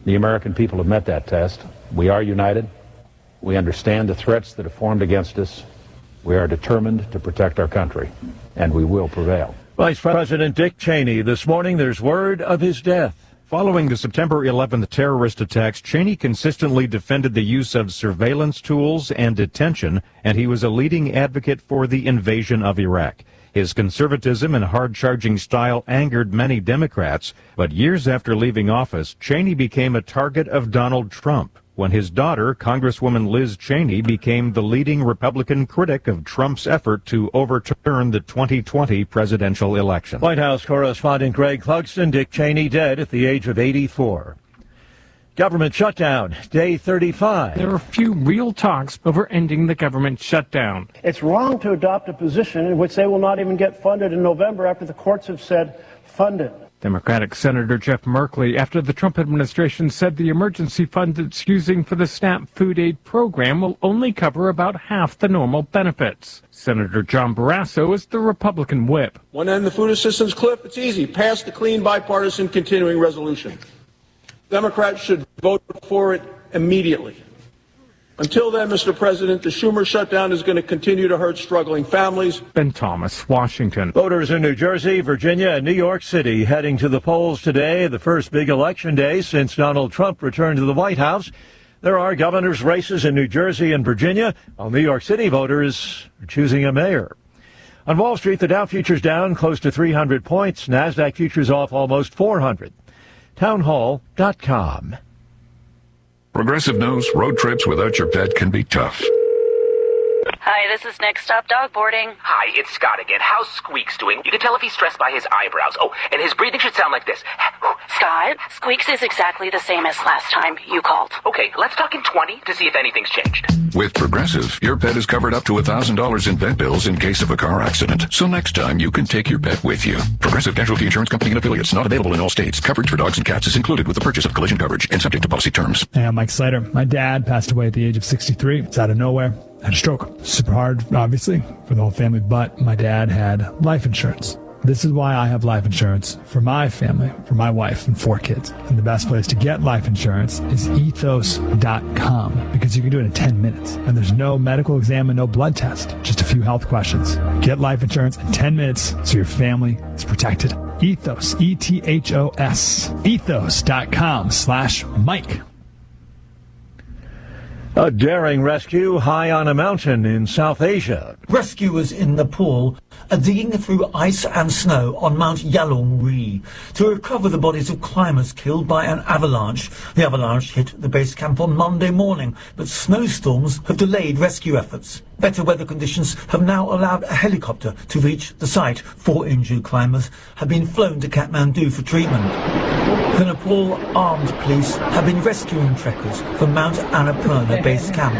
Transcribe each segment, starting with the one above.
The American people have met that test. We are united. We understand the threats that have formed against us. We are determined to protect our country, and we will prevail. Vice President Dick Cheney. This morning, there's word of his death. Following the September 11th terrorist attacks, Cheney consistently defended the use of surveillance tools and detention, and he was a leading advocate for the invasion of Iraq. His conservatism and hard-charging style angered many Democrats, but years after leaving office, Cheney became a target of Donald Trump when his daughter, Congresswoman Liz Cheney, became the leading Republican critic of Trump's effort to overturn the 2020 presidential election. White House correspondent Greg Clugston. Dick Cheney dead at the age of 84. Government shutdown, day 35. There are few real talks over ending the government shutdown. It's wrong to adopt a position in which they will not even get funded in November after the courts have said fund it. Democratic Senator Jeff Merkley, after the Trump administration said the emergency fund it's using for the SNAP food aid program will only cover about half the normal benefits. Senator John Barrasso is the Republican whip. Want to end the food assistance cliff? It's easy. Pass the clean bipartisan continuing resolution. Democrats should vote for it immediately. Until then, Mr. President, the Schumer shutdown is going to continue to hurt struggling families. Ben Thomas, Washington. Voters in New Jersey, Virginia, and New York City heading to the polls today, the first big election day since Donald Trump returned to the White House. There are governor's races in New Jersey and Virginia, while New York City voters are choosing a mayor. On Wall Street, the Dow futures down close to 300 points. NASDAQ futures off almost 400. Townhall.com. Progressive knows road trips without your pet can be tough. Hi, this is Next Stop Dog Boarding. Hi, it's Scott again. How's Squeaks doing? You can tell if he's stressed by his eyebrows. Oh, and his breathing should sound like this. Scott, Squeaks is exactly the same as last time you called. Okay, let's talk in 20 to see if anything's changed. With Progressive, your pet is covered up to $1,000 in vet bills in case of a car accident. So next time, you can take your pet with you. Progressive Casualty Insurance Company and affiliates. Not available in all states. Coverage for dogs and cats is included with the purchase of collision coverage and subject to policy terms. Hey, I'm Mike Slater. My dad passed away at the age of 63. It's out of nowhere. Had a stroke. Super hard, obviously, for the whole family, but my dad had life insurance. This is why I have life insurance for my family, for my wife and 4 kids. And the best place to get life insurance is ethos.com, because you can do it in 10 minutes. And there's no medical exam and no blood test, just a few health questions. Get life insurance in 10 minutes so your family is protected. Ethos, E-T-H-O-S, ethos.com/Mike. A daring rescue high on a mountain in South Asia. Rescuers in Nepal are digging through ice and snow on Mount Yalongri to recover the bodies of climbers killed by an avalanche. The avalanche hit the base camp on Monday morning, but snowstorms have delayed rescue efforts. Better weather conditions have now allowed a helicopter to reach the site. 4 injured climbers have been flown to Kathmandu for treatment. The Nepal Armed Police have been rescuing trekkers from Mount Annapurna base camp.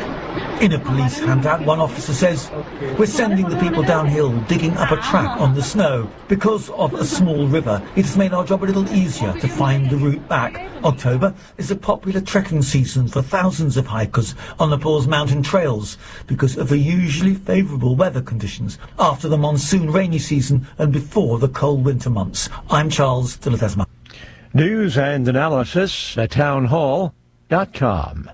In a police handout, one officer says, "We're sending the people downhill, digging up a track on the snow. Because of a small river, it has made our job a little easier to find the route back." October is a popular trekking season for thousands of hikers on Nepal's mountain trails because of the usually favourable weather conditions after the monsoon rainy season and before the cold winter months. I'm Charles de la Tesma. News and analysis at townhall.com.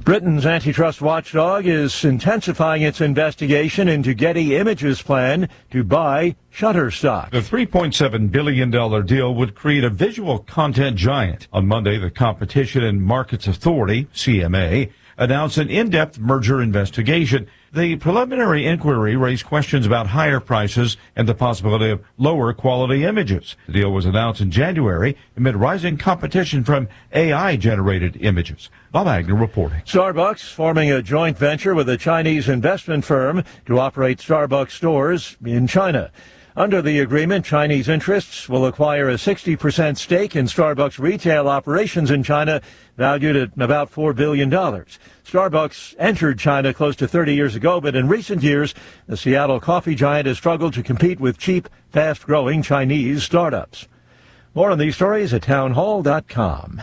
Britain's antitrust watchdog is intensifying its investigation into Getty Images' plan to buy Shutterstock. The $3.7 billion deal would create a visual content giant. On Monday, the Competition and Markets Authority, CMA, announced an in-depth merger investigation. The preliminary inquiry raised questions about higher prices and the possibility of lower quality images. The deal was announced in January amid rising competition from AI-generated images. Bob Agnew reporting. Starbucks forming a joint venture with a Chinese investment firm to operate Starbucks stores in China. Under the agreement, Chinese interests will acquire a 60% stake in Starbucks retail operations in China, valued at about $4 billion. Starbucks entered China close to 30 years ago, but in recent years, the Seattle coffee giant has struggled to compete with cheap, fast-growing Chinese startups. More on these stories at townhall.com.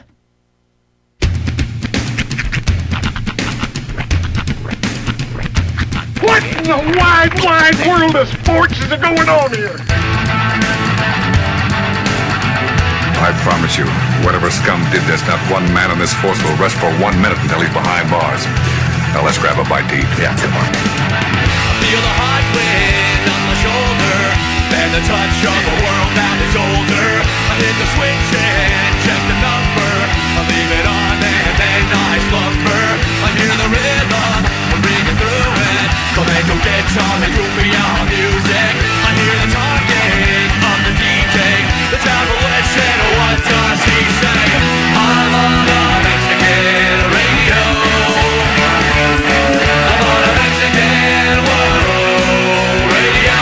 What in the wide, wide world of sports is going on here? I promise you, Whatever scum did this, not one man on this force will rest for 1 minute until he's behind bars. Now let's grab a bite to eat. Yeah, come on. I feel the hot wind on my shoulder, and the touch of a world that is older. I hit the switch and check the number. I leave it on and then I slumber. I hear the rhythm, I'm breathing through it. Flamenco guitar, the cumbia music. I hear the talking of the DJ. The traveler said, what does he say? I'm on a Mexican radio. I'm on a Mexican world radio.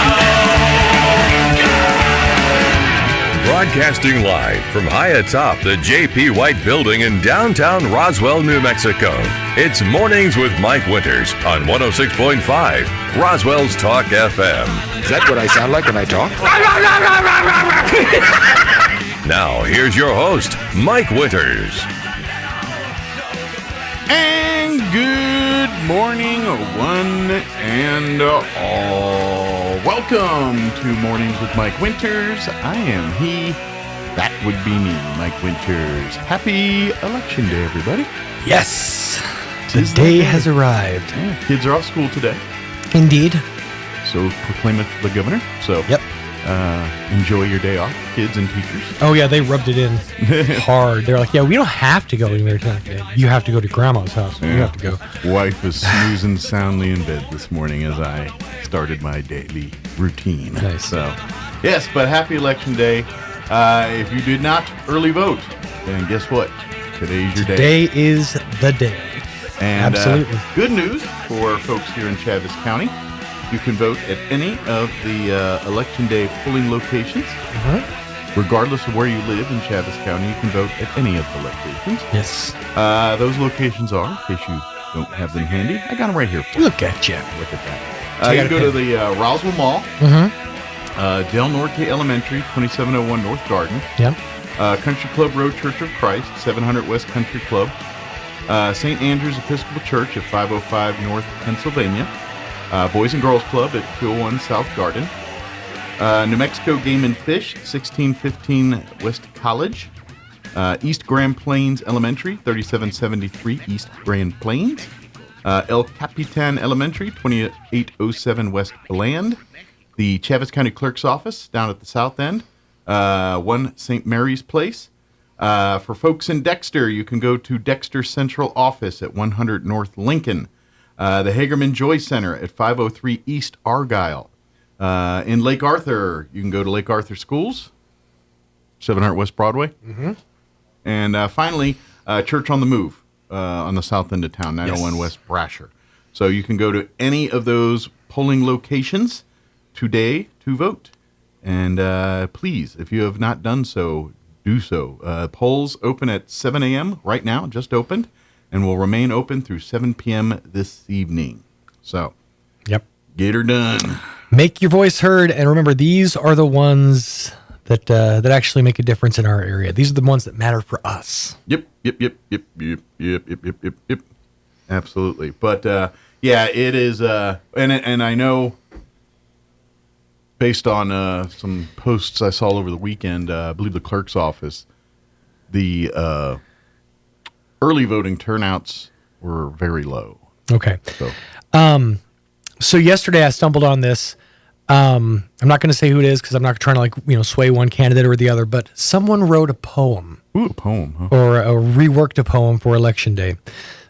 Broadcasting live from high atop the J.P. White Building in downtown Roswell, New Mexico. It's Mornings with Mike Winters on 106.5 Roswell's Talk FM. Is that what I sound like when I talk? Now, here's your host, Mike Winters. And good morning, one and all. Welcome to Mornings with Mike Winters. I am he. That would be me, Mike Winters. Happy Election Day, everybody. Yes. The day has arrived. Yeah, kids are off school today. Indeed. So proclaimeth the governor. So yep. Enjoy your day off, kids and teachers. Oh, yeah, they rubbed it in hard. They're like, yeah, we don't have to go anywhere tonight. You have to go to Grandma's house. Yeah. You have to go. Wife is snoozing soundly in bed this morning as I started my daily routine. Nice. So, yes, but happy Election Day. If you did not early vote, then guess what? Today's your day. Today is the day. And absolutely. Good news for folks here in Chaves County. You can vote at any of the Election Day polling locations. Regardless of where you live in Chaves County, you can vote at any of the locations. Yes. Those locations are, in case you don't have them handy, I got them right here for you. Look at you. Look at that. You can go to the Roswell Mall, Del Norte Elementary, 2701 North Garden. Yep. Country Club Road Church of Christ, 700 West Country Club. St. Andrew's Episcopal Church at 505 North Pennsylvania. Boys and Girls Club at 201 South Garden. New Mexico Game and Fish, 1615 West College. East Grand Plains Elementary, 3773 East Grand Plains. El Capitan Elementary, 2807 West Bland. The Chaves County Clerk's Office down at the south end. 1 St. Mary's Place. For folks in Dexter, you can go to Dexter Central Office at 100 North Lincoln. The Hagerman Joy Center at 503 East Argyle. In Lake Arthur, you can go to Lake Arthur Schools, 700 West Broadway. And finally, Church on the Move on the south end of town, 901 West Brasher. So you can go to any of those polling locations today to vote. And please, if you have not done so, do so. Polls open at 7 a.m. right now, just opened, and will remain open through 7 p.m. this evening. So, yep, get her done. Make your voice heard, and remember, these are the ones that that actually make a difference in our area. These are the ones that matter for us. Yep. Absolutely. But yeah, it is. And I know, based on some posts I saw over the weekend, I believe the clerk's office, the early voting turnouts were very low. Okay. So yesterday I stumbled on this. I'm not going to say who it is because I'm not trying to sway one candidate or the other, but someone wrote a poem. Ooh, a poem, huh? Or reworked a poem for Election Day.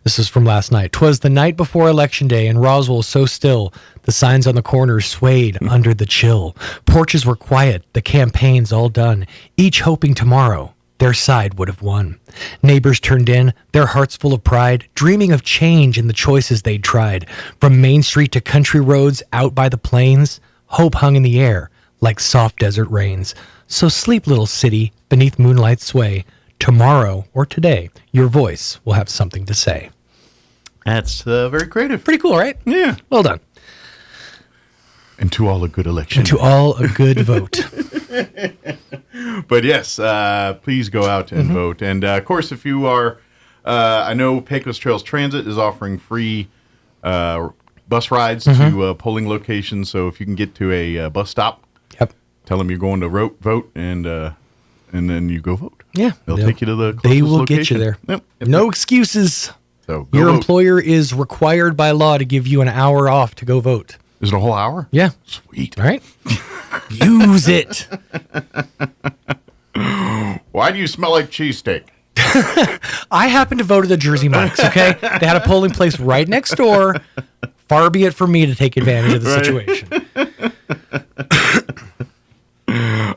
This is from last night. 'Twas the night before Election Day, and Roswell so still. The signs on the corners swayed under the chill. Porches were quiet, the campaigns all done, each hoping tomorrow their side would have won. Neighbors turned in, their hearts full of pride, dreaming of change in the choices they'd tried. From Main Street to country roads out by the plains, hope hung in the air like soft desert rains. So sleep, little city, beneath moonlight's sway. Tomorrow or today, your voice will have something to say. That's very creative. Pretty cool, right? Yeah. Well done. And to all a good election. And to all a good vote. But yes, please go out and vote. And of course, if you are, I know Pecos Trails Transit is offering free bus rides to polling locations. So if you can get to a bus stop, tell them you're going to vote, and and then you go vote. Yeah. They'll take you to the closest They will location. get you there. Yep. No excuses. So go Your vote. employer is required by law to give you an hour off to go vote. Is it a whole hour? Yeah. Sweet. All right. Use it. Why do you smell like cheesesteak? I happen to vote at the Jersey Mike's, okay? They had a polling place right next door. Far be it from me to take advantage of the situation.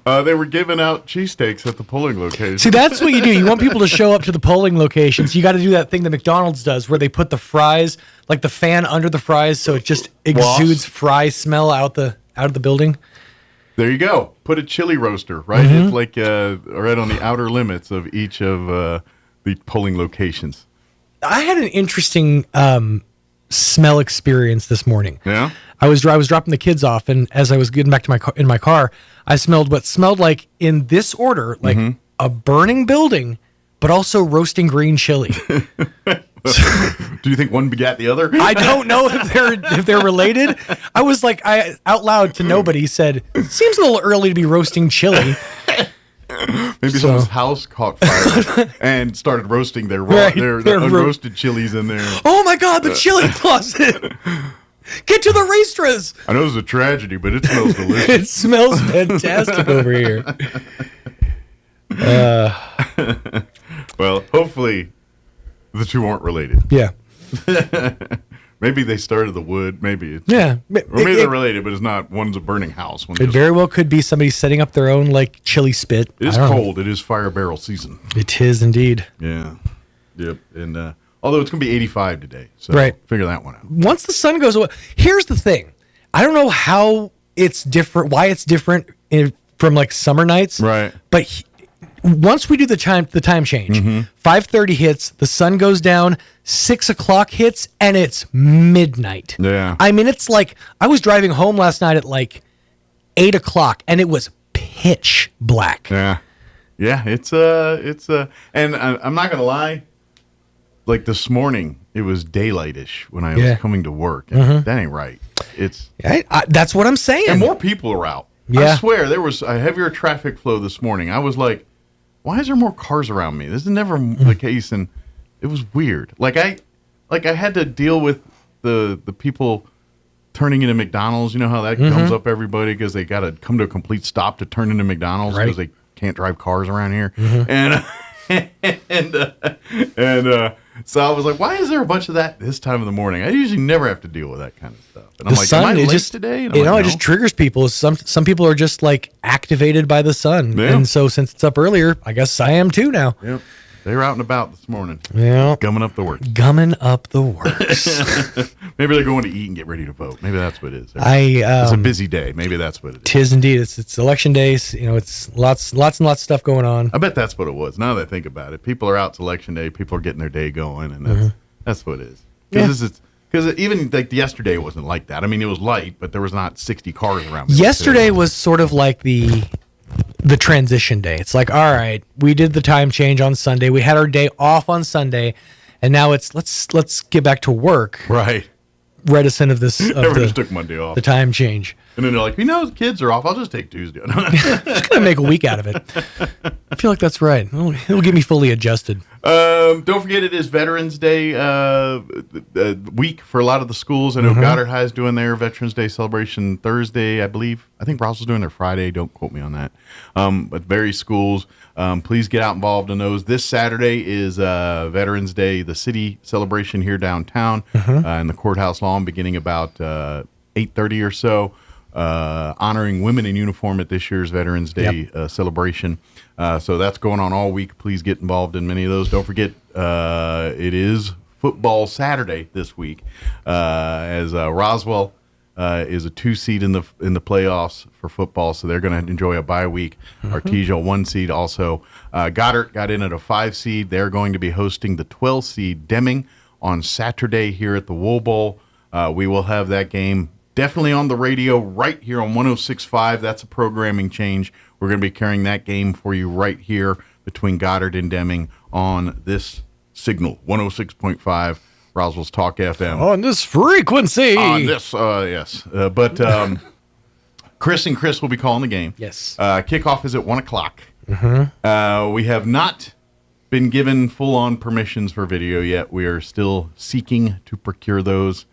They were giving out cheesesteaks at the polling location. See, that's what you do. You want people to show up to the polling locations. You got to do that thing that McDonald's does where they put the fries, like the fan under the fries, so it just exudes fry smell out the building. There you go. Put a chili roaster, right? Mhm. It's like right on the outer limits of each of the polling locations. I had an interesting smell experience this morning. Yeah? I was dropping the kids off, and as I was getting back to my car, I smelled what smelled like, in this order, like a burning building, but also roasting green chili. Do you think one begat the other? I don't know if they're related. I was like, I out loud to nobody said, "Seems a little early to be roasting chili." Maybe someone's house caught fire and started roasting their unroasted chilies in there. Oh my God, the chili closet! Get to the Rastras! I know it's a tragedy, but it smells delicious. It smells fantastic over here. Well, hopefully the two aren't related. Yeah. Maybe they started the wood. Maybe it's, Yeah. or maybe they're related, but it's not. One's a burning house. One's It very well could be somebody setting up their own like chili spit. It is I don't know. cold. It is fire barrel season. It is indeed. Yeah. Yep. And although it's going to be 85 today, so Right. figure that one out. Once the sun goes away, here's the thing. I don't know how it's different, why it's different from like summer nights. Right. But once we do the time change, 5:30 hits, the sun goes down, 6 o'clock hits, and it's midnight. Yeah. I mean, it's like I was driving home last night at like 8 o'clock, and it was pitch black. Yeah. Yeah. It's and I'm not going to lie. Like this morning, it was daylightish when I was coming to work. And that ain't right. It's that's what I'm saying. And more people are out. Yeah. I swear there was a heavier traffic flow this morning. I was like, why is there more cars around me? This is never the case, and it was weird. Like I had to deal with the people turning into McDonald's. You know how that comes up everybody because they got to come to a complete stop to turn into McDonald's because they can't drive cars around here. And so I was like, why is there a bunch of that this time of the morning? I usually never have to deal with that kind of stuff. And I'm like, am I late today? And I'm like, it just triggers people. Some people are just like activated by the sun. Yeah. And so since it's up earlier, I guess I am too now. Yep. They were out and about this morning. Yeah. Gumming up the works. Gumming up the works. Maybe they're going to eat and get ready to vote. Maybe that's what it is. It's a busy day. Maybe that's what it is. Tis indeed. It's election days. You know, it's lots and lots of stuff going on. I bet that's what it was. Now that I think about it, people are out. It's election day. People are getting their day going, and that's what it is. Because even like yesterday, it wasn't like that. I mean, it was light, but there was not 60 cars around. Yesterday was sort of like the transition day. It's like, all right, we did the time change on Sunday. We had our day off on Sunday, and now it's let's get back to work. Right. Reticent of this. Everyone just took Monday off. The time change. And then they're like, the kids are off. I'll just take Tuesday. Just gonna make a week out of it. I feel like that's right. It'll get me fully adjusted. Don't forget, it is Veterans Day week for a lot of the schools. I know Goddard High is doing their Veterans Day celebration Thursday, I believe. I think Roswell's doing their Friday. Don't quote me on that. But various schools, please get out involved in those. This Saturday is Veterans Day, the city celebration here downtown in the courthouse lawn, beginning about 8:30 or so. Honoring women in uniform at this year's Veterans Day celebration. So that's going on all week. Please get involved in many of those. Don't forget, it is football Saturday this week, as Roswell is a 2 seed in the playoffs for football, so they're going to enjoy a bye week. Artesia 1 seed also. Goddard got in at a 5 seed. They're going to be hosting the 12 seed Deming on Saturday here at the Wool Bowl. We will have that game definitely on the radio right here on 106.5. That's a programming change. We're going to be carrying that game for you right here between Goddard and Deming on this signal, 106.5, Roswell's Talk FM. On this frequency. On this, yes. But Chris and Chris will be calling the game. Yes. Kickoff is at 1 o'clock. We have not been given full-on permissions for video yet. We are still seeking to procure those.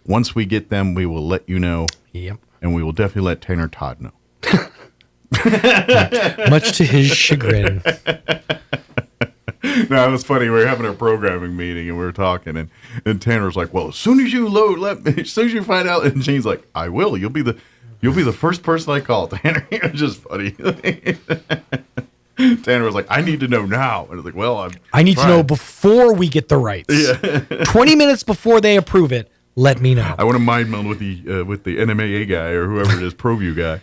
Once we get them, we will let you know. Yep. And we will definitely let Tanner Todd know. Much to his chagrin. No, it was funny. We were having a programming meeting and we were talking, and Tanner was like, "Well, as soon as you load, as soon as you find out," and Gene's like, "I will. You'll be the first person I call." Tanner, it was just funny. Tanner was like, "I need to know now," and I was like, "Well, I need to know before we get the rights. Yeah. 20 minutes before they approve it. Let me know." I want to mind meld with the NMAA guy or whoever it is, ProView guy.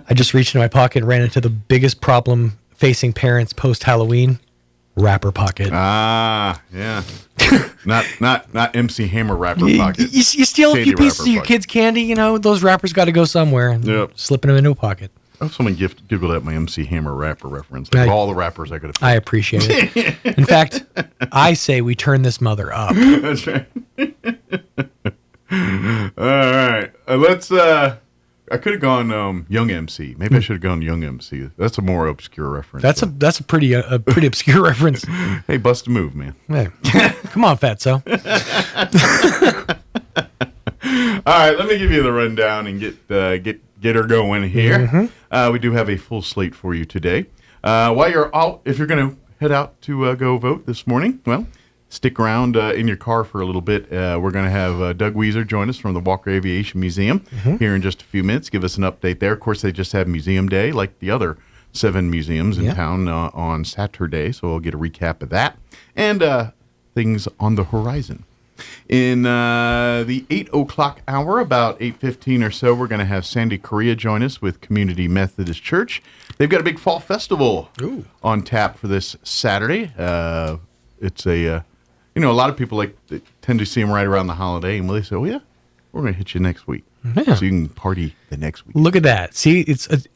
I just reached in my pocket and ran into the biggest problem facing parents post-Halloween: wrapper pocket. Ah, yeah. not MC Hammer wrapper pocket. You steal a few Candy pieces of your pocket. kids' candy, those wrappers got to go somewhere. Yep. Slipping them into a pocket. I hope someone giggled at my MC Hammer rapper reference. I- Of all the rappers I could have. I appreciate it. In fact, I say we turn this mother up. That's right. All right. Let's. I could have gone Young MC. Maybe I should have gone Young MC. That's a more obscure reference. That's a pretty obscure reference. Hey, bust a move, man. Hey, come on, Fatso. All right, let me give you the rundown and get her going here. We do have a full slate for you today. While you're out, if you're going to head out to go vote this morning, well, stick around in your car for a little bit. We're going to have Doug Weiser join us from the Walker Aviation Museum here in just a few minutes. Give us an update there. Of course, they just had Museum Day, like the other 7 museums in town on Saturday, so we'll get a recap of that and things on the horizon. In the 8 o'clock hour, about 8:15 or so, we're going to have Sandy Correa join us with Community Methodist Church. They've got a big fall festival on tap for this Saturday. It's a lot of people they tend to see them right around the holiday, and they say, "Oh yeah, we're going to hit you next week, Yeah. so you can party the next week." Look at that. See,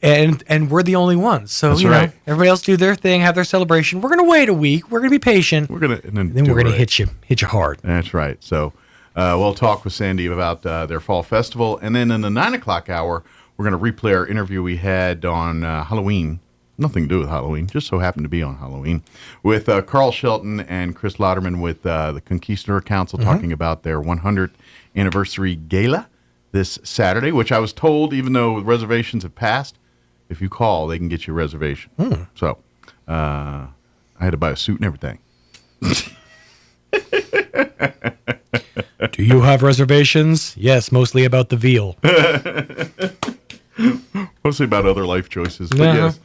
and we're the only ones. So That's right. everybody else do their thing, have their celebration. We're gonna wait a week. We're gonna be patient. We're gonna then we're gonna hit you hard. That's right. So we'll talk with Sandy about their fall festival, and then in the 9 o'clock hour, we're gonna replay our interview we had on Halloween. Nothing to do with Halloween, just so happened to be on Halloween, with Carl Shelton and Chris Lauderman with the Conquistador Council talking about their 100th anniversary gala this Saturday, which I was told, even though reservations have passed, if you call, they can get you a reservation. So I had to buy a suit and everything. Do you have reservations? Yes, mostly about the veal. Mostly about other life choices, but yes.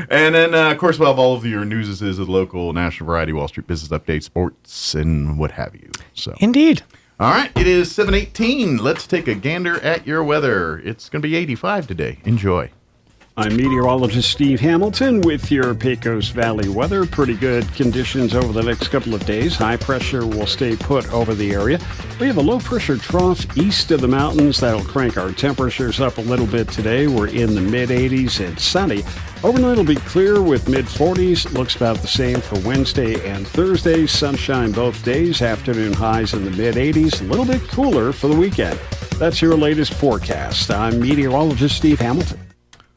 And then, of course, we'll have all of your news of the local, national variety, Wall Street business update, sports, and what have you. So, Indeed. All right, it is 7:18. Let's take a gander at your weather. It's going to be 85 today. Enjoy. I'm meteorologist Steve Hamilton with your Pecos Valley weather. Pretty good conditions over the next couple of days. High pressure will stay put over the area. We have a low pressure trough east of the mountains that'll crank our temperatures up a little bit today. We're in the mid-80s and sunny. Overnight will be clear with mid-40s. Looks about the same for Wednesday and Thursday. Sunshine both days. Afternoon highs in the mid-80s. A little bit cooler for the weekend. That's your latest forecast. I'm meteorologist Steve Hamilton.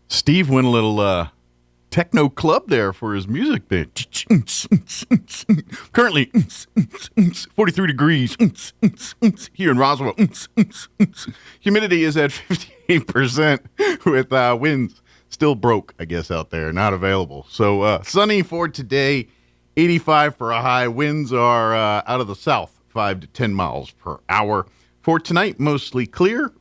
Steve went a little techno club there for his music bit. Currently 43 degrees here in Roswell. Humidity is at 58% with winds still broke, I guess, out there, not available. So sunny for today, 85 for a high. Winds are out of the south, 5 to 10 miles per hour. For tonight, mostly clear.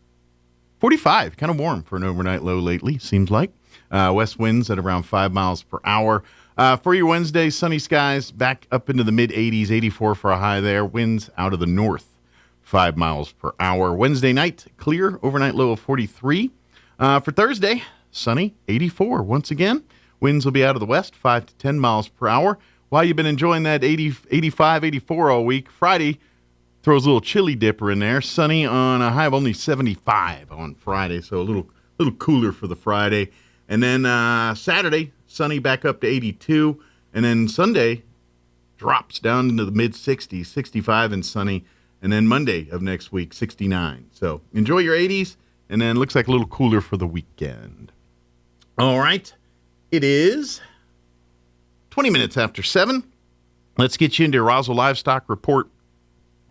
45, kind of warm for an overnight low lately, seems like. West winds at around 5 miles per hour. For your Wednesday, sunny skies back up into the mid-80s, 84 for a high there. Winds out of the north, 5 miles per hour. Wednesday night, clear, overnight low of 43. For Thursday, sunny, 84 once again. Winds will be out of the west, 5 to 10 miles per hour. While you've been enjoying that 80, 85, 84 all week, Friday throws a little chilly dipper in there. Sunny on a high of only 75 on Friday, so a little cooler for the Friday. And then Saturday, sunny back up to 82. And then Sunday drops down into the mid-60s, 65 and sunny. And then Monday of next week, 69. So enjoy your 80s. and then looks like a little cooler for the weekend. All right. It is 20 minutes after 7. Let's get you into a Roswell Livestock Report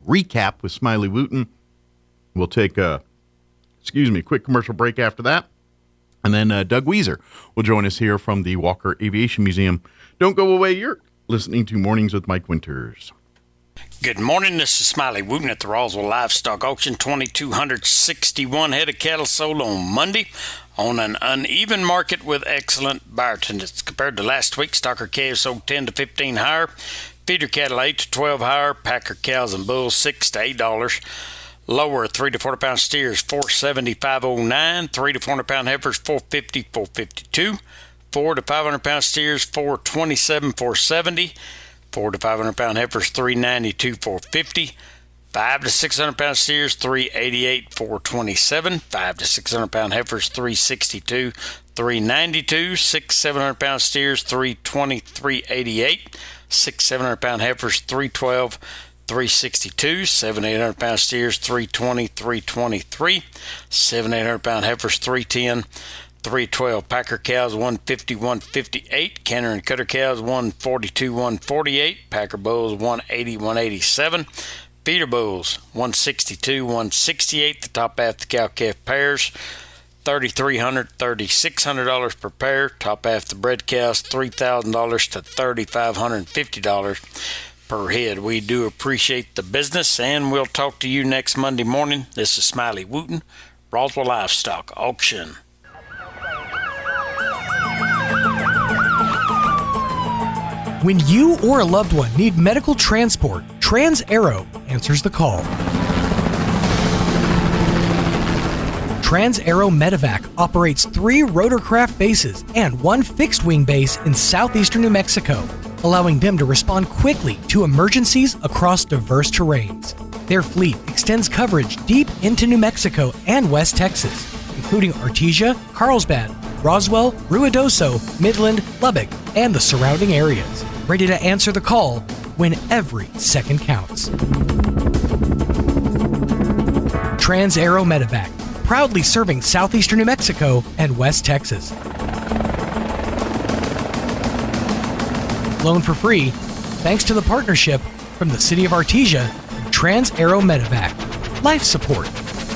recap with Smiley Wooten. We'll take a quick commercial break after that. And then Doug Weiser will join us here from the Walker Aviation Museum. Don't go away. You're listening to Mornings with Mike Winters. Good morning. This is Smiley Wooten at the Roswell Livestock Auction. 2,261 head of cattle sold on Monday on an uneven market with excellent buyer attendance. Compared to last week, stocker calves sold 10 to 15 higher, feeder cattle 8 to 12 higher, packer cows and bulls $6 to $8. Lower 3 to 40 pound steers $470, $509, 3 to 400 pound heifers $450, $452, 4 to 500 pound steers $427, $470, 4 to 500 pound heifers $392, $450, 5 to 600 pound steers $388, $427, 5 to 600 pound heifers $362, $392, 6 700 pound steers $320, $388, 6 700 pound heifers $312, $362, 7 800 pound steers $320, $323, 7 800 pound heifers $310, $312, packer cows $150, $158, canner and cutter cows $142, $148, packer bulls $180, $187, feeder bulls $162, $168. The top half the cow calf pairs $3,300, $3,600 per pair. Top half the bred cows $3,000 to $3,550 per head. We do appreciate the business, and we'll talk to you next Monday morning. This is Smiley Wooten, Roswell Livestock Auction. When you or a loved one need medical transport, Trans-Aero answers the call. Trans-Aero Medevac operates 3 rotorcraft bases and 1 fixed-wing base in southeastern New Mexico, allowing them to respond quickly to emergencies across diverse terrains. Their fleet extends coverage deep into New Mexico and West Texas, including Artesia, Carlsbad, Roswell, Ruidoso, Midland, Lubbock, and the surrounding areas, ready to answer the call when every second counts. Trans-Aero Medevac, proudly serving southeastern New Mexico and West Texas. Loan for free, thanks to the partnership from the City of Artesia and Trans-Aero Medevac. Life support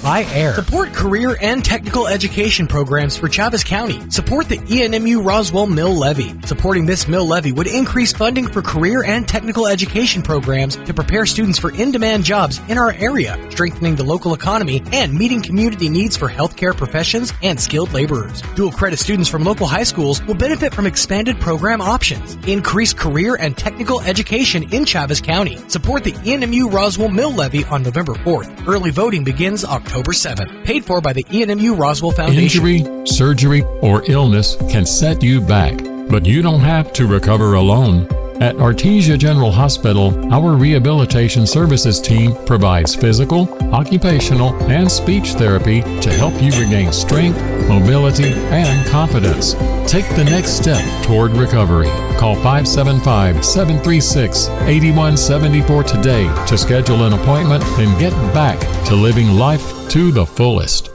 by air. Support career and technical education programs for Chavez County. Support the ENMU Roswell Mill Levy. Supporting this mill levy would increase funding for career and technical education programs to prepare students for in-demand jobs in our area, strengthening the local economy and meeting community needs for healthcare professions and skilled laborers. Dual credit students from local high schools will benefit from expanded program options. Increase career and technical education in Chavez County. Support the ENMU Roswell Mill Levy on November 4th. Early voting begins October 7th. Paid for by the ENMU Roswell Foundation. Injury, surgery, or illness can set you back, but you don't have to recover alone. At Artesia General Hospital, our rehabilitation services team provides physical, occupational, and speech therapy to help you regain strength, mobility, and confidence. Take the next step toward recovery. Call 575-736-8174 today to schedule an appointment and get back to living life to the fullest.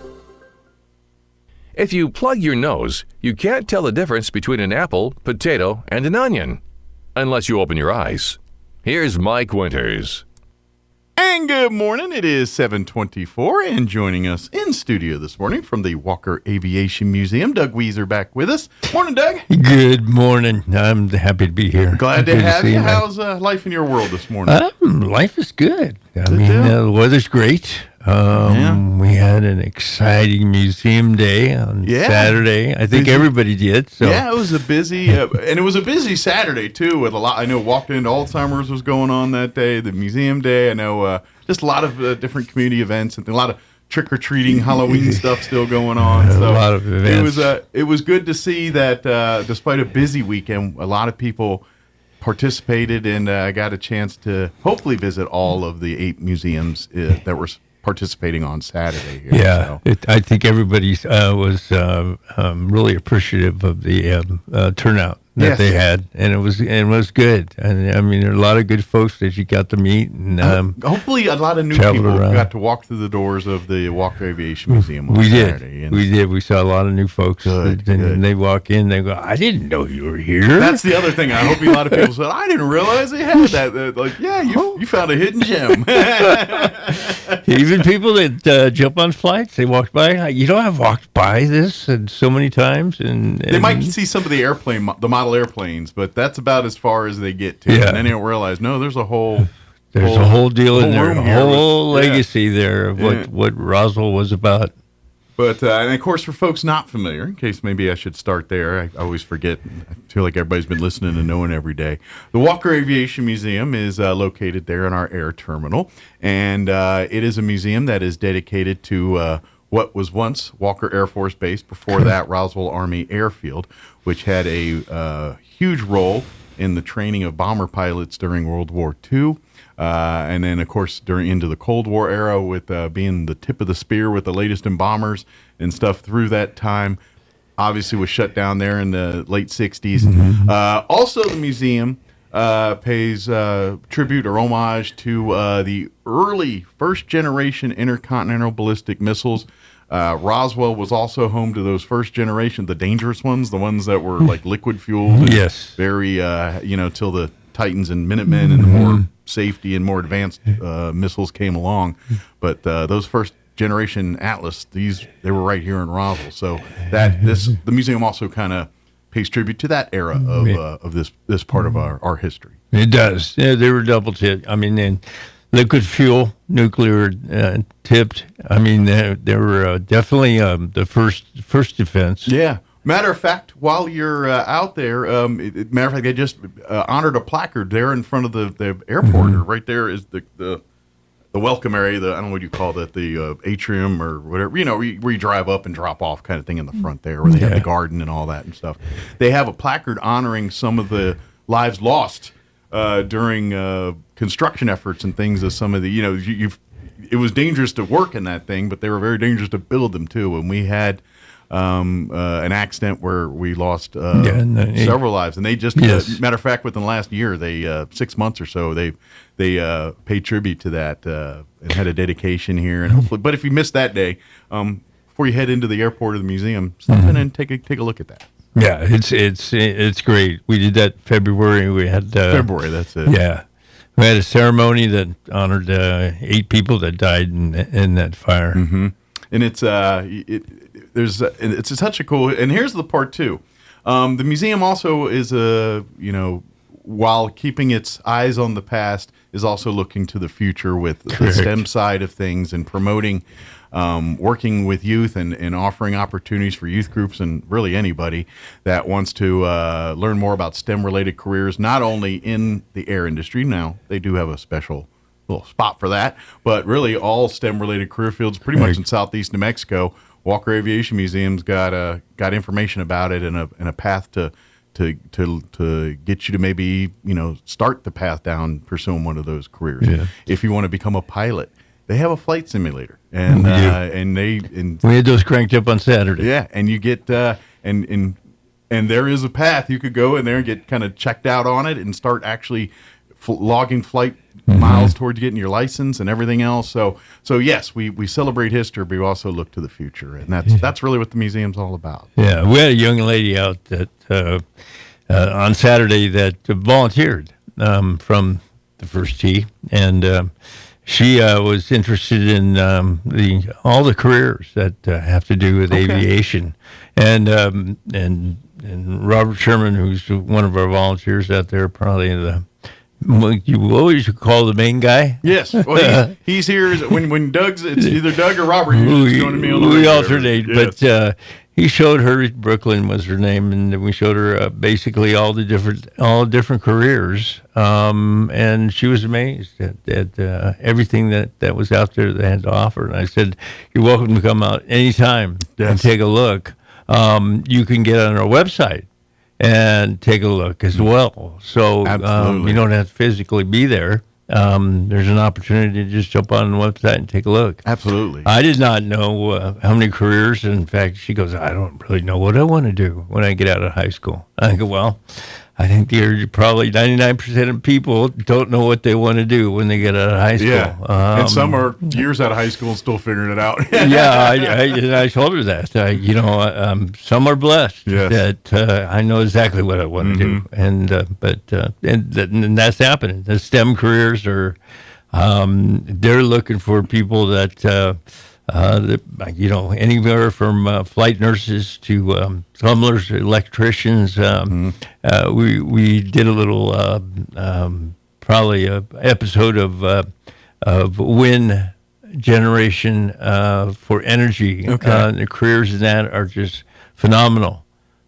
If you plug your nose, you can't tell the difference between an apple, potato, and an onion. Unless you open your eyes. Here's Mike Winters. And good morning. It is 7:24, and joining us in studio this morning from the Walker Aviation Museum, Doug Weiser back with us. Morning, Doug. Good morning. I'm happy to be here. Glad to have you. How's life in your world this morning? Life is good. The weather's great. We had an exciting museum day on Saturday. I think everybody did. So. Yeah, it was a busy, and it was a busy Saturday too. With a lot, I know walked into Alzheimer's was going on that day. The museum day. I know just a lot of different community events and a lot of trick or treating, Halloween stuff still going on. So a lot of events. It was good to see that despite a busy weekend, a lot of people participated, and I got a chance to hopefully visit all of the 8 museums that were participating on Saturday here. Yeah, so. I think everybody was really appreciative of the turnout. that they had, and it was good. And I mean, there are a lot of good folks that you got to meet, and hopefully a lot of new people got to walk through the doors of the Walker Aviation Museum on Saturday. We did. We saw a lot of new folks, and they walk in, they go, "I didn't know you were here." That's the other thing. I hope a lot of people said, "I didn't realize they had that." Like, yeah, you found a hidden gem. Even people that jump on flights, they walked by. I've walked by this and so many times, and they might see some of the model airplanes, but that's about as far as they get to. Yeah. And then they don't realize, no, there's a whole deal in there, a whole legacy there of what Roswell was about. But, and of course, for folks not familiar, in case maybe I should start there, I always forget. I feel like everybody's been listening and knowing every day. The Walker Aviation Museum is located there in our air terminal, and it is a museum that is dedicated to what was once Walker Air Force Base, before that Roswell Army Airfield, which had a huge role in the training of bomber pilots during World War II. And then, of course, into the Cold War era, with being the tip of the spear with the latest in bombers and stuff through that time. Obviously was shut down there in the late 60s. Mm-hmm. Also, the museum pays tribute or homage to the early first-generation intercontinental ballistic missiles. Roswell was also home to those first generation, the dangerous ones, the ones that were like liquid fueled. Yes. Very, till the Titans and Minutemen and the more safety and more advanced missiles came along. But those first generation Atlas, they were right here in Roswell. So the museum also kind of pays tribute to that era of this part of our history. It does. Yeah, they were double tipped. I mean, and liquid fuel, nuclear tipped. I mean, they were definitely the first defense. Yeah. Matter of fact, while you're out there, they just honored a placard there in front of the airport. Or right there is the welcome area. I don't know what you call that, the atrium or whatever. Where you drive up and drop off, kind of thing in the front there, where they have the garden and all that and stuff. They have a placard honoring some of the lives lost during construction efforts and things. Of some of the it was dangerous to work in that thing, but they were very dangerous to build them too. And we had an accident where we lost several lives, and they just matter of fact, within the last year, they 6 months or so, they paid tribute to that and had a dedication here, and hopefully. But if you missed that day, before you head into the airport or the museum, stop in and take a look at that. Yeah, it's great. We did that February. We had February. That's it. Yeah, we had a ceremony that honored 8 people that died in that fire. Mm-hmm. And it's such a cool. And here's the part too. The museum also is while keeping its eyes on the past, is also looking to the future with the STEM side of things and promoting, working with youth and offering opportunities for youth groups and really anybody that wants to learn more about STEM-related careers, not only in the air industry. Now, they do have a special little spot for that, but really all STEM-related career fields pretty much in southeast New Mexico. Walker Aviation Museum's got information about it and a path to get you to maybe start the path down pursuing one of those careers. Yeah. If you want to become a pilot, they have a flight simulator, and we had those cranked up on Saturday. Yeah, and you get and there is a path you could go in there and get kind of checked out on it and start actually logging flight miles towards getting your license and everything else. So yes, we celebrate history, but we also look to the future, and that's really what the museum's all about. Yeah, we had a young lady out that on Saturday that volunteered from the first tee, and she was interested in all the careers that have to do with aviation, and Robert Sherman, who's one of our volunteers out there, probably you always call the main guy. Yes, well, he's here when Doug's. It's either Doug or Robert who's joining me on the we alternate, yes. But he showed her Brooklyn was her name, and we showed her basically all the different careers, and she was amazed at everything that was out there that had to offer. And I said, "You're welcome to come out anytime and take a look. You can get on our website and take a look as well. So you don't have to physically be there. there's an opportunity to just jump on the website and take a look. Absolutely. I did not know how many careers. In fact, she goes, I don't really know what I want to do when I get out of high school. I go, well, I think probably 99% of people don't know what they want to do when they get out of high school. Yeah. And some are years out of high school and still figuring it out. I told her that. Some are blessed that I know exactly what I want to do, and that's happening. The STEM careers are they're looking for people that. Anywhere from flight nurses to plumbers, electricians. We did a little, probably a episode of wind generation for energy. The careers in that are just phenomenal.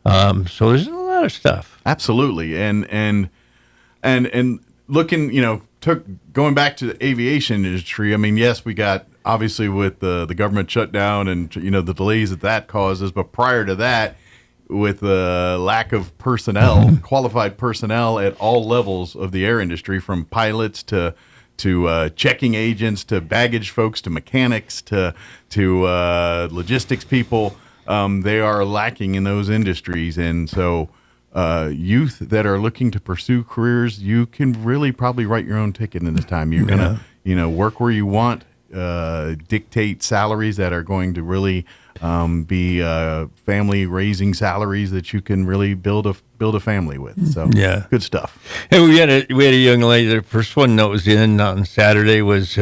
So there's a lot of stuff. Absolutely, and looking, going back to the aviation industry. I mean, yes, we got. Obviously, with the government shutdown and the delays that causes, but prior to that, with the lack of personnel, qualified personnel at all levels of the air industry, from pilots to checking agents to baggage folks to mechanics to logistics people, they are lacking in those industries, and so youth that are looking to pursue careers, you can really probably write your own ticket in this time. You're gonna work where you want. Dictate salaries that are going to really be family raising salaries that you can really build a family with. So good stuff. Hey, we had a young lady. The first one that was in on Saturday was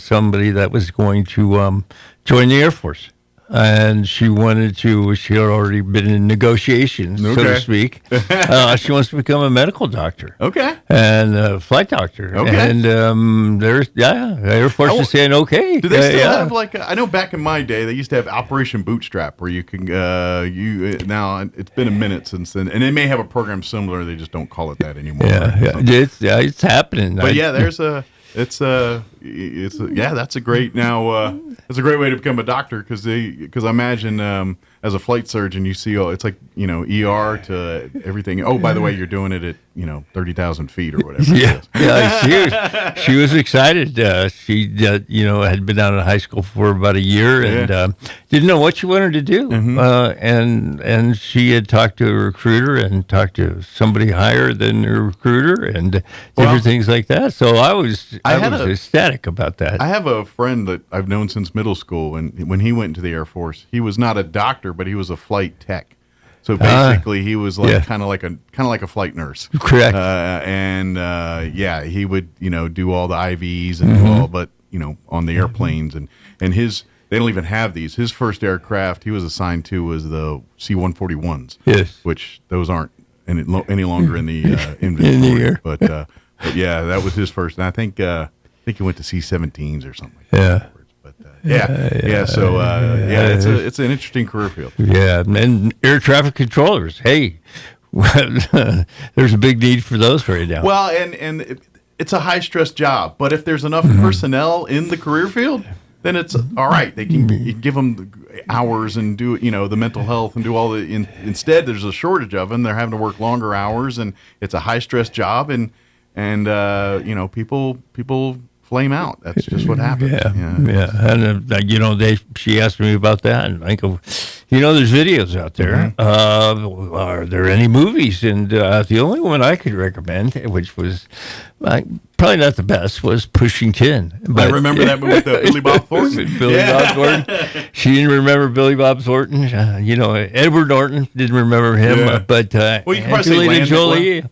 somebody that was going to join the Air Force. And she wanted to. She had already been in negotiations, so to speak. She wants to become a medical doctor. And a flight doctor. And there's Air Force is saying okay. Do they still have I know back in my day they used to have Operation Bootstrap where you can now it's been a minute since then, and they may have a program similar. They just don't call it that anymore. It's happening. But there's a. It's that's a great it's a great way to become a doctor because I imagine as a flight surgeon you see it's like ER to everything. Oh, by the way, you're doing it at 30,000 feet or whatever. She was excited. She had been out of high school for about a year and didn't know what she wanted to do. And she had talked to a recruiter and talked to somebody higher than a recruiter and different things like that. So I was ecstatic about that. I have a friend that I've known since middle school, and when he went into the Air Force, he was not a doctor, but he was a flight tech. So basically, he was kind of like a flight nurse. Correct. He would do all the IVs and do all, but on the airplanes and his. They don't even have these. His first aircraft he was assigned to was the C-141s. Yes. Which those aren't any longer in the inventory. In the air. But that was his first. And I think he went to C-17s or something like that. It's an interesting career field. Yeah, and air traffic controllers. Hey, there's a big need for those right now. Well, and it's a high stress job, but if there's enough personnel in the career field, then it's all right. They can you give them hours and do the mental health and do all the. Instead, there's a shortage of them. They're having to work longer hours, and it's a high stress job, and people flame out. That's just what happens. And she asked me about that, and I go, there's videos out there. Are there any movies? And the only one I could recommend, which was probably not the best, was Pushing Tin. But I remember that movie with Billy Bob Thornton. Bob Thornton. She didn't remember Billy Bob Thornton. Edward Norton didn't remember him. But you can probably say Jolie,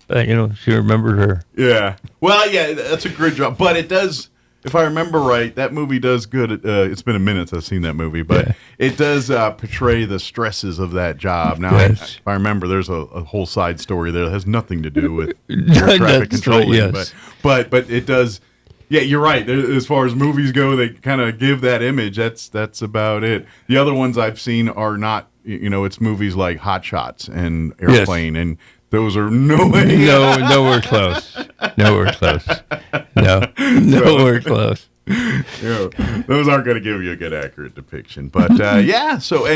she remembered her. Yeah. Well, that's a great job. But it does. If I remember right, that movie does good. It's been a minute since I've seen that movie, but it does portray the stresses of that job. Now, if I remember, there's a whole side story there that has nothing to do with air traffic controlling, but it does. Yeah, you're right. As far as movies go, they kind of give that image. That's about it. The other ones I've seen are not. It's movies like Hot Shots and Airplane and. Those are nowhere close. Nowhere close. Nowhere close. Those aren't going to give you a good, accurate depiction. But so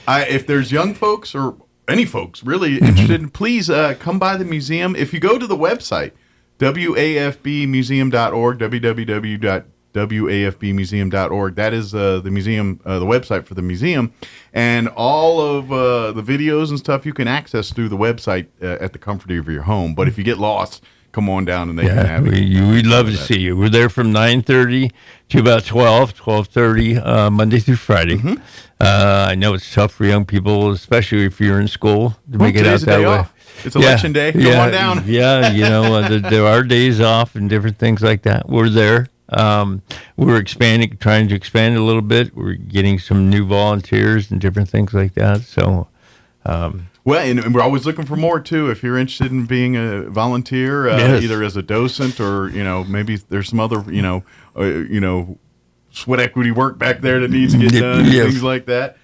if there's young folks or any folks really interested, please come by the museum. If you go to the website, wafbmuseum.org, www.wafbmuseum.org. That is the museum, the website for the museum. And all of the videos and stuff you can access through the website at the comfort of your home. But if you get lost, come on down and they can have it. We'd love to see you. We're there from 9:30 to about 12:30, Monday through Friday. Mm-hmm. I know it's tough for young people, especially if you're in school, to make it out that way. Off. It's election day. Come on down. Yeah, there are days off and different things like that. We're there. We're trying to expand a little bit. We're getting some new volunteers and different things like that. So, well, and we're always looking for more too. If you're interested in being a volunteer, yes. either as a docent or maybe there's some other sweat equity work back there that needs to get done, yes. things like that.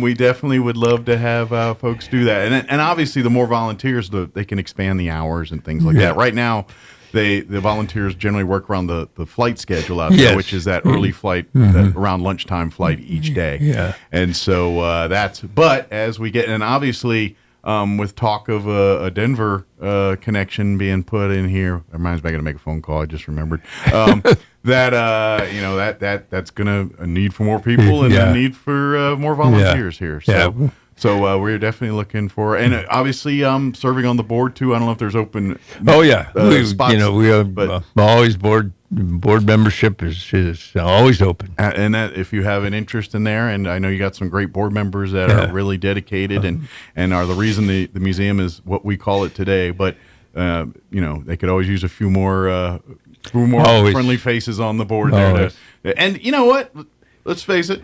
We definitely would love to have folks do that, and obviously the more volunteers, they can expand the hours and things like that. Right now, the volunteers generally work around the flight schedule out there, which is that early flight, that around lunchtime flight each day. Yeah, and so but as we get, and obviously with talk of a Denver connection being put in here, it reminds me I got to make a phone call. I just remembered. That's gonna a need for more people and a need for more volunteers here. So, so we're definitely looking for, and obviously serving on the board too. I don't know if there's open. Spots, but always board membership is always open. And that if you have an interest in there, and I know you got some great board members that are really dedicated and are the reason the museum is what we call it today. But they could always use a few more friendly faces on the board there. And you know what? Let's face it,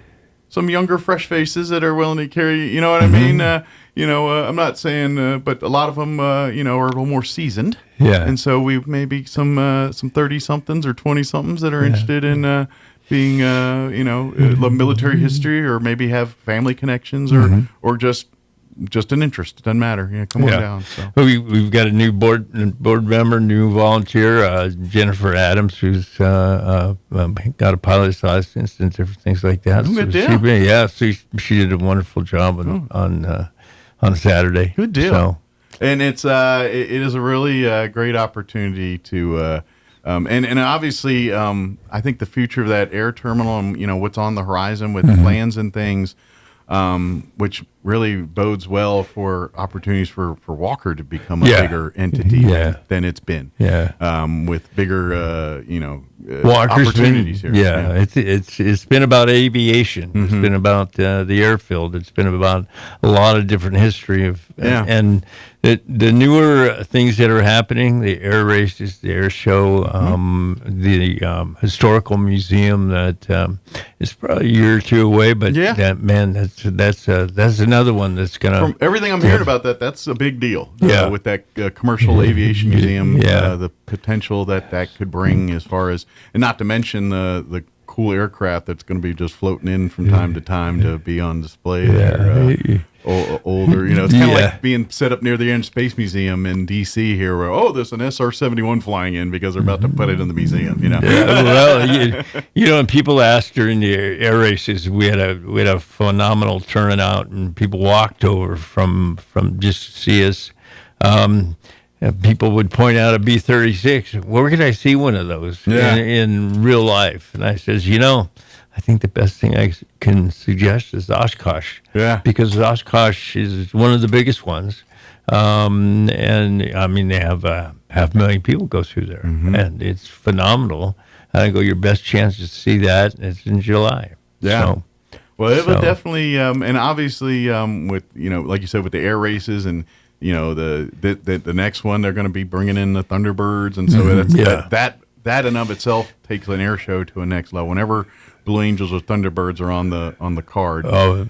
some younger, fresh faces that are willing to carry. You know what I mean? I'm not saying, but a lot of them, are a little more seasoned. Yeah. And so we maybe some 30-somethings or 20-somethings that are interested in being, love military history, or maybe have family connections, or just an interest. It doesn't matter. Yeah, come on down. So. We've got a new board member, new volunteer, Jennifer Adams, who's got a pilot's license and different things like that. So she did a wonderful job on Saturday. Good deal. So. And it is a really great opportunity to. And obviously, I think the future of that air terminal and what's on the horizon with plans and things, which really bodes well for opportunities for Walker to become a bigger entity than it's been. With bigger, opportunities here. It's been about aviation. It's been about the airfield. It's been about a lot of different history of and the newer things that are happening, the air races, the air show, the historical museum that is probably a year or two away, but that's another one that's gonna. From everything I'm hearing about that's a big deal. With that commercial aviation museum, the potential that could bring as far as, and not to mention the cool aircraft that's going to be just floating in from time to time to be on display there. Older, it's kind of like being set up near the Air and Space Museum in D.C. here, where there's an SR-71 flying in because they're about to put it in the museum. And people asked during the air races, we had a phenomenal turnout, and people walked over from just to see us. People would point out a B-36. Where can I see one of those in real life? And I says, I think the best thing I can suggest is Oshkosh. Because Oshkosh is one of the biggest ones. And I mean, they have 500,000 people go through there. And it's phenomenal. I think your best chance to see that is in July. So, well, it would definitely, and obviously with, like you said, with the air races and, the next one, they're going to be bringing in the Thunderbirds. And so that in of itself takes an air show to a next level. Whenever Blue Angels or Thunderbirds are on the card,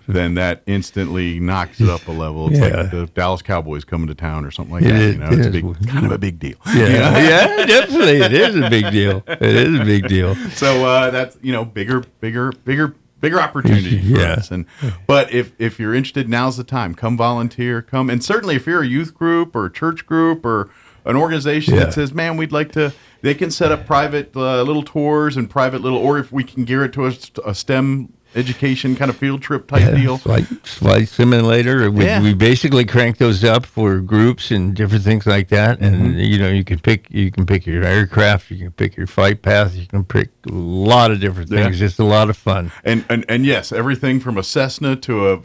then that instantly knocks it up a level. It's like the Dallas Cowboys coming to town or something like that. It's kind of a big deal. Definitely, it is a big deal. It is a big deal. So that's bigger opportunity for us. But if you're interested, now's the time. Come volunteer. Come, and certainly if you're a youth group or a church group or an organization that says, man, we'd like to. They can set up private little tours and private little, or if we can gear it to a STEM education kind of field trip type deal. Flight simulator. We basically crank those up for groups and different things like that. And you can pick your aircraft, you can pick your flight path, you can pick a lot of different things. It's a lot of fun. And yes, everything from a Cessna to a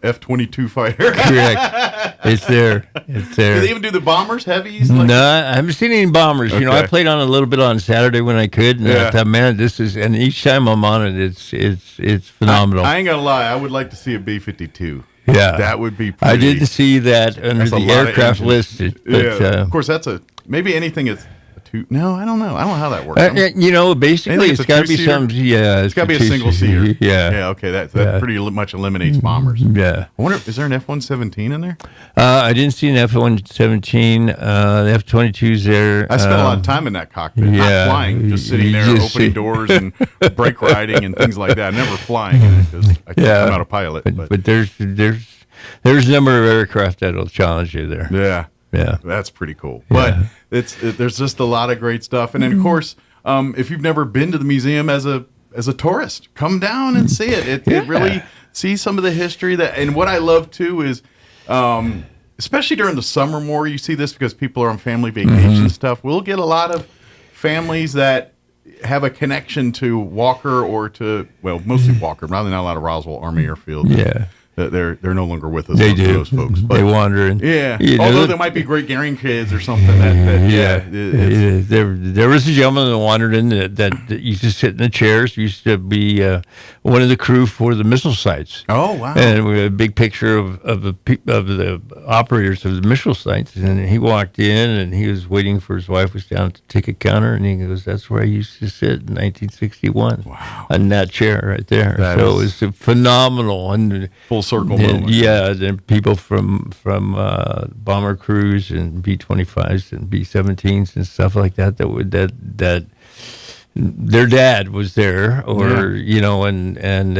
F-22 fighter. Correct. It's there. It's there. Do they even do the bombers, heavies? No, I haven't seen any bombers. Okay. I played on a little bit on Saturday when I could, and I thought, man, and each time I'm on it, it's phenomenal. I ain't gonna lie, I would like to see a B-52. Yeah, that would be pretty. I didn't see that under the aircraft listed. But, of course, that's maybe anything is. No, I don't know. I don't know how that works. Basically, it's got to be something. Yeah, it's got to be a single seater. Yeah. Okay, that pretty much eliminates bombers. Yeah. I wonder, is there an F-117 in there? I didn't see an F-117. The F-22's there. I spent a lot of time in that cockpit, not flying, just sitting there, opening doors and brake riding and things like that. Never flying in it because I'm not a pilot. But there's a number of aircraft that'll challenge you there. Yeah. Yeah, that's pretty cool. But there's just a lot of great stuff, and then of course, if you've never been to the museum as a tourist, come down and see it. It really see some of the history and what I love too is, especially during the summer more you see this because people are on family vacation stuff. We'll get a lot of families that have a connection to Walker or to mostly Walker, probably not a lot of Roswell Army Airfield. Yeah. They're no longer with us. They do. Those folks. But, they wander. Although there might be great grandkids or something. There was a gentleman that wandered in that used to sit in the chairs. Used to be one of the crew for the missile sites. Oh wow! And we had a big picture of the operators of the missile sites. And he walked in and he was waiting for his wife was down at the ticket counter and he goes, "That's where I used to sit in 1961." Wow! On that chair right there. It was phenomenal and full circle moment. Yeah, then people from bomber crews and B-25s and B-17s and stuff like that that their dad was there, or and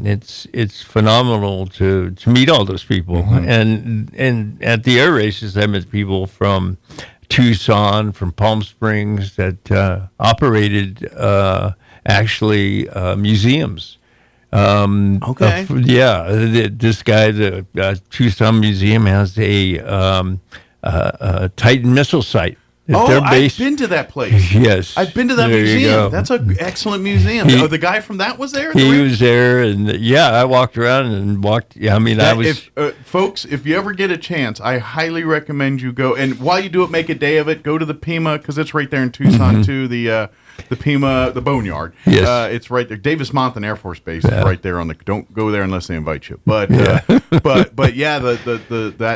it's phenomenal to meet all those people. And at the air races, I met people from Tucson, from Palm Springs that operated actually museums. This guy, the Tucson Museum has a Titan missile site. I've been to that place. Yes, I've been to that museum. That's an excellent museum. The guy from that was there. He was there, and I walked around and walked. Yeah, I mean, folks, if you ever get a chance, I highly recommend you go. And while you do it, make a day of it. Go to the Pima because it's right there in Tucson too. The Pima, the Boneyard. Yes. It's right there. Davis-Monthan Air Force Base is right there on the. Don't go there unless they invite you. But that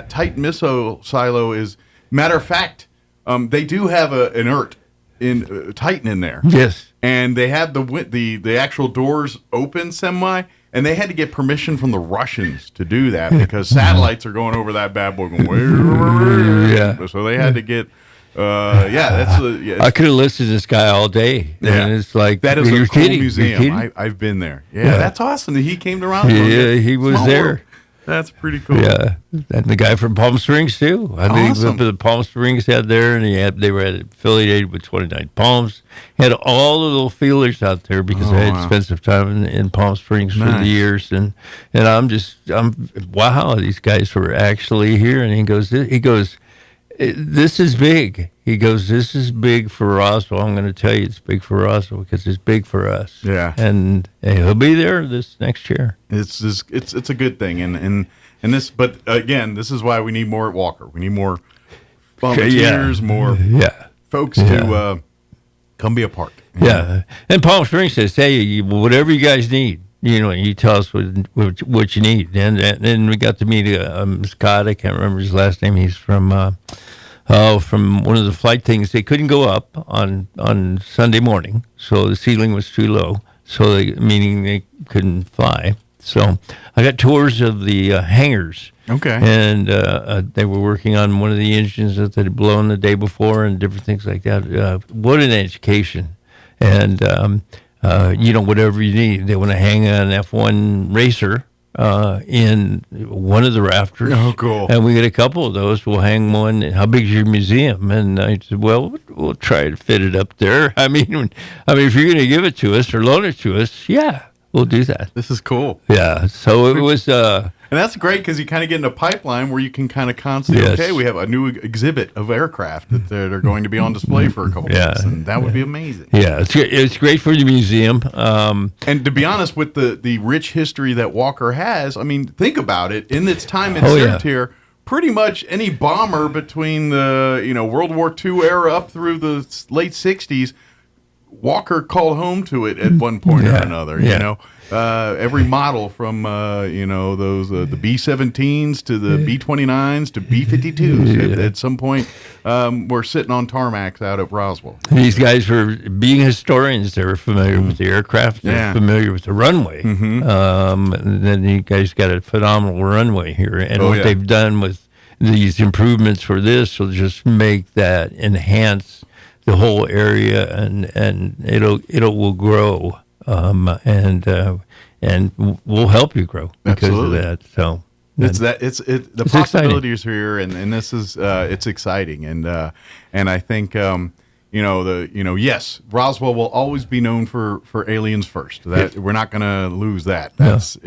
Titan missile silo is matter of fact. They do have an ERT in Titan in there. Yes, and they have the actual doors open semi, and they had to get permission from the Russians to do that because satellites are going over that bad boy. So they had to get. I could have listened to this guy all day. Yeah, and it's like that is a cool museum. I've been there. Yeah, that's awesome. He came to Roswell. Yeah, he was there. World. That's pretty cool. Yeah, and the guy from Palm Springs too. I think he went to the Palm Springs had there, and they were affiliated with 29 Palms. He had all the little feelers out there because I had spent some time in Palm Springs for the years, and I'm wow, these guys were actually here. And he goes, this is big. He goes, this is big for Roswell. I'm going to tell you it's big for Roswell because it's big for us. Yeah. And he'll be there this next year. It's a good thing. And this, but again, this is why we need more at Walker. We need more volunteers, more folks to come be a part. Yeah. And Palm Springs says, hey, whatever you guys need, you tell us what you need. And we got to meet Scott. I can't remember his last name. He's from one of the flight things. They couldn't go up on Sunday morning, so the ceiling was too low. So meaning they couldn't fly. So I got tours of the hangars. Okay. And they were working on one of the engines that they'd blown the day before and different things like that. What an education. And whatever you need. They want to hang an F1 racer in one of the rafters. Oh, cool. And we get a couple of those. We'll hang one. How big is your museum? And I said, well, we'll try to fit it up there. I mean, if you're going to give it to us or loan it to us, yeah. we'll do that. This is cool. Yeah. So it was. And that's great because you kind of get in a pipeline where you can kind of constantly, okay, we have a new exhibit of aircraft that are going to be on display for a couple months, and that would be amazing. Yeah, it's great for the museum. And to be honest, with the rich history that Walker has, I mean, think about it. In its time it served here, pretty much any bomber between the World War II era up through the late 60s, Walker called home to it at one point or another. You know, every model from those the B-17s to the B-29s to B-52s at some point were sitting on tarmacs out at Roswell. These guys were being historians. They were familiar with the aircraft. They were familiar with the runway. And then you guys got a phenomenal runway here, and what they've done with these improvements for this will just make that enhance the whole area, and will grow, and we'll help you grow because of that. So the possibilities are here, and this is it's exciting, and I think yes, Roswell will always be known for aliens first. That we're not going to lose that. That's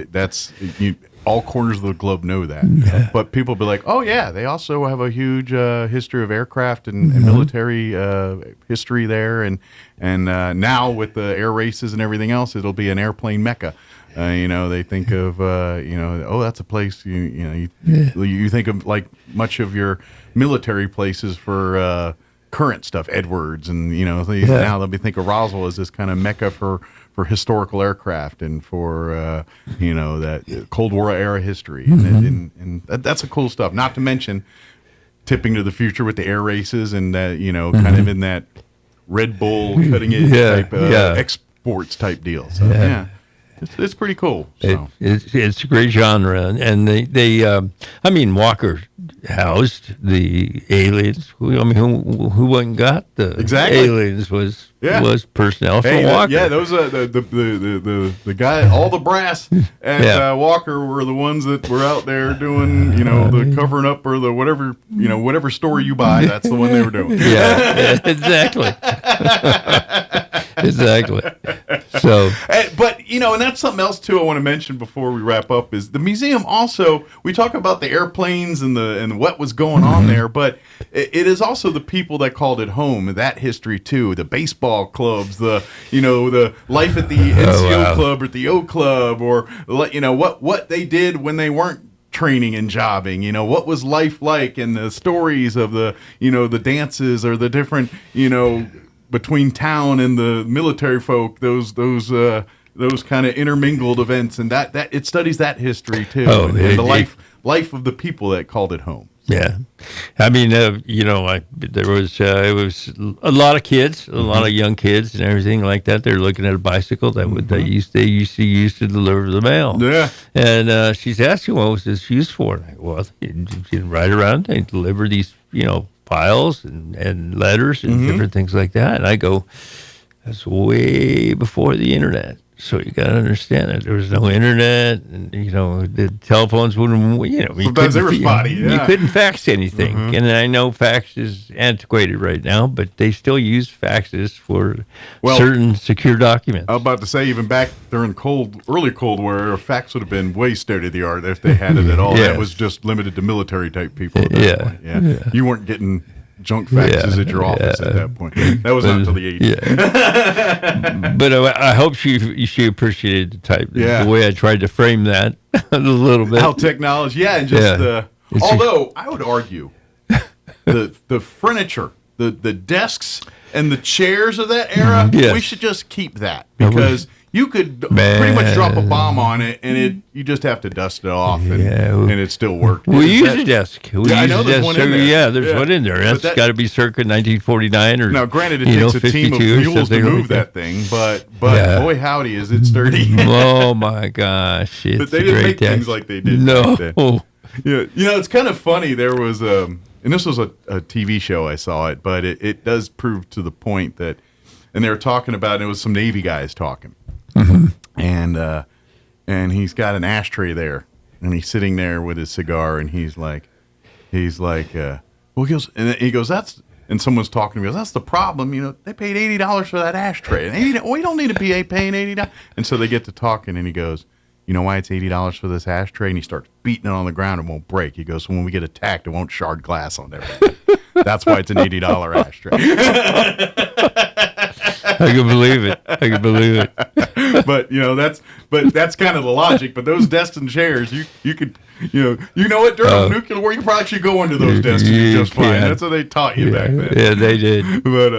all corners of the globe know that. But people be like, oh yeah, they also have a huge history of aircraft and military history there, and now with the air races and everything else, it'll be an airplane mecca. They think of that's a place you think of like much of your military places for current stuff, Edwards, and now they'll be think of Roswell as this kind of mecca for historical aircraft and for that Cold War era history, and that's a cool stuff. Not to mention tipping to the future with the air races and that kind of in that Red Bull cutting edge type exports type deal. So it's pretty cool. So. It's a great genre, and they Walker housed the aliens. Who went and got the aliens was personnel from Walker. Those the guy, all the brass at Walker were the ones that were out there doing the covering up or the whatever store you buy. That's the one they were doing. Exactly. Exactly. So, but and that's something else too I want to mention before we wrap up is the museum also. We talk about the airplanes and what was going on there, but it is also the people that called it home. That history too. The baseball clubs, the life at the NCO club or at the O club, or what they did when they weren't training and jobbing. What was life like, and the stories of the the dances or the different between town and the military folk, those kind of intermingled events, and that it studies that history too, and the life of the people that called it home. Yeah, there was it was a lot of kids, a lot of young kids, and everything like that. They're looking at a bicycle that they used to use to deliver the mail. Yeah, and she's asking, what was this used for? And you ride around and deliver these, files and letters and different things like that. And I go, that's way before the internet. So you got to understand that there was no internet, and the telephones wouldn't. Sometimes they were spotty. You couldn't fax anything, and I know fax is antiquated right now, but they still use faxes for certain secure documents. I was about to say, even back during early Cold War, a fax would have been way state of the art if they had it at all. That was just limited to military type people. At that point. Yeah, you weren't getting junk faxes at your office at that point. That was not until the 80s. But I hope she appreciated the way I tried to frame that a little bit. How technology, and just although I would argue the furniture, the desks and the chairs of that era, we should just keep that, because you could pretty much drop a bomb on it, and you just have to dust it off, and it still worked. We use a desk. I know there's one in there. Yeah, there's one in there. That's got to be circa 1949 or. Now, granted, it takes a team of mules to move that thing, but boy, howdy, is it sturdy! Oh my gosh, but they didn't make things like they did. No. Back then. Yeah, it's kind of funny. There was and this was a TV show. I saw it, but it does prove to the point that, and they were talking about it was some Navy guys talking. And he's got an ashtray there, and he's sitting there with his cigar, and he goes, and someone's talking to me, that's the problem. They paid $80 for that ashtray. And we don't need to be paying $80. And so they get to talking, and he goes, you know why it's $80 for this ashtray? And he starts beating it on the ground. It won't break. He goes, so when we get attacked, it won't shard glass on everything. That's why it's an $80 ashtray. I can believe it. But that's kind of the logic. But those desks and chairs, you could, what? During the nuclear war, you probably should go into those desks just fine. That's what they taught you back then. Yeah, they did. But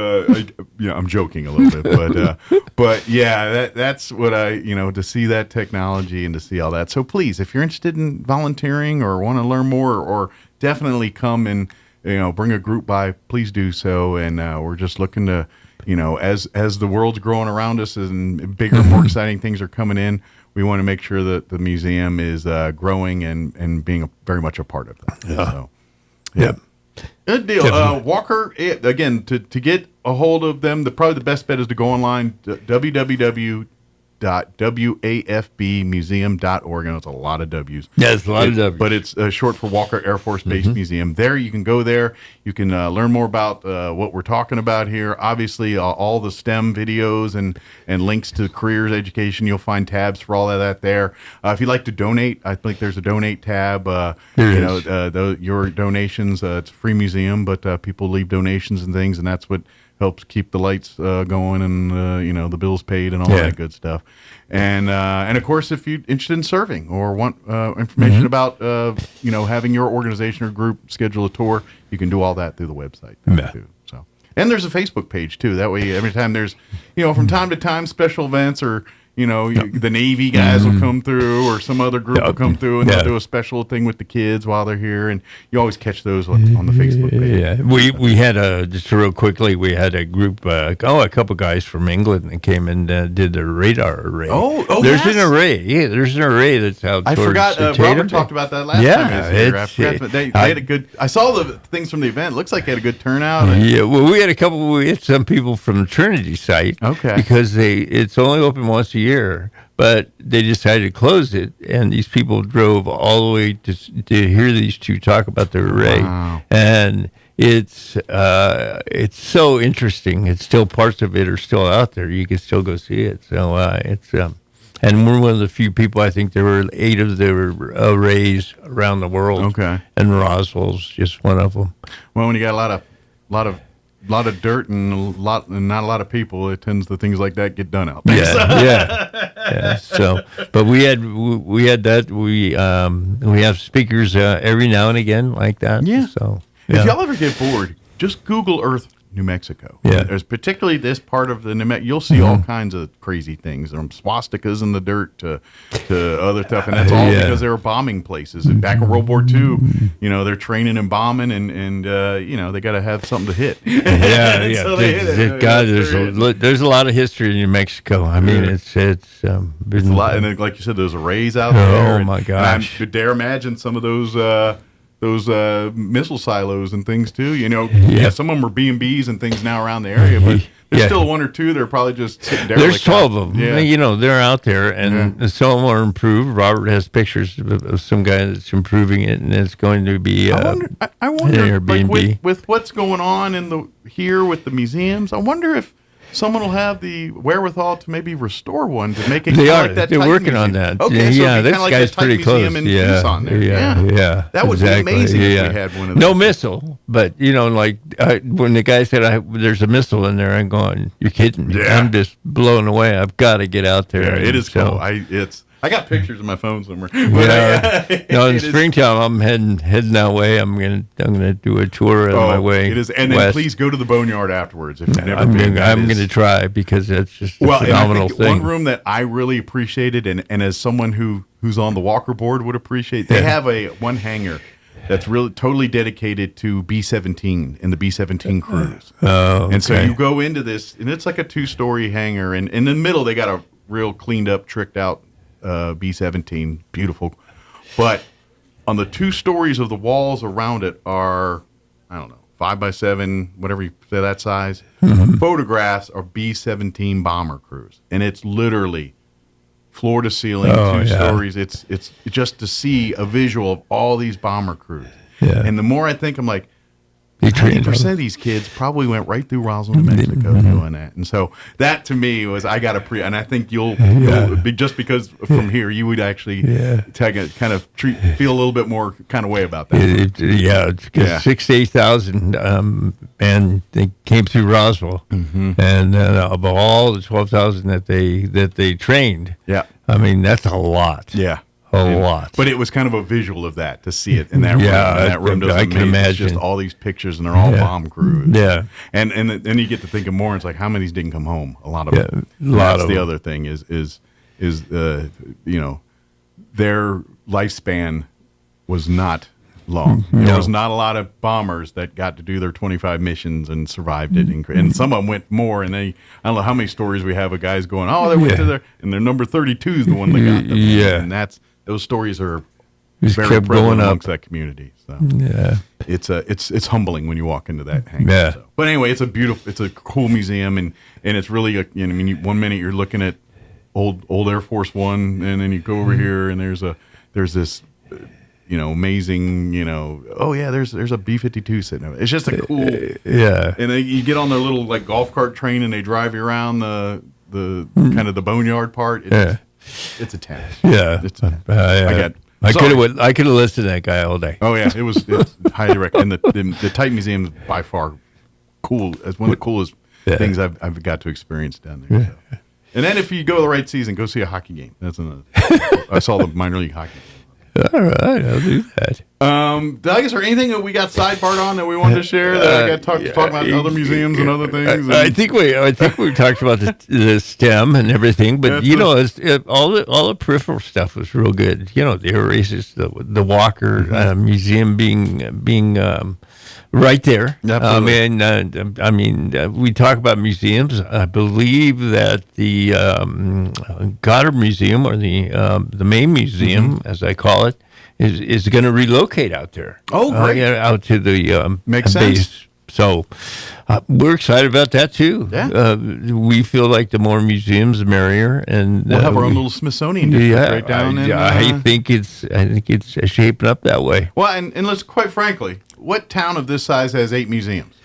I'm joking a little bit. But yeah, that's what to see that technology and to see all that. So please, if you're interested in volunteering or want to learn more, or definitely come and bring a group by, please do so. And we're just looking to, as the world's growing around us and bigger, more exciting things are coming in, we want to make sure that the museum is growing and being very much a part of that. Yeah. So, yeah. Good deal. Walker, again, to get a hold of them, probably the best bet is to go online, www.wafbmuseum.org. And it's a lot of W's. Yeah, it's a lot of W's. But it's short for Walker Air Force Base Museum. There, you can go there. You can learn more about what we're talking about here. Obviously, all the STEM videos and links to careers education. You'll find tabs for all of that there. If you'd like to donate, I think there's a donate tab. Your donations, it's a free museum, but people leave donations and things, and that's what helps keep the lights going and the bills paid and all that good stuff. And of course, if you're interested in serving or want information about having your organization or group schedule a tour, you can do all that through the website too. So, and there's a Facebook page too. That way, every time there's from time to time special events or the Navy guys will come through, or some other group will come through, and they'll do a special thing with the kids while they're here, and you always catch those on the Facebook page. Yeah, we had just real quickly, we had a group, a couple guys from England that came and did the radar array. There's an array. Yeah, there's an array that's out. I forgot. Robert talked about that last time. I forgot, they had a good. I saw the things from the event. It looks like they had a good turnout. Well, we had some people from the Trinity site. Okay, because it's only open once a year, but they decided to close it, and these people drove all the way to hear these two talk about the array. Wow. And it's so interesting. It's still, parts of it are still out there. You can still go see it. So and we're one of the few people. I think there were 8 of the arrays around the world. Okay, and Roswell's just one of them. Well, when you got a lot of dirt and not a lot of people, it tends to things like that get done out there. Yeah. So, but we had that. We have speakers every now and again like that. Yeah. So if y'all ever get bored, just Google Earth New Mexico. Yeah. There's particularly this part of the New Mexico. You'll see all kinds of crazy things, from swastikas in the dirt to other stuff, and that's all because they were bombing places. And back in World War II, they're training and bombing, and they got to have something to hit. So there's a lot of history in New Mexico. I mean, it's a lot, and then, like you said, there's arrays out there. Oh my gosh! I dare imagine some of those missile silos and things too. Some of them are B&Bs and things now around the area, but there's still 1 or 2 that are probably just sitting there. There's 12 of them. Yeah. They're out there, and some of them are improved. Robert has pictures of some guy that's improving it, and it's going to be I wonder Airbnb. with what's going on here with the museums. I wonder if someone will have the wherewithal to maybe restore one to make it like that. They're working on that. Okay, so this like guy's pretty close. Tucson there. Yeah. That would be amazing if we had one of those. No missile, but when the guy said there's a missile in there, I'm going, you're kidding me. Yeah. I'm just blown away. I've got to get out there. Yeah, it is cool. I got pictures on my phone somewhere. In springtime, I'm heading that way. I'm gonna do a tour on my way. It is, and then please go to the Boneyard afterwards if you've never been. I'm going to try, because it's just a phenomenal thing. One room that I really appreciated, and as someone who's on the Walker board would appreciate, they have one hangar that's really totally dedicated to B-17 and the B-17 crews. Oh, okay. And so you go into this, and it's like a 2-story hangar, and in the middle they got a real cleaned up, tricked out B-17, beautiful. But on the 2 stories of the walls around it are, 5x7, whatever you say that size, photographs of B-17 bomber crews. And it's literally floor to ceiling, 2 stories. It's just to see a visual of all these bomber crews. Yeah. And the more I think, I'm like, 90% of these kids probably went right through Roswell, New Mexico doing that. And so that to me was, I got to and I think you'll just because from here, you would actually feel a little bit more kind of way about that. 6,000 to 8,000 and they came through Roswell. And of all the 12,000 that they trained, I mean, that's a lot. A lot. But it was kind of a visual of that, to see it in that room. That room I can imagine. It's just all these pictures, and they're all bomb crews. Yeah. And then you get to thinking more, and it's like, how many didn't come home? A lot of them. That's the other thing is their lifespan was not long. There was not a lot of bombers that got to do their 25 missions and survived it. And some of them went more, and I don't know how many stories we have of guys going, they went to there, and their number 32 is the one that got them. And those stories are very prevalent amongst that community. So it's humbling when you walk into that hangar. So. But anyway, it's a cool museum, and it's really one minute you're looking at old Air Force One, and then you go over here, and there's this amazing, there's a B-52 sitting there. It's just a cool, And then you get on their little like golf cart train, and they drive you around the kind of the boneyard part. It's a 10. It's a 10. I could have listened to that guy all day. Oh yeah, it's highly recommend. And the Type Museum is by far cool. It's one of the coolest things I've got to experience down there. So. And then if you go the right season, go see a hockey game. That's another. I saw the minor league hockey game. All right, I'll do that. Doug, is there anything that we got sidebarred on that we wanted to share? That I got to talk about other museums and other things. I think we talked about the STEM and everything, but all the peripheral stuff was real good. The air races, the Walker Museum being right there. We talk about museums. I believe that the Goddard Museum, or the main museum, as I call it, is going to relocate out there. Oh, great! Out to the makes base. Sense. So we're excited about that too. Yeah. We feel like the more museums, the merrier, and we'll have our own little Smithsonian district right down. I think it's shaping up that way. Well, and let's quite frankly, what town of this size has 8 museums?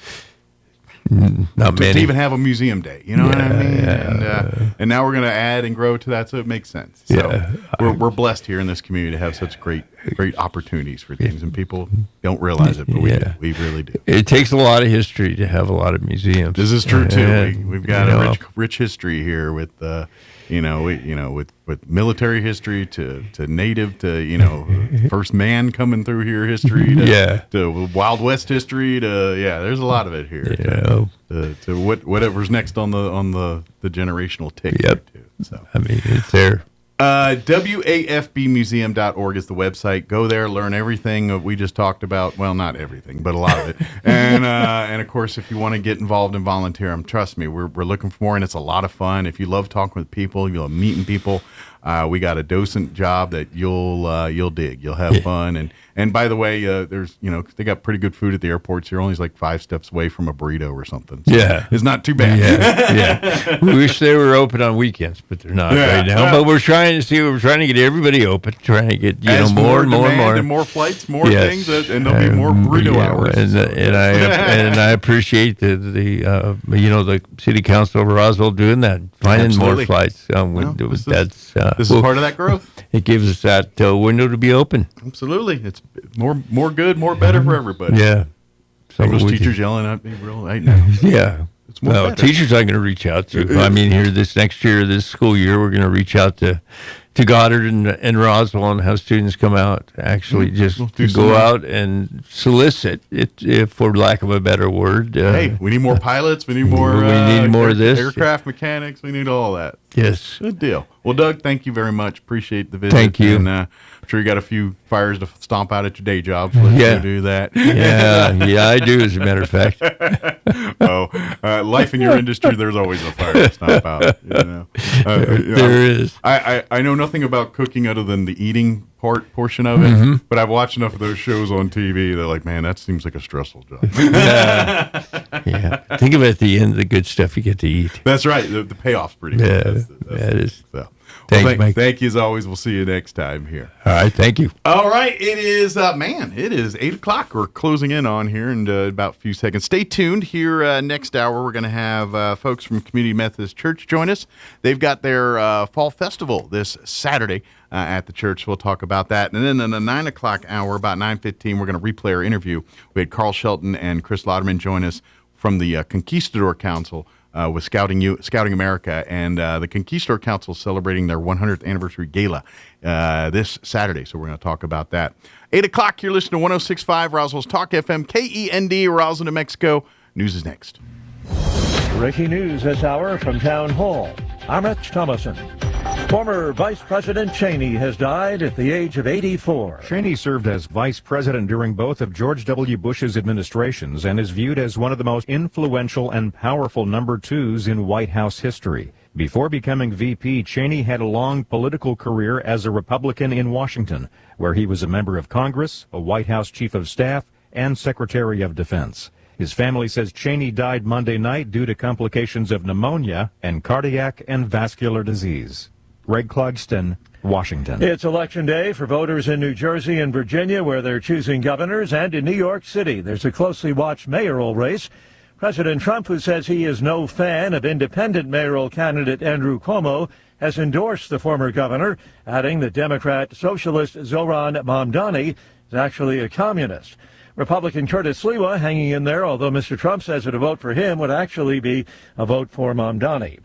Not many. To even have a museum day, you know what I mean? And now we're going to add and grow to that, so it makes sense. So we're blessed here in this community to have such great opportunities for things, and people don't realize it, but we really do. It takes a lot of history to have a lot of museums. This is true too. We've got a rich history here with with military history to native to first man coming through here history to Wild West history to there's a lot of it here to whatever's next on the generational tick. Too, so it's there. WAFBmuseum.org is the website. Go there, learn everything that we just talked about. Well, not everything, but a lot of it. And of course, if you want to get involved and volunteer, trust me, we're looking for more, and it's a lot of fun. If you love talking with people, you love meeting people, we got a docent job that you'll dig. You'll have fun. And by the way, there's they got pretty good food at the airports. You're only like 5 steps away from a burrito or something. So it's not too bad. We wish they were open on weekends, but they're not right now. But we're trying to get everybody open, trying to get more and more flights, more things, and there'll be more burrito hours. And I appreciate the city council of Roswell doing that, finding more flights. This is part of that growth. It gives us that window to be open. Absolutely, it's more good, more better for everybody. Yeah. So those teachers yelling at me right now. It's more better. Teachers I'm going to reach out to. Here this next year, this school year, we're going to reach out to Goddard and Roswell and have students come out, actually just to go out and solicit it, for lack of a better word. Hey, we need more pilots. We need more of this. Aircraft mechanics. We need all that. Yes. Good deal. Well, Doug, thank you very much. Appreciate the visit. Thank you. And I'm sure you got a few fires to stomp out at your day job. So let's do that. Yeah, I do, as a matter of fact. Life in your industry, there's always a fire to stomp out. There is. I know nothing about cooking other than the eating portion of it, but I've watched enough of those shows on TV. They're like, man, that seems like a stressful job. Think of it at the end, the good stuff you get to eat. That's right. The payoff's pretty good. That is. So. Thanks, Mike. Thank you as always. We'll see you next time here. All right, thank you. All right, it is, it is 8 o'clock. We're closing in on here in about a few seconds. Stay tuned. Here next hour, we're going to have folks from Community Methodist Church join us. They've got their fall festival this Saturday at the church. We'll talk about that. And then in the 9 o'clock hour, about 9:15, we're going to replay our interview. We had Carl Shelton and Chris Lauderman join us from the Conquistador Council with Scouting America, and the Conquistador Council is celebrating their 100th anniversary gala this Saturday, so we're going to talk about that. 8 o'clock, you're listening to 106.5 Roswell's Talk FM, KEND, Roswell, New Mexico. News is next. Breaking news this hour from Town Hall. I'm Rich Thomason. Former Vice President Cheney has died at the age of 84. Cheney served as vice president during both of George W. Bush's administrations and is viewed as one of the most influential and powerful number twos in White House history. Before becoming VP, Cheney had a long political career as a Republican in Washington, where he was a member of Congress, a White House chief of staff, and Secretary of Defense. His family says Cheney died Monday night due to complications of pneumonia and cardiac and vascular disease. Greg Clugston, Washington. It's Election Day for voters in New Jersey and Virginia, where they're choosing governors, and in New York City. There's a closely watched mayoral race. President Trump, who says he is no fan of independent mayoral candidate Andrew Cuomo, has endorsed the former governor, adding that Democrat socialist Zohran Mamdani is actually a communist. Republican Curtis Sliwa hanging in there, although Mr. Trump says that a vote for him would actually be a vote for Mamdani.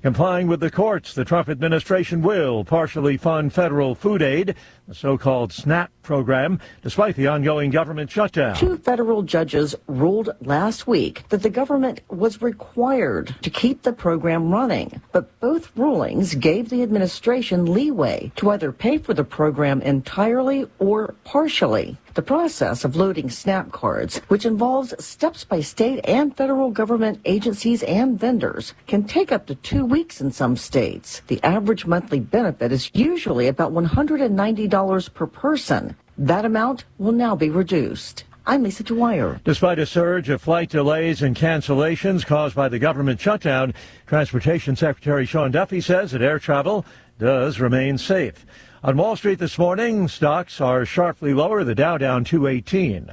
Complying with the courts, the Trump administration will partially fund federal food aid, the so-called SNAP program, despite the ongoing government shutdown. 2 federal judges ruled last week that the government was required to keep the program running, but both rulings gave the administration leeway to either pay for the program entirely or partially. The process of loading SNAP cards, which involves steps by state and federal government agencies and vendors, can take up to 2 weeks in some states. The average monthly benefit is usually about $190 per person. That amount will now be reduced. I'm Lisa Dwyer. Despite a surge of flight delays and cancellations caused by the government shutdown, Transportation Secretary Sean Duffy says that air travel does remain safe. On Wall Street this morning, stocks are sharply lower, the Dow down 218.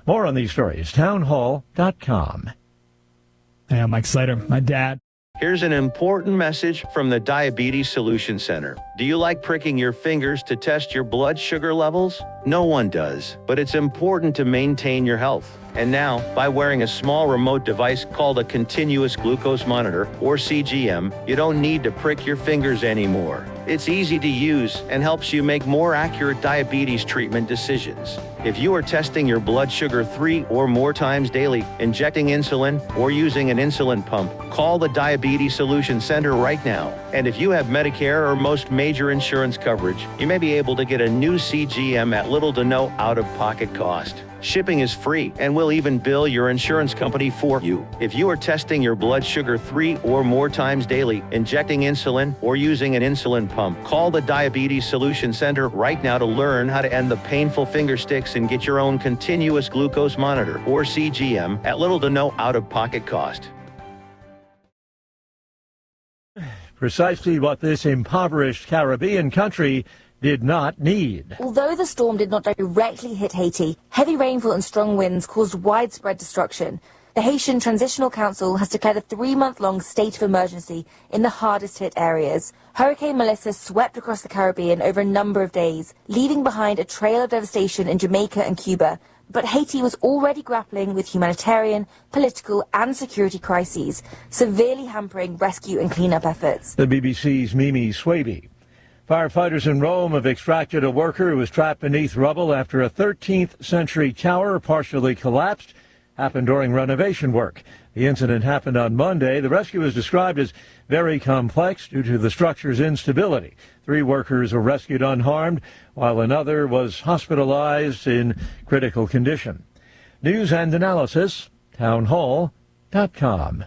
More on these stories, townhall.com. Hey, I'm Mike Slater. My dad. Here's an important message from the Diabetes Solution Center. Do you like pricking your fingers to test your blood sugar levels? No one does, but it's important to maintain your health. And now, by wearing a small remote device called a continuous glucose monitor, or CGM, you don't need to prick your fingers anymore. It's easy to use and helps you make more accurate diabetes treatment decisions. If you are testing your blood sugar 3 or more times daily, injecting insulin, or using an insulin pump, call the Diabetes Solution Center right now. And if you have Medicare or most major insurance coverage, you may be able to get a new CGM at little to no out-of-pocket cost. Shipping is free and will even bill your insurance company for you. If you are testing your blood sugar 3 or more times daily, injecting insulin, or using an insulin pump, call the Diabetes Solution Center right now to learn how to end the painful finger sticks and get your own continuous glucose monitor, or CGM, at little to no out-of-pocket cost. Precisely what this impoverished Caribbean country did not need. Although the storm did not directly hit Haiti, heavy rainfall and strong winds caused widespread destruction. The Haitian Transitional Council has declared a 3-month-long state of emergency in the hardest hit areas. Hurricane Melissa swept across the Caribbean over a number of days, leaving behind a trail of devastation in Jamaica and Cuba. But Haiti was already grappling with humanitarian, political and security crises, severely hampering rescue and cleanup efforts. The BBC's Mimi Swaby. Firefighters in Rome have extracted a worker who was trapped beneath rubble after a 13th century tower partially collapsed. Happened during renovation work. The incident happened on Monday. The rescue is described as very complex due to the structure's instability. 3 workers were rescued unharmed, while another was hospitalized in critical condition. News and analysis, townhall.com.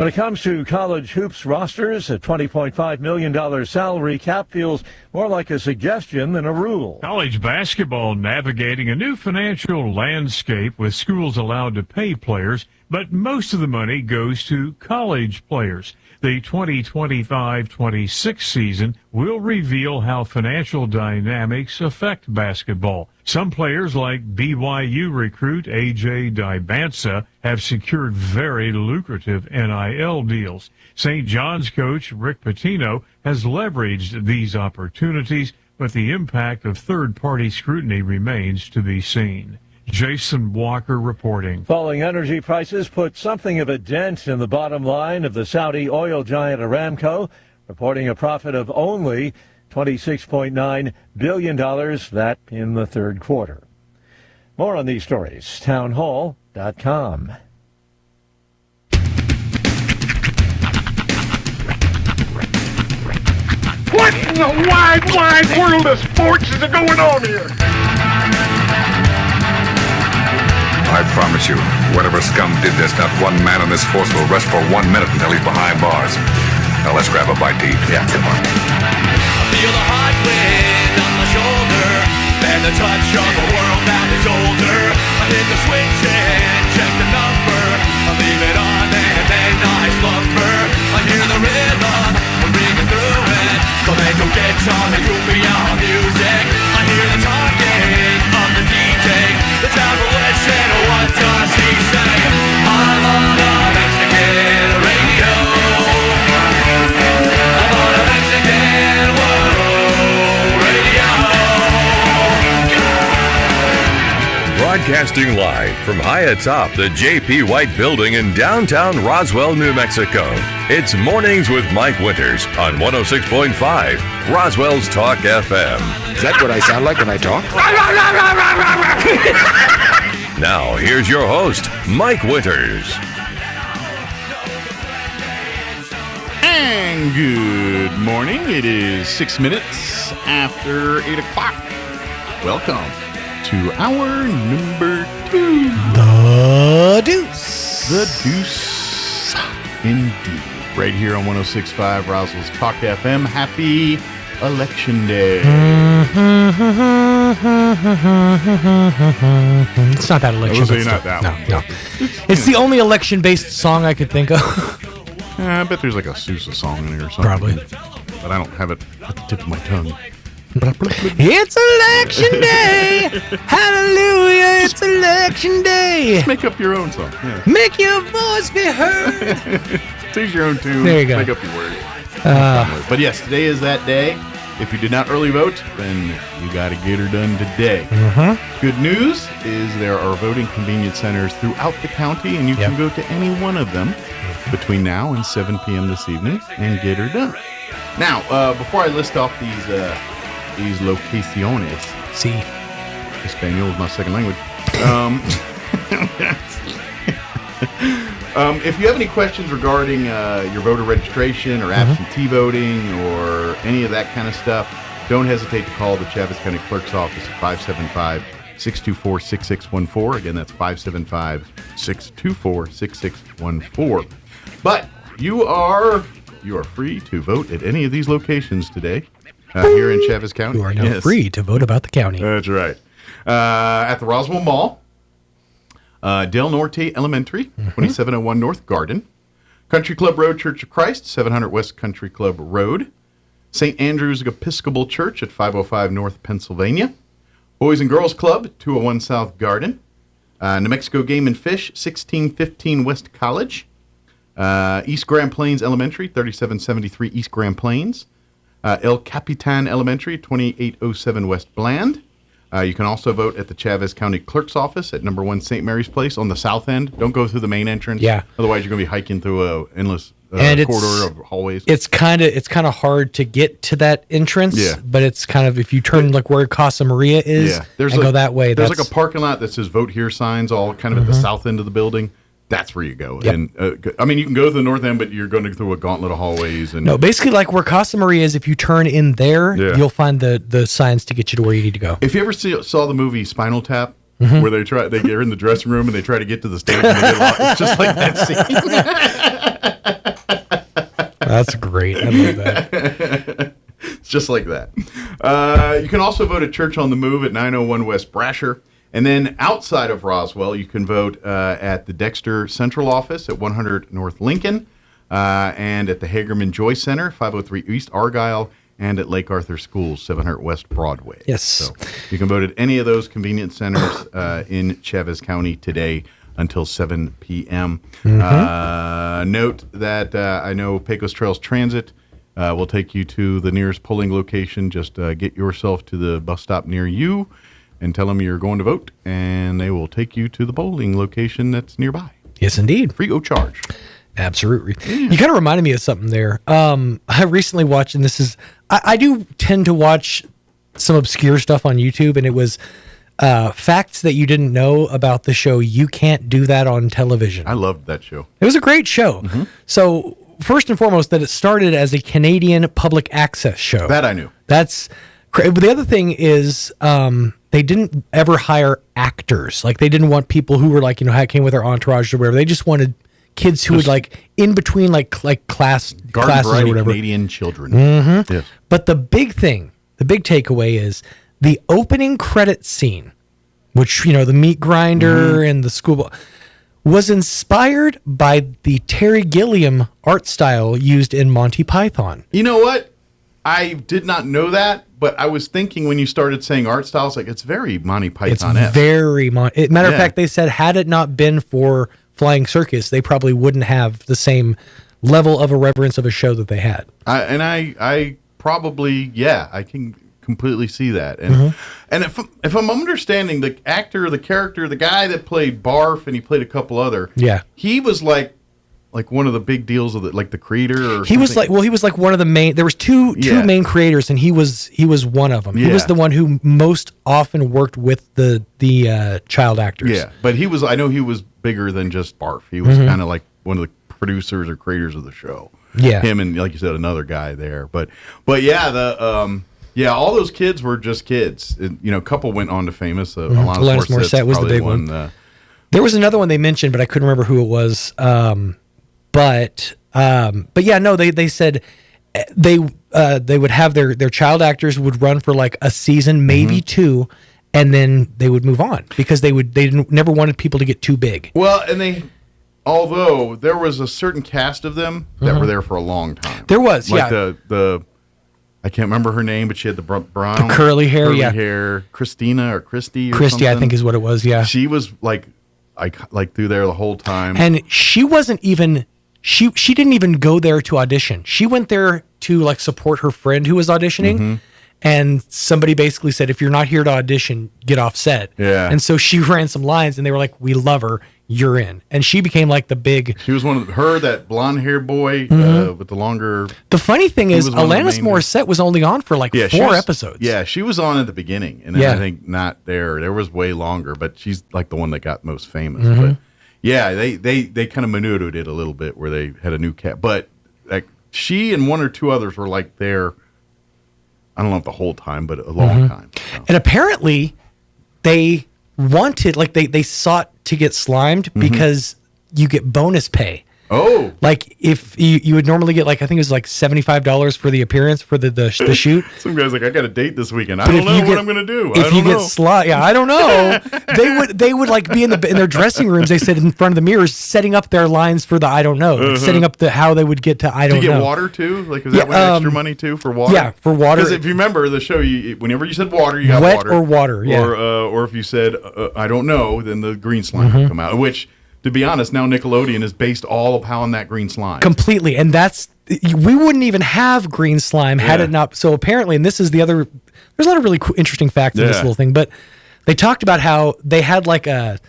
When it comes to college hoops rosters, a $20.5 million salary cap feels more like a suggestion than a rule. College basketball navigating a new financial landscape with schools allowed to pay players, but most of the money goes to college players. The 2025-26 season will reveal how financial dynamics affect basketball. Some players like BYU recruit A.J. Dibansa have secured very lucrative NIL deals. St. John's coach Rick Pitino has leveraged these opportunities, but the impact of third-party scrutiny remains to be seen. Jason Walker reporting. Falling energy prices put something of a dent in the bottom line of the Saudi oil giant Aramco, reporting a profit of only $26.9 billion, that in the third quarter. More on these stories, townhall.com. What in the wide world of sports is going on here? I promise you, whatever scum did this, not one man on this force will rest for 1 minute until he's behind bars. Now let's grab a bite to eat. Yeah, come on. I feel the hot wind on my shoulder, and the touch of a world that is older. I hit the switch and check the number. I leave it on and then I slumber. I hear the rhythm, we're ringing through it. Flamenco guitar, the cumbia music. I hear the talking of the DJ. The travelist said, what does he say? I'm on a Mexican radio. I'm on a Mexican radio. Broadcasting live from high atop the J.P. White Building in downtown Roswell, New Mexico. It's Mornings with Mike Winters on 106.5 Roswell's Talk FM. Is that what I sound like when I talk? Now, here's your host, Mike Winters. And good morning. It is 6 minutes after 8 o'clock. Welcome to hour number 2. The Deuce. The Deuce. Indeed. Right here on 106.5 Roswell's Talk FM. Happy Election Day. It's not that election. It's not that one. No. It's the only election-based song I could think of. I bet there's like a Sousa song in here or something. Probably. But I don't have it at the tip of my tongue. It's election day. Hallelujah. It's election day. Make up your own song. Yeah. Make your voice be heard. Choose your own tune. There you go. Make up your words. But yes, today is that day. If you did not early vote, then you got to get her done today. Good news is there are voting convenience centers throughout the county, and you can go to any one of them between now and 7 p.m. this evening and get her done. Now, before I list off these locaciones, Espanol is my second language. If you have any questions regarding your voter registration or absentee voting or any of that kind of stuff, don't hesitate to call the Chaves County Clerk's Office at 575-624-6614. Again, that's 575-624-6614. But you are free to vote at any of these locations today here in Chaves County. You are now free to vote about the county. That's right. At the Roswell Mall, Del Norte Elementary, 2701 North Garden, Country Club Road Church of Christ, 700 West Country Club Road, St. Andrew's Episcopal Church at 505 North Pennsylvania, Boys and Girls Club, 201 South Garden, New Mexico Game and Fish, 1615 West College, East Grand Plains Elementary, 3773 East Grand Plains, El Capitan Elementary, 2807 West Bland. You can also vote at the Chaves County Clerk's Office at number 1 St. Mary's Place on the south end. Don't go through the main entrance. Yeah. Otherwise, you're going to be hiking through an endless corridor of hallways. It's kind of hard to get to that entrance. Yeah. But it's kind of, if you turn like where Casa Maria is and go that way. There's like a parking lot that says "Vote Here" signs, all kind of at the south end of the building. That's where you go. Yep. And I mean, you can go to the north end, but you're going through a gauntlet of hallways. And no, basically like where Casa Maria is, if you turn in there, you'll find the signs to get you to where you need to go. If you ever saw the movie Spinal Tap, where they get in the dressing room and they try to get to the stage and they get lost. It's just like that scene. That's great. I love that. It's just like that. You can also vote at Church on the Move at 901 West Brasher. And then outside of Roswell, you can vote at the Dexter Central Office at 100 North Lincoln, and at the Hagerman Joy Center, 503 East Argyle, and at Lake Arthur Schools, 700 West Broadway. Yes. So you can vote at any of those convenience centers in Chavez County today until 7 p.m. Note that I know Pecos Trails Transit will take you to the nearest polling location. Just get yourself to the bus stop near you and tell them you're going to vote, and they will take you to the polling location that's nearby. Yes, indeed. Free of charge. Absolutely. You kind of reminded me of something there. I recently watched, and this is, I do tend to watch some obscure stuff on YouTube, and it was facts that you didn't know about the show You Can't Do That on Television. I loved that show. It was a great show. So, first and foremost, that it started as a Canadian public access show. That I knew. But the other thing is, they didn't ever hire actors. Like, they didn't want people who were like, came with their entourage or whatever. They just wanted kids who would like in between like classes or whatever. Canadian children. Yes. But the big takeaway is the opening credit scene, which the meat grinder and the school was inspired by the Terry Gilliam art style used in Monty Python. You know what? I did not know that, but I was thinking when you started saying art styles, like it's very Monty Python-esque. It's very matter of fact, they said had it not been for Flying Circus, they probably wouldn't have the same level of irreverence of a show that they had. I probably, I can completely see that. And and if I'm understanding, the actor, the character, the guy that played Barf, and he played a couple other, he was like one of the big deals of the creator. Or he was like one of the main. There was two main creators, and he was one of them. He was the one who most often worked with the child actors. Yeah, but I know he was bigger than just Barf. He was kind of like one of the producers or creators of the show. Yeah, him and, like you said, another guy there. But all those kids were just kids. A couple went on to famous. Alanis Morissette was the big one. There was another one they mentioned, but I couldn't remember who it was. But they said they would have their child actors would run for like a season, maybe two, and then they would move on because they never wanted people to get too big. Well, and although there was a certain cast of them that were there for a long time. There was, the I can't remember her name, but she had the brown, the curly hair, Christina or Christy. Christy, I think is what it was. Yeah, she was like through there the whole time, and she wasn't even. She didn't even go there to audition. She went there to like support her friend who was auditioning, and somebody basically said, "If you're not here to audition, get off set." Yeah. And so she ran some lines, and they were like, "We love her. You're in." And she became like the big. She was one of that blonde haired boy with the longer. The funny thing is, Alanis Morissette was only on for like 4 episodes. Yeah, she was on at the beginning, and then I think not there. There was way longer, but she's like the one that got most famous. But yeah, they kind of maneuvered it a little bit where they had a new cat, but like she and one or two others were like there. I don't know if the whole time, but a long time. So. And apparently, they wanted they sought to get slimed because you get bonus pay. Oh, like if you would normally get like I think it was like $75 for the appearance for the shoot. Some guy's like, I got a date this weekend. I don't know what I'm gonna do. If you get I don't know. they would like be in their dressing rooms. They sit in front of the mirrors, setting up their lines for the I don't know, like setting up how they would get to I don't know. Do you get water too? Like is that extra money too for water? Yeah, for water. Because if you remember the show, whenever you said water, you got wet water or water. Yeah. Or if you said I don't know, then the green slime would come out. Which, to be honest, now Nickelodeon is based all upon that green slime. Completely. And we wouldn't even have green slime had it not. So apparently, and this is the other, there's a lot of really interesting facts in this little thing, but they talked about how they had like a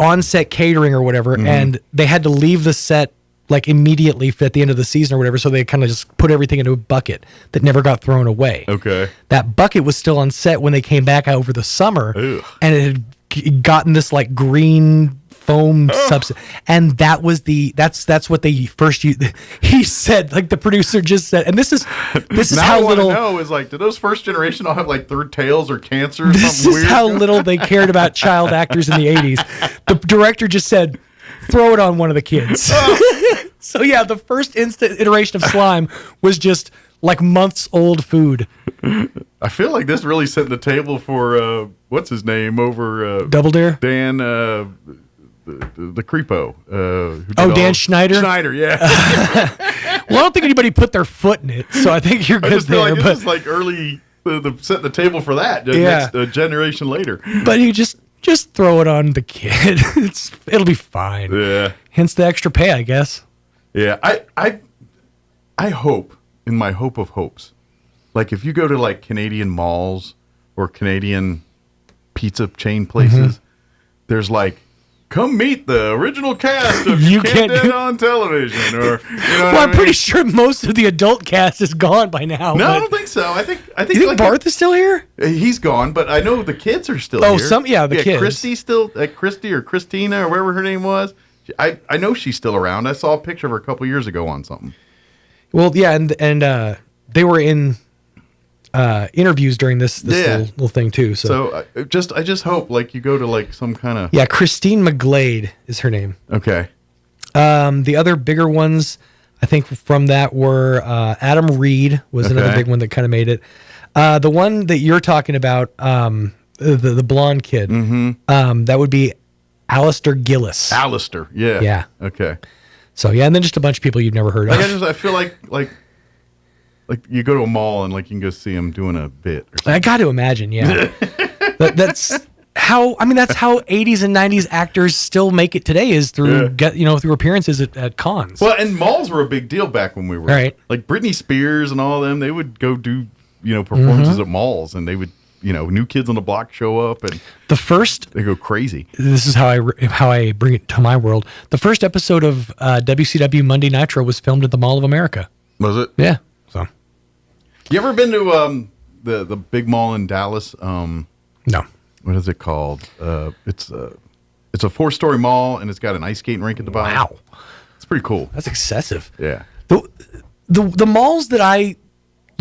on-set catering or whatever, and they had to leave the set like immediately at the end of the season or whatever, so they kind of just put everything into a bucket that never got thrown away. Okay. That bucket was still on set when they came back over the summer, and it had gotten this like green foam substance, and that's what they first used. He said, like the producer just said, and this is now how I little. know is like, did those first generation all have like third tails or cancer? Or This something is weird? how little they cared about child actors in the 80s. The director just said, throw it on one of the kids. So yeah, the first iteration of slime was just like months old food. I feel like this really set the table for what's his name over Double Dare? Dan the creepo. Dan Schneider? Schneider, yeah. Well, I don't think anybody put their foot in it, so I think you're good I just feel there. like But this is like early setting the table for that. Yeah. Next generation later. But you just throw it on the kid. It'll be fine. Yeah. Hence the extra pay, I guess. Yeah. I hope, in my hope of hopes, like if you go to like Canadian malls or Canadian pizza chain places, there's like, come meet the original cast of You Can't Dead on Television, or I'm pretty sure most of the adult cast is gone by now. No, but I don't think so. I think you think like Barth is still here? He's gone, but I know the kids are still Oh, here. the kids. Christy's still, Christy or Christina or wherever her name was. I know she's still around. I saw a picture of her a couple years ago on something. Well, yeah, and they were in interviews during this little thing too. So I just hope like you go to like some kind of Christine McGlade is her name. Okay. The other bigger ones, I think from that were Adam Reed was another big one that kind of made it. The one that you're talking about, the blonde kid, that would be Alistair Gillis. Alistair, yeah. Yeah. Okay. So yeah, and then just a bunch of people you've never heard of. I feel like you go to a mall and like you can go see him doing a bit. Or something. I got to imagine, yeah. That's how 80s and 90s actors still make it today is through through appearances at cons. Well, and malls were a big deal back when we were like Britney Spears and all of them. They would go do performances at malls, and they would New Kids on the Block show up, and they go crazy. This is how I bring it to my world. The first episode of WCW Monday Nitro was filmed at the Mall of America. Was it? Yeah. So, you ever been to the big mall in Dallas? No. What is it called? It's a 4-story mall, and it's got an ice skating rink at the bottom. Wow, it's pretty cool. That's excessive. Yeah. The malls that I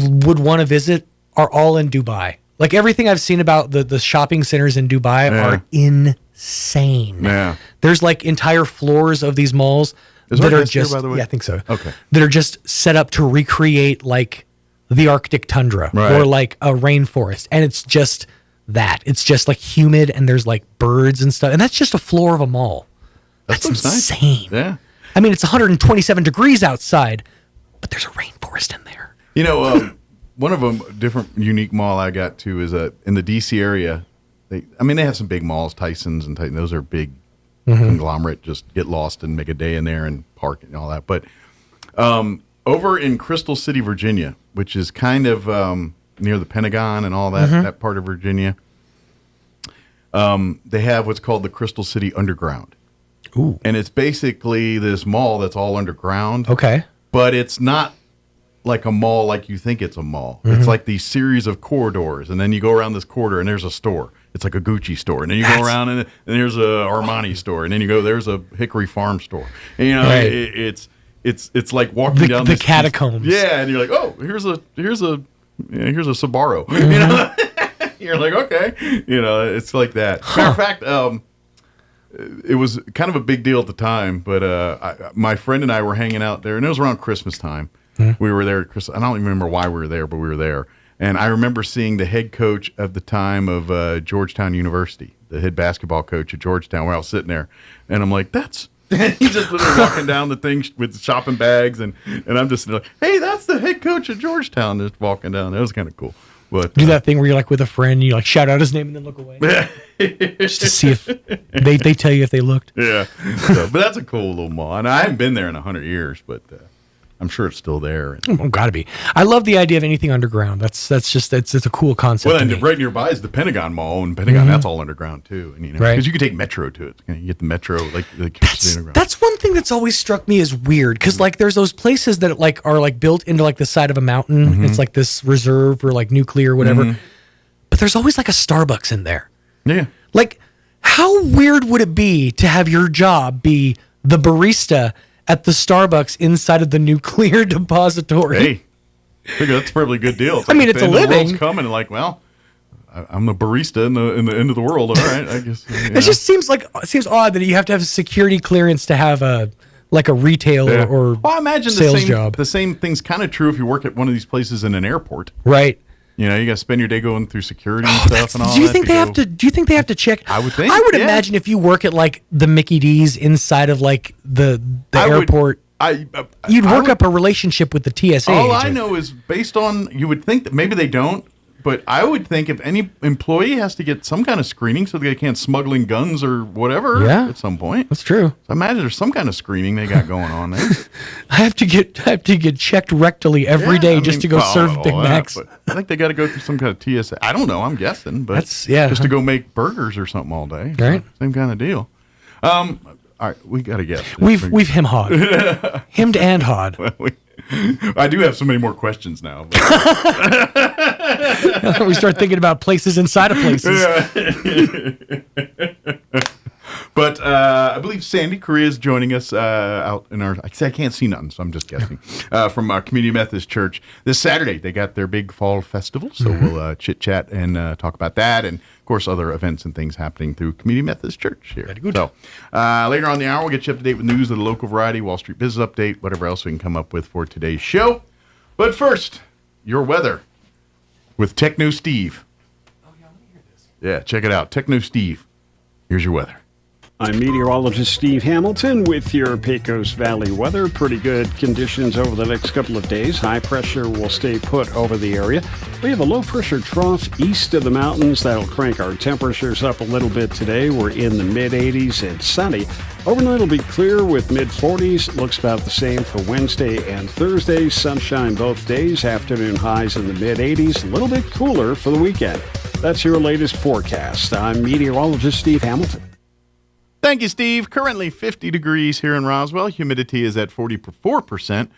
would want to visit are all in Dubai. Like everything I've seen about the shopping centers in Dubai are insane. Yeah. There's like entire floors of these malls that are just here, by the way? Yeah, I think so. Okay. That are just set up to recreate like the Arctic tundra or like a rainforest, and it's just that. It's just like humid, and there's like birds and stuff, and that's just a floor of a mall. That's insane. Nice. Yeah. I mean, it's 127 degrees outside, but there's a rainforest in there. One of them, different unique mall I got to is in the DC area. They have some big malls, Tyson's and Titan. Those are big conglomerate. Just get lost and make a day in there and park and all that. But over in Crystal City, Virginia, which is kind of near the Pentagon and all that that part of Virginia, they have what's called the Crystal City Underground. Ooh. And it's basically this mall that's all underground. Okay. But it's not like a mall like you think it's a mall. It's like these series of corridors, and then you go around this corridor and there's a store. It's like a Gucci store, and then you go around and there's a Armani store, and then you go there's a Hickory Farm store. And, it's like walking down the catacombs. Yeah, and you're like, oh, here's a Sbarro. You're like, okay, it's like that. Matter of fact, it was kind of a big deal at the time, but my friend and I were hanging out there, and it was around Christmas time. We were there. I don't even remember why we were there, but we were there. And I remember seeing the head coach of the time of Georgetown University, the head basketball coach at Georgetown, where I was sitting there. And I'm like, he's just literally walking down the thing with shopping bags. And I'm just like, hey, that's the head coach at Georgetown just walking down. That was kind of cool. But do that thing where you're like with a friend, you like shout out his name and then look away. Just to see if they tell you if they looked. Yeah. But that's a cool little mall. And I haven't been there in 100 years, but I'm sure it's still there. Gotta be. I love the idea of anything underground. It's a cool concept. Well, and right nearby is the Pentagon Mall, and Pentagon that's all underground too. And because you could take Metro to it. You get the Metro That's one thing that's always struck me as weird because like there's those places that like are like built into like the side of a mountain. It's like this reserve or like nuclear or whatever. But there's always like a Starbucks in there. Yeah. Like How weird would it be to have your job be the barista at the Starbucks inside of the nuclear depository? Hey, I figure that's probably a good deal. I mean, it's a living. The world's coming, and like, well, I'm the barista in the end of the world. All right, I guess. It just seems odd that you have to have a security clearance to have a retail or well, I imagine sales job. The same thing's kind of true if you work at one of these places in an airport, right? You know, you got to spend your day going through security and stuff and all. Do you think they have to check? I would think. I would imagine if you work at like the Mickey D's inside of like the airport. You'd work up a relationship with the TSA. All agent. I know is based on, you would think that maybe they don't, but I would think if any employee has to get some kind of screening so they can't smuggle in guns or whatever at some point. That's true. So I imagine there's some kind of screening they got going on there. I have to get checked rectally every day just to go serve Big Macs. I think they got to go through some kind of TSA. I don't know. I'm guessing, but just to go make burgers or something all day. Right. Same kind of deal. All right, we got to guess. We've hemmed and hawed. Well, I do have so many more questions now. We start thinking about places inside of places. But I believe Sandy Correa is joining us out in our. I can't see nothing, so I'm just guessing. From our Community Methodist Church this Saturday, they got their big fall festival, so we'll chit chat and talk about that, and of course other events and things happening through Community Methodist Church here. Very good. So later on in the hour, we'll get you up to date with news of the local variety, Wall Street business update, whatever else we can come up with for today's show. But first, your weather with Techno Steve. Oh yeah, let me hear this. Yeah, check it out, Techno Steve. Here's your weather. I'm meteorologist Steve Hamilton with your Pecos Valley weather. Pretty good conditions over the next couple of days. High pressure will stay put over the area. We have a low pressure trough east of the mountains that'll crank our temperatures up a little bit today. We're in the mid 80s. It's sunny. Overnight will be clear with mid 40s. Looks about the same for Wednesday and Thursday. Sunshine both days. Afternoon highs in the mid 80s. A little bit cooler for the weekend. That's your latest forecast. I'm meteorologist Steve Hamilton. Thank you, Steve. Currently 50 degrees here in Roswell. Humidity is at 44%.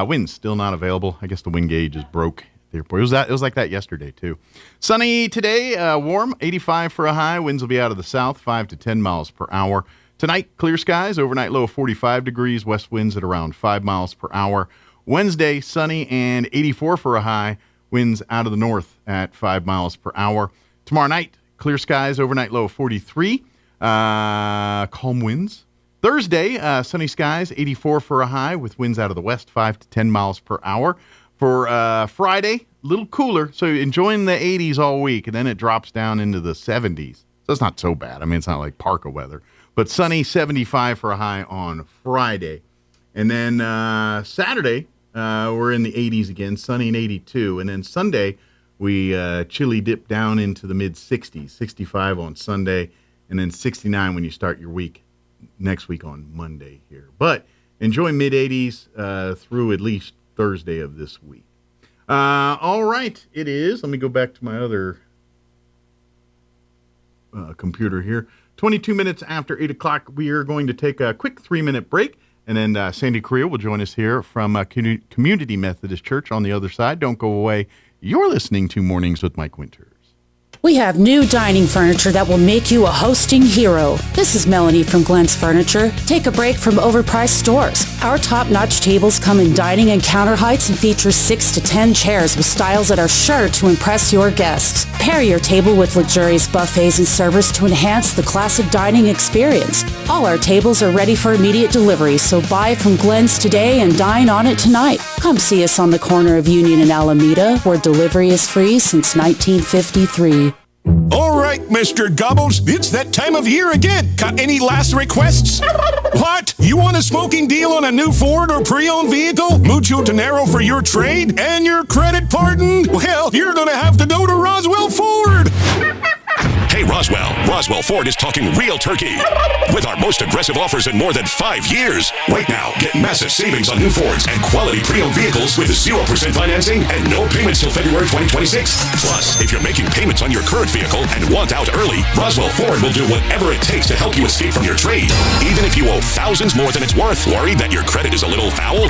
Wind's still not available. I guess the wind gauge is broke. It was like that yesterday, too. Sunny today, warm, 85 for a high. Winds will be out of the south, 5 to 10 miles per hour. Tonight, clear skies. Overnight low of 45 degrees. West winds at around 5 miles per hour. Wednesday, sunny and 84 for a high. Winds out of the north at 5 miles per hour. Tomorrow night, clear skies. Overnight low of 43. Calm winds. Thursday, sunny skies, 84 for a high with winds out of the west, 5 to 10 miles per hour. For Friday, a little cooler, so enjoying the 80s all week, and then it drops down into the 70s. So it's not so bad. I mean, it's not like parka weather. But sunny, 75 for a high on Friday. And then Saturday, we're in the 80s again, sunny and 82. And then Sunday, we chilly dip down into the mid-60s, 65 on Sunday. And then 69 when you start your week next week on Monday here. But enjoy mid-80s through at least Thursday of this week. All right, it is. Let me go back to my other computer here. 22 minutes after 8 o'clock, we are going to take a quick 3-minute break. And then Sandy Correa will join us here from Community Methodist Church on the other side. Don't go away. You're listening to Mornings with Mike Winters. We have new dining furniture that will make you a hosting hero. This is Melanie from Glenn's Furniture. Take a break from overpriced stores. Our top-notch tables come in dining and counter heights and feature 6 to 10 chairs with styles that are sure to impress your guests. Pair your table with luxurious buffets and servers to enhance the classic dining experience. All our tables are ready for immediate delivery, so buy from Glenn's today and dine on it tonight. Come see us on the corner of Union and Alameda, where delivery is free since 1953. All right, Mr. Gobbles, it's that time of year again. Got any last requests? What? You want a smoking deal on a new Ford or pre-owned vehicle? Mucho dinero for your trade? And your credit pardon? Well, you're gonna have to go to Roswell Ford. Hey, Roswell Ford is talking real turkey. With our most aggressive offers in more than 5 years. Right now, get massive savings on new Fords and quality pre-owned vehicles with 0% financing and no payments till February 2026. Plus, if you're making payments on your current vehicle and want out early, Roswell Ford will do whatever it takes to help you escape from your trade. Even if you owe thousands more than it's worth. Worried that your credit is a little foul?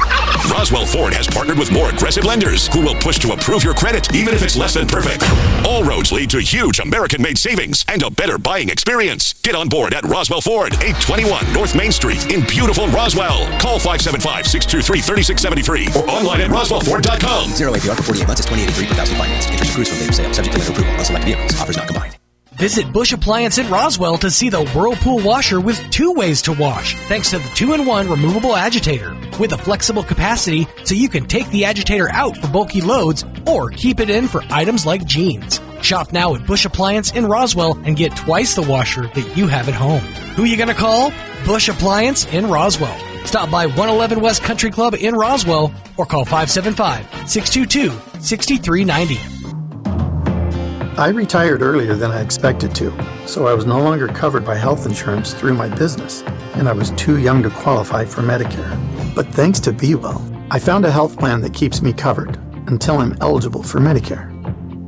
Roswell Ford has partnered with more aggressive lenders who will push to approve your credit even if it's less than perfect. All roads lead to huge American-made savings and a better buying experience. Get on board at Roswell Ford, 821 North Main Street in beautiful Roswell. Call 575-623-3673 or online at roswellford.com. 0 APR for 48 months is $28.83 per thousand finance. Interest accrues from later sale. Subject to later approval on select vehicles. Offers not combined. Visit Bush Appliance in Roswell to see the Whirlpool washer with 2 ways to wash, thanks to the 2-in-1 removable agitator with a flexible capacity so you can take the agitator out for bulky loads or keep it in for items like jeans. Shop now at Bush Appliance in Roswell and get twice the washer that you have at home. Who you gonna call? Bush Appliance in Roswell. Stop by 111 West Country Club in Roswell or call 575-622-6390. I retired earlier than I expected to, so I was no longer covered by health insurance through my business, and I was too young to qualify for Medicare. But thanks to BeWell, I found a health plan that keeps me covered until I'm eligible for Medicare.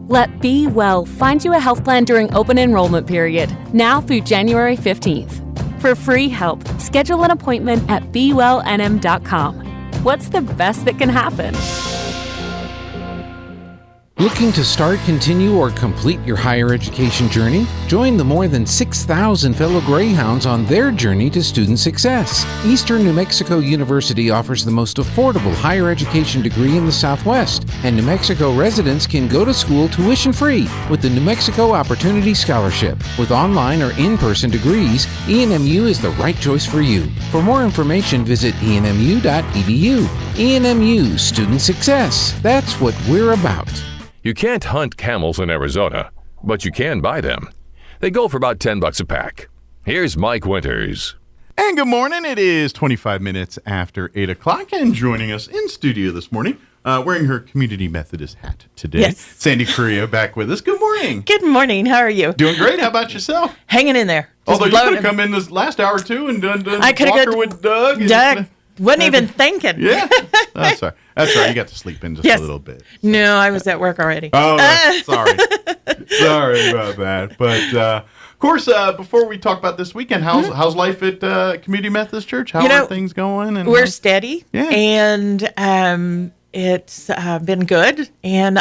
Let BeWell find you a health plan during open enrollment period, now through January 15th. For free help, schedule an appointment at BeWellNM.com. What's the best that can happen? Looking to start, continue, or complete your higher education journey? Join the more than 6,000 fellow Greyhounds on their journey to student success. Eastern New Mexico University offers the most affordable higher education degree in the Southwest, and New Mexico residents can go to school tuition-free with the New Mexico Opportunity Scholarship. With online or in-person degrees, ENMU is the right choice for you. For more information, visit enmu.edu. ENMU, student success. That's what we're about. You can't hunt camels in Arizona, but you can buy them. They go for about $10 a pack. Here's Mike Winters. And good morning. It is 25 minutes after 8 o'clock, and joining us in studio this morning, wearing her Community Methodist hat today, Yes. Sandy Correa back with us. Good morning. Good morning. How are you? Doing great. How about yourself? Hanging in there. Just Although you blowing could have come in this last hour, too, and done I could have Walker with Doug. Wasn't even thinking. Yeah. That's right. That's right. You got to sleep in just a little bit. No, I was at work already. Oh, sorry. Sorry about that. But, of course, before we talk about this weekend, how's life at Community Methodist Church? How are things going? And we're steady. Yeah. And it's been good. And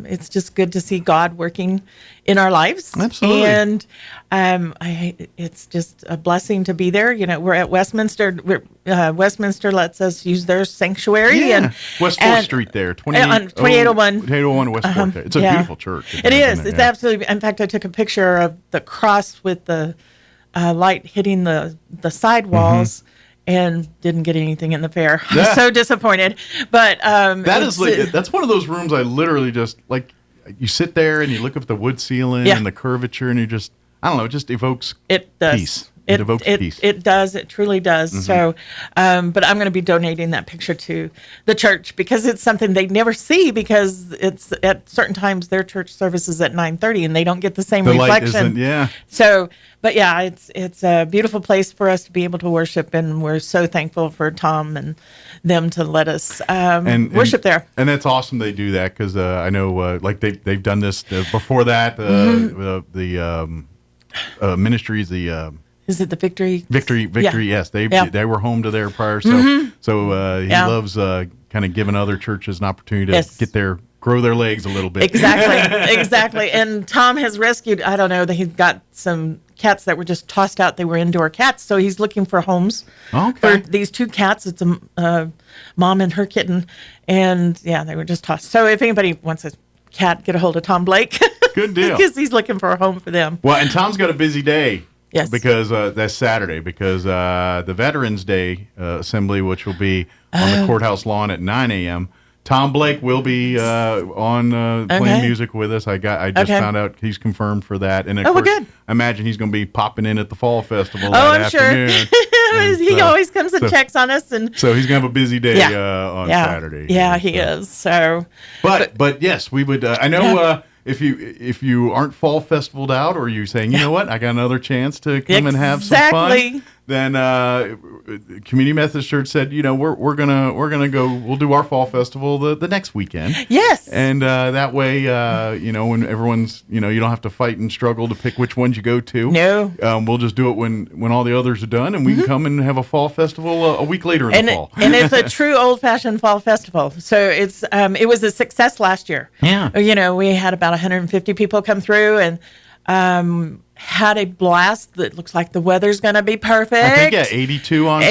it's just good to see God working in our lives. Absolutely. And it's just a blessing to be there. You know, we're at Westminster. Westminster lets us use their sanctuary. Yeah. And West 4th Street there. 2801. 2801 West 4th there. It's a beautiful church. It is. It's absolutely. In fact, I took a picture of the cross with the light hitting the sidewalls. And didn't get anything in the fair. I was so disappointed. But that's one of those rooms I literally just like. You sit there and you look up the wood ceiling and the curvature, and you just, I don't know, it just evokes peace. It evokes peace. It does. It truly does. Mm-hmm. So, but I'm going to be donating that picture to the church because it's something they never see because it's at certain times their church service is at 9:30 and they don't get the same reflection. So, but yeah, it's a beautiful place for us to be able to worship, and we're so thankful for Tom and them to let us worship there. And that's awesome they do that because I know like they've done this before that. The ministries, is it the Victory? Victory. Yeah. Yes, they were home to there prior. So he loves kind of giving other churches an opportunity to grow their legs a little bit. Exactly. And Tom has rescued. I don't know. He's got some cats that were just tossed out. They were indoor cats, so he's looking for homes for these 2 cats. It's a mom and her kitten, and they were just tossed. So if anybody wants a cat, get a hold of Tom Blake. Good deal. Because he's looking for a home for them. Well, and Tom's got a busy day. Yes. Because that's Saturday, because the Veterans Day Assembly, which will be on the courthouse lawn at 9 a.m., Tom Blake will be on playing music with us. I just found out he's confirmed for that. And of course, good. I imagine he's going to be popping in at the Fall Festival I'm afternoon. Sure. He always comes and checks on us. And so he's going to have a busy day on Saturday. Yeah, he is. So, But yes, we would. I know. If you aren't fall festivaled out, or you're saying, you know what, I got another chance to come and have some fun, then Community Methodist Church said, we're gonna go. We'll do our fall festival the next weekend. Yes, and that way, when everyone's, you don't have to fight and struggle to pick which ones you go to. No, we'll just do it when all the others are done, and we can come and have a fall festival a week later in the fall. And it's a true old-fashioned fall festival. So it was a success last year. Yeah, we had about 150 people come through, and Had a blast. That looks like the weather's going to be perfect. I think 82 on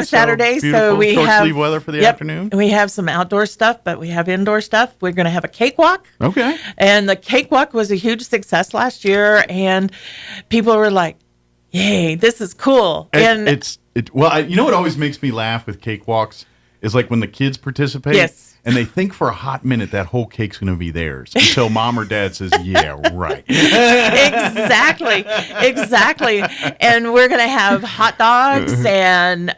Saturday. So we short have sleeve weather for the afternoon. We have some outdoor stuff, but we have indoor stuff. We're going to have a cakewalk. Okay. And the cakewalk was a huge success last year, and people were like, "Yay, this is cool!" You know what always makes me laugh with cakewalks is like when the kids participate. Yes. And they think for a hot minute that whole cake's going to be theirs until mom or dad says, "Yeah, right." Exactly. And we're going to have hot dogs and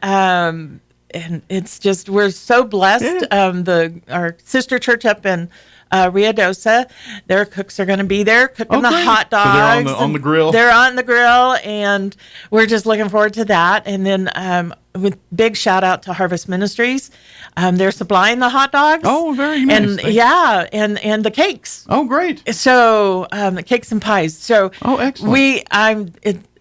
it's just, we're so blessed. Yeah. Our sister church up in Rio Dosa, their cooks are going to be there cooking the hot dogs. So they're on the grill. They're on the grill, and we're just looking forward to that. And then with big shout out to Harvest Ministries, they're supplying the hot dogs. Oh, very nice. And and the cakes. Oh, great. So the cakes and pies. So excellent.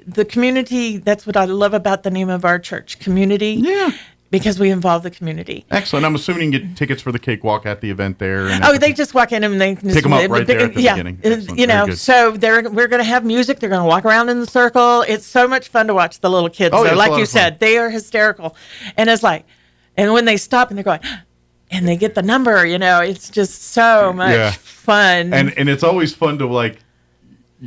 The community. That's what I love about the name of our church, community. Yeah. Because we involve the community. Excellent. I'm assuming you can get tickets for the cakewalk at the event there. And they just walk in and they can pick them up right there at the beginning. Excellent. So we're going to have music. They're going to walk around in the circle. It's so much fun to watch the little kids. Like you said, they are hysterical. And it's like, and when they stop and they're going, and they get the number, it's just so much fun. And it's always fun to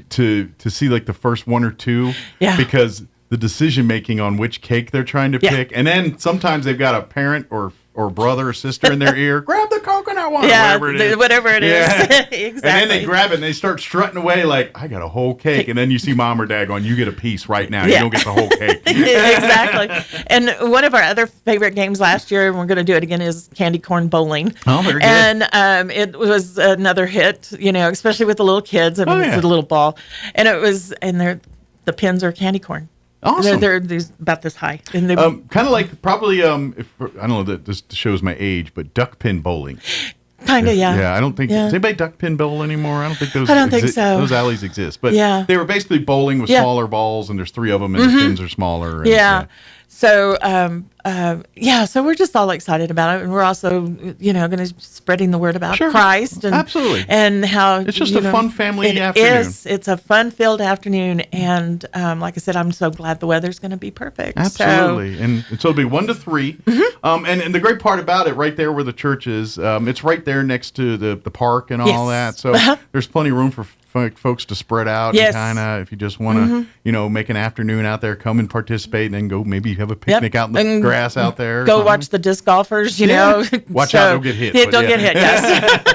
to see like the first one or two. Yeah. Because the decision making on which cake they're trying to pick, and then sometimes they've got a parent or brother or sister in their ear, grab the coconut one, whatever it is. Exactly. And then they grab it and they start strutting away like, I got a whole cake, and then you see mom or dad going, you get a piece right now, you don't get the whole cake. Exactly. And one of our other favorite games last year, and we're going to do it again, is candy corn bowling. Oh, very good. And it was another hit, especially with the little kids. It's a little ball, and the pins are candy corn. Awesome. They're about this high. And kind of like probably, I don't know that this shows my age, but duck pin bowling. Kind of, yeah. Yeah, I don't think, does anybody duck pin bowl anymore? I don't think those think so. Those alleys exist. But they were basically bowling with smaller balls, and there's 3 of them, and the pins are smaller. And, So, so we're just all excited about it, and we're also, going to spreading the word about Christ, and absolutely, and how it's just a fun family afternoon. It's a fun-filled afternoon, and like I said, I'm so glad the weather's going to be perfect. Absolutely, and so it'll be 1 to 3. Mm-hmm. And the great part about it, right there where the church is, it's right there next to the park and all that. So there's plenty of room for folks to spread out and kind of, if you just want to, make an afternoon out there, come and participate, and then go maybe have a picnic out in the grass out there. Go watch the disc golfers, Watch out, don't get hit. Don't get hit, yes.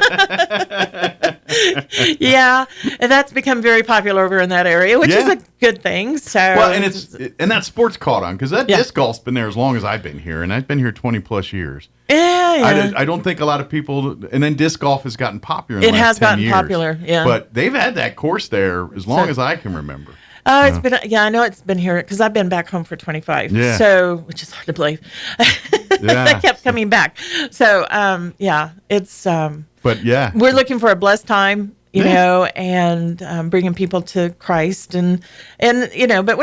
Yeah, and that's become very popular over in that area, which is a good thing. So and that sport's caught on, because that disc golf's been there as long as I've been here, and I've been here 20 plus years. Yeah. I don't think a lot of people, and then disc golf has gotten popular in the last 10 years. It has gotten popular, yeah. But they've had that course there as long as I can remember. It's been, I know it's been here, because I've been back home for 25, which is hard to believe. I kept coming back. So, it's, but we're looking for a blessed time, and bringing people to Christ, and but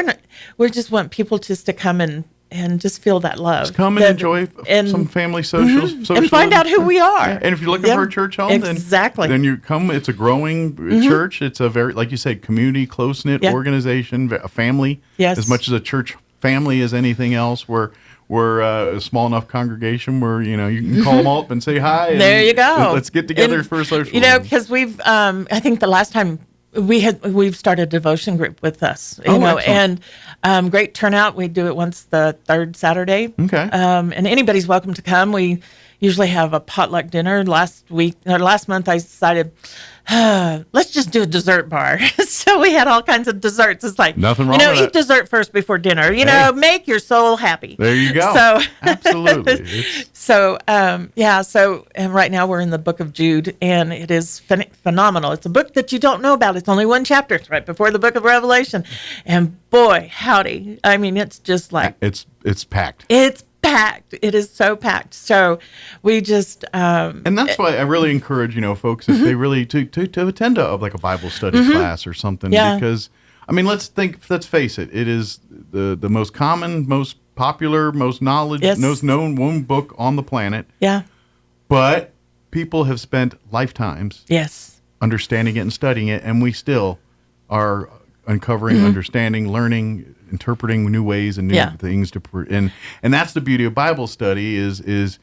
we just want people just to come and just feel that love. Just come and enjoy some family socials. And find out who we are. Yeah. And if you're looking for a church home, then you come. It's a growing church. It's a very, like you said, community, close-knit organization, a family. Yes. As much as a church family as anything else. We're a small enough congregation where, you can call them up and say hi. There you go. Let's get together for a social. Because we've, I think the last time we've started a devotion group with us, and great turnout. We do it once the 3rd Saturday. Okay. And anybody's welcome to come. We usually have a potluck dinner. Last month I decided, let's just do a dessert bar. So we had all kinds of desserts. It's like, nothing wrong with eat dessert first before dinner. Make your soul happy. There you go. So absolutely. And right now we're in the book of Jude, and it is phenomenal. It's a book that you don't know about. It's only 1 chapter. It's right before the book of Revelation. And boy, howdy. I mean, it's just like... It's packed. It's packed. It is so packed. So we just... and that's why I really encourage, folks, if they really... to attend a Bible study class or something. Yeah. Because, I mean, let's face it. It is the most common, most popular, most most known book on the planet. Yeah. But people have spent lifetimes understanding it and studying it, and we still are uncovering, understanding, learning, interpreting new ways and new things and that's the beauty of Bible study is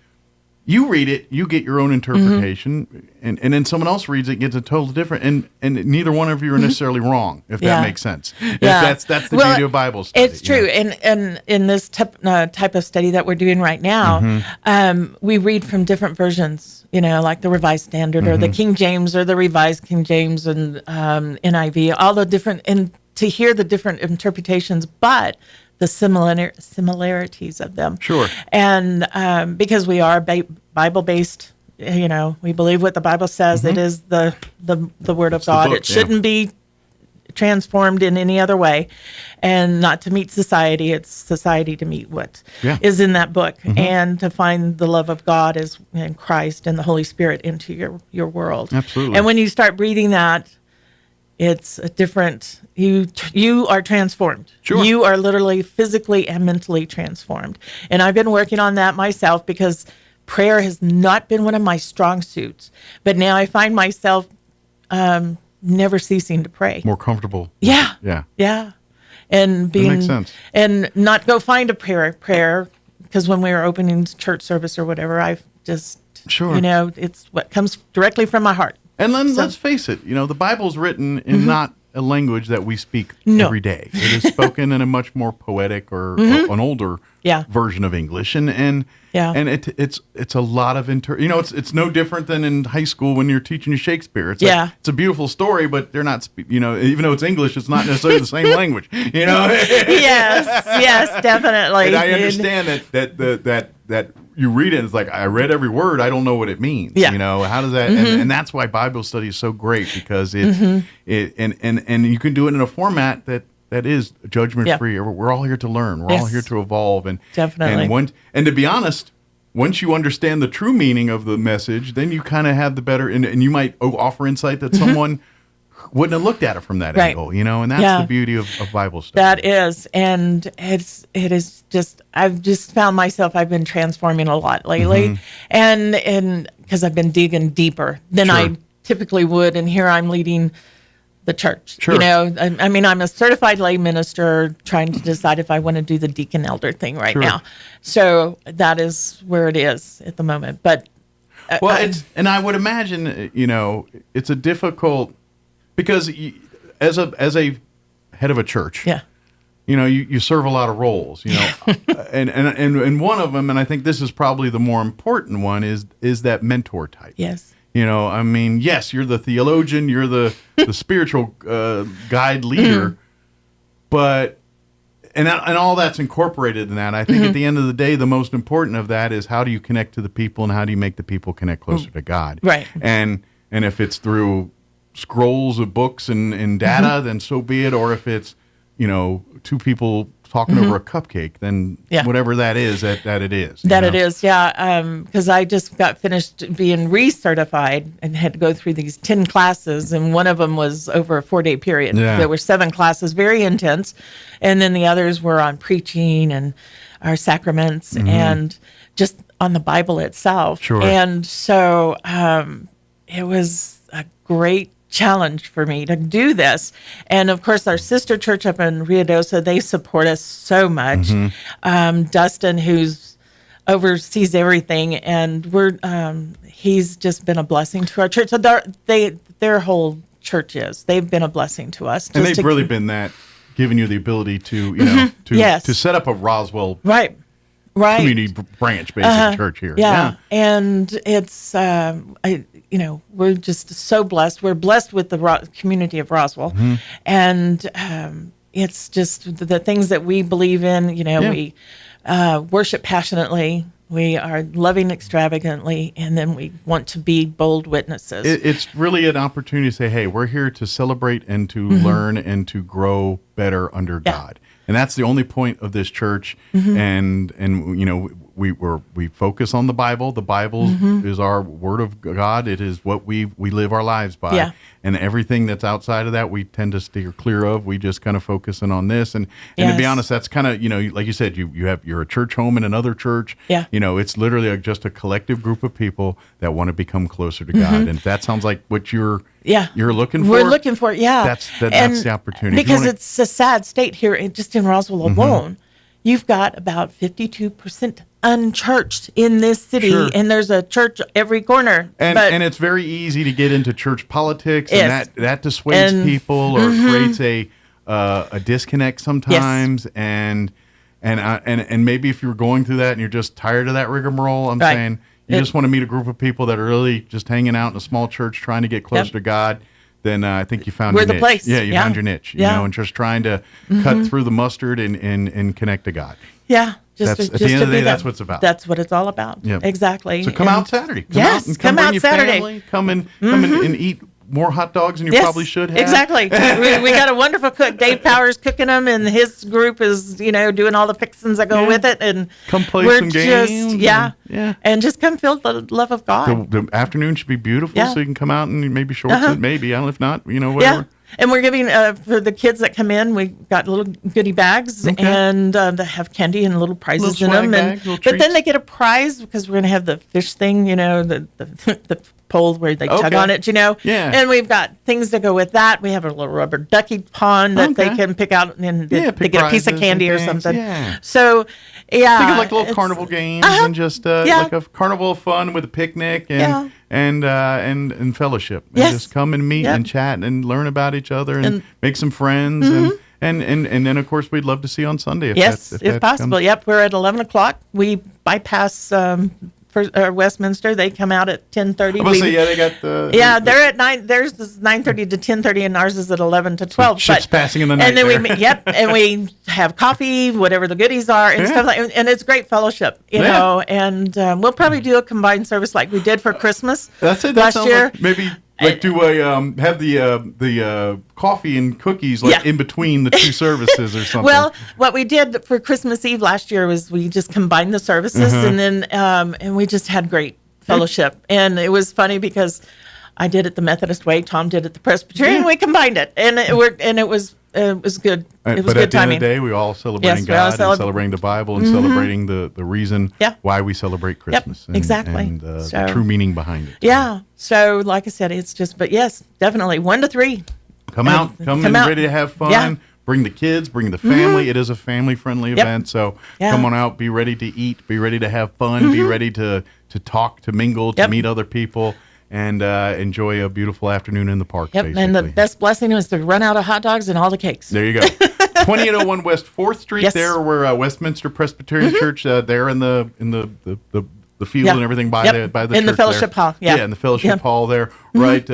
you read it, you get your own interpretation, and then someone else reads it, gets a totally different, and neither one of you are necessarily wrong, if that makes sense. That's the beauty of Bible study. It's true, and in this type of study that we're doing right now, we read from different versions, like the Revised Standard or the King James or the Revised King James and NIV, all the different, and to hear the different interpretations, but the similarities of them. Sure. And because we are Bible-based, we believe what the Bible says. It is the Word of God. It shouldn't be transformed in any other way, and not to meet society. It's society to meet what is in that book, and to find the love of God and Christ and the Holy Spirit into your world. Absolutely. And when you start breathing that, it's a different, you are transformed. Sure. You are literally physically and mentally transformed. And I've been working on that myself because prayer has not been one of my strong suits. But now I find myself never ceasing to pray. More comfortable. Yeah. Yeah. Yeah. And being, that makes sense. And not go find a prayer because when we were opening church service or whatever, I've just, it's what comes directly from my heart. And then let's face it, the Bible's written in not a language that we speak every day. It is spoken in a much more poetic or an older version of English, and it's a lot of it's no different than in high school when you're teaching Shakespeare. It's it's a beautiful story, but they're not even though it's English, it's not necessarily the same language. Yes, definitely. And I understand that you read it, and it's like, I read every word, I don't know what it means. How does that, and that's why Bible study is so great, because and you can do it in a format that is judgment free. We're all here to learn. We're all here to evolve. And definitely. And to be honest, once you understand the true meaning of the message, then you kind of have the better, and you might offer insight that someone wouldn't have looked at it from that angle, and that's the beauty of Bible study. That is, and it is just, I've just found myself, I've been transforming a lot lately, and because I've been digging deeper than I typically would, and here I'm leading the church. Sure. I mean, I'm a certified lay minister trying to decide if I want to do the deacon elder thing right now. So that is where it is at the moment. But and I would imagine, it's a difficult, because as a head of a church, you serve a lot of roles, and one of them, and I think this is probably the more important one, is that mentor type. Yes. Yes, you're the theologian, you're the spiritual guide leader, but and all that's incorporated in that. I think at the end of the day, the most important of that is how do you connect to the people, and how do you make the people connect closer to God? Right. And if it's through scrolls of books and data, then so be it. Or if it's, two people talking over a cupcake, then whatever that is, that it is. It is, because I just got finished being recertified and had to go through these 10 classes, and one of them was over a 4-day period. There were 7 classes, very intense, and then the others were on preaching and our sacraments and just on the Bible itself. Sure. And so it was a great challenge for me to do this. And of course, our sister church up in Ruidoso, they support us so much. Dustin, who's oversees everything, and he's just been a blessing to our church. So their whole church they've been a blessing to us. And they've really been that, giving you the ability to, to set up a Roswell community branch, basic church here. And it's, we're just so blessed. We're blessed with the community of Roswell. And it's just the things that we believe in. We worship passionately. We are loving extravagantly, and then we want to be bold witnesses. It's really an opportunity to say, hey, we're here to celebrate and to learn and to grow better under God. And that's the only point of this church. And we focus on the Bible. The Bible is our word of God. It is what we live our lives by. Yeah. And everything that's outside of that, we tend to steer clear of. We just kind of focus in on this. And to be honest, that's kind of, like you said, you're a church home in another church. Yeah. It's literally just a collective group of people that want to become closer to God. And if that sounds like what you're looking for. We're looking for it, yeah. That's the opportunity. Because it's a sad state here, just in Roswell alone. You've got about 52% unchurched in this city, and there's a church every corner. And it's very easy to get into church politics, and that dissuades people or creates a disconnect sometimes. And maybe if you're going through that and you're just tired of that rigmarole, I'm saying you just want to meet a group of people that are really just hanging out in a small church trying to get closer to God. Then I think you found your niche. Place. Yeah, you found your niche. And just trying to cut through the mustard and connect to God. Yeah. At the end of the day, that's what it's about. That's what it's all about. Yep. Exactly. So come out Saturday. Come out Saturday. Family, come and eat more hot dogs than you probably should have. Exactly. we got a wonderful cook. Dave Powers cooking them, and his group is doing all the fixings that go with it. And come play some games. And just come feel the love of God. The afternoon should be beautiful, so you can come out and maybe shorts it. Maybe I don't know, if not, whatever. Yeah. And we're giving, for the kids that come in, we got little goodie bags and that have candy and little prizes in them. But then they get a prize because we're going to have the fish thing, the pole where they tug on it, Yeah. And we've got things to go with that. We have a little rubber ducky pond that they can pick out and they get a piece of candy or something. Yeah. So, think of like little carnival games and just like a carnival of fun with a picnic and fellowship. And just come and meet and chat and learn about each other and make some friends and then of course we'd love to see you on Sunday if possible. Comes. Yep, we're at 11:00. We bypass Westminster. They come out at 10:30. They got the they're at 9. Theirs is 9:30 to 10:30, and ours is at 11 to 12. Ships passing in the night. And then and we have coffee, whatever the goodies are, and stuff like. And it's great fellowship, you know. And we'll probably do a combined service like we did for Christmas. That's it. Last year. Like maybe. Do a have the coffee and cookies in between the two services or something? Well, what we did for Christmas Eve last year was we just combined the services and then and we just had great fellowship. And it was funny because I did it the Methodist way, Tom did it the Presbyterian. We combined it, and it worked, and it was good. It was but good timing. But at the end of the day, we all celebrating God and celebrating the Bible and celebrating the reason why we celebrate Christmas. Yep, exactly. And the true meaning behind it. Yeah. So, like I said, it's just, but yes, definitely 1 to 3. Come out, ready to have fun. Yeah. Bring the kids, bring the family. It is a family-friendly event, so come on out. Be ready to eat. Be ready to have fun. Be ready to talk, to mingle, to meet other people. And enjoy a beautiful afternoon in the park. Yep, basically. And the best blessing is to run out of hot dogs and all the cakes. There you go. 2801 West 4th Street. Yes. There, we're Westminster Presbyterian Church. There in the field and everything by the church in the fellowship hall. Yeah, in the fellowship hall there. Right.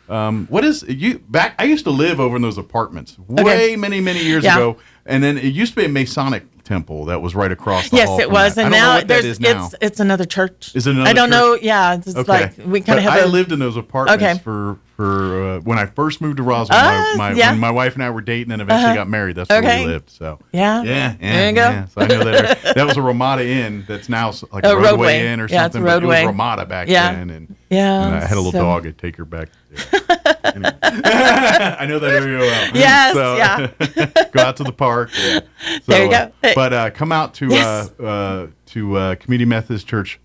What is you back? I used to live over in those apartments many years ago, and then it used to be a Masonic temple that was right across the hall. Yes, it was, and now it's another church. Is it another? I don't church? know. Yeah, it's like we kind of have. I lived in those apartments for when I first moved to Roswell. When my wife and I were dating and eventually got married, that's where we lived. So there you go. So I know that was a Ramada Inn. That's now like a roadway inn or something. It's a roadway. It was Ramada back then, and I had a little dog. I'd take her back. I know that area well. Yes, go out to the park. So, there you go. But come out to Community Methodist Church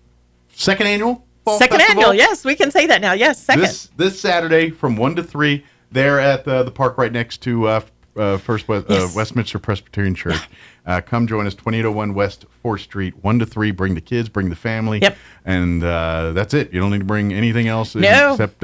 second annual fall second festival. Annual. Yes, we can say that now. Yes, second. This Saturday from 1 to 3 there at the park right next to Westminster Presbyterian Church. Come join us, 2801 West 4th Street, 1 to 3. Bring the kids, bring the family. Yep. And that's it. You don't need to bring anything else except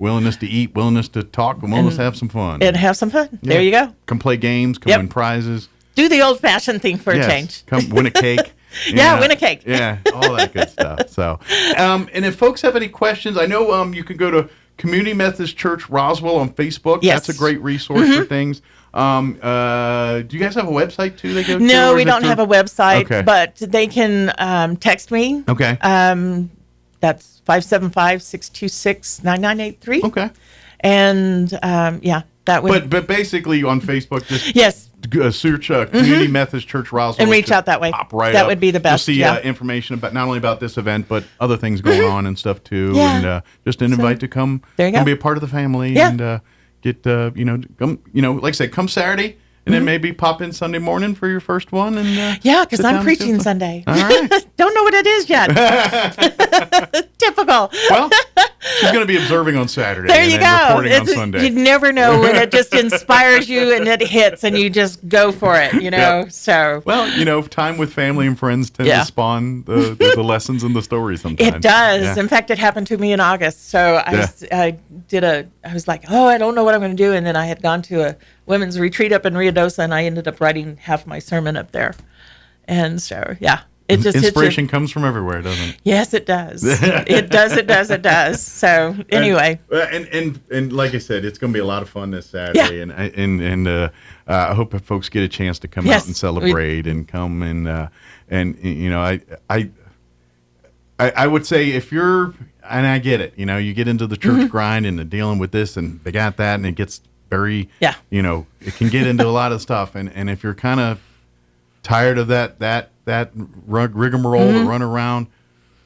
willingness to eat, willingness to talk, and willingness to have some fun. And have some fun. There you go. Come play games, come win prizes. Do the old-fashioned thing for a change. Come win a cake. Win a cake. Yeah, all that good stuff. So, and if folks have any questions, I know you can go to Community Methodist Church Roswell on Facebook. Yes. That's a great resource for things. Do you guys have a website too they go to? No, we don't have a website, but they can text me. Okay. That's 575-626-9983. Okay. And that would. But basically on Facebook, just search Community Methodist Church Roswell and reach out that way. Pop right that up. would be the best. You'll see information about not only about this event but other things going on and stuff too. And just an invite to come and be a part of the family and get come like I said, come Saturday. And then maybe pop in Sunday morning for your first one. And because I'm preaching Sunday. All right. Don't know what it is yet. Typical. Well, she's going to be observing on Saturday. There you go. Reporting on Sunday. You never know when it just inspires you and it hits and you just go for it, So. Well, time with family and friends tends to spawn the lessons and the stories sometimes. It does. Yeah. In fact, it happened to me in August. So I was like, I don't know what I'm going to do. And then I had gone to a women's retreat up in Ruidoso, and I ended up writing half my sermon up there. And so, it just inspiration comes from everywhere, doesn't it? Yes, it does. It does. So anyway, and like I said, it's going to be a lot of fun this Saturday, and I hope that folks get a chance to come out and celebrate and come I would say if you're, and I get it, you get into the church grind and the dealing with this, and they got that, and it gets very, it can get into a lot of stuff. And if you're kind of tired of that rigmarole to run around,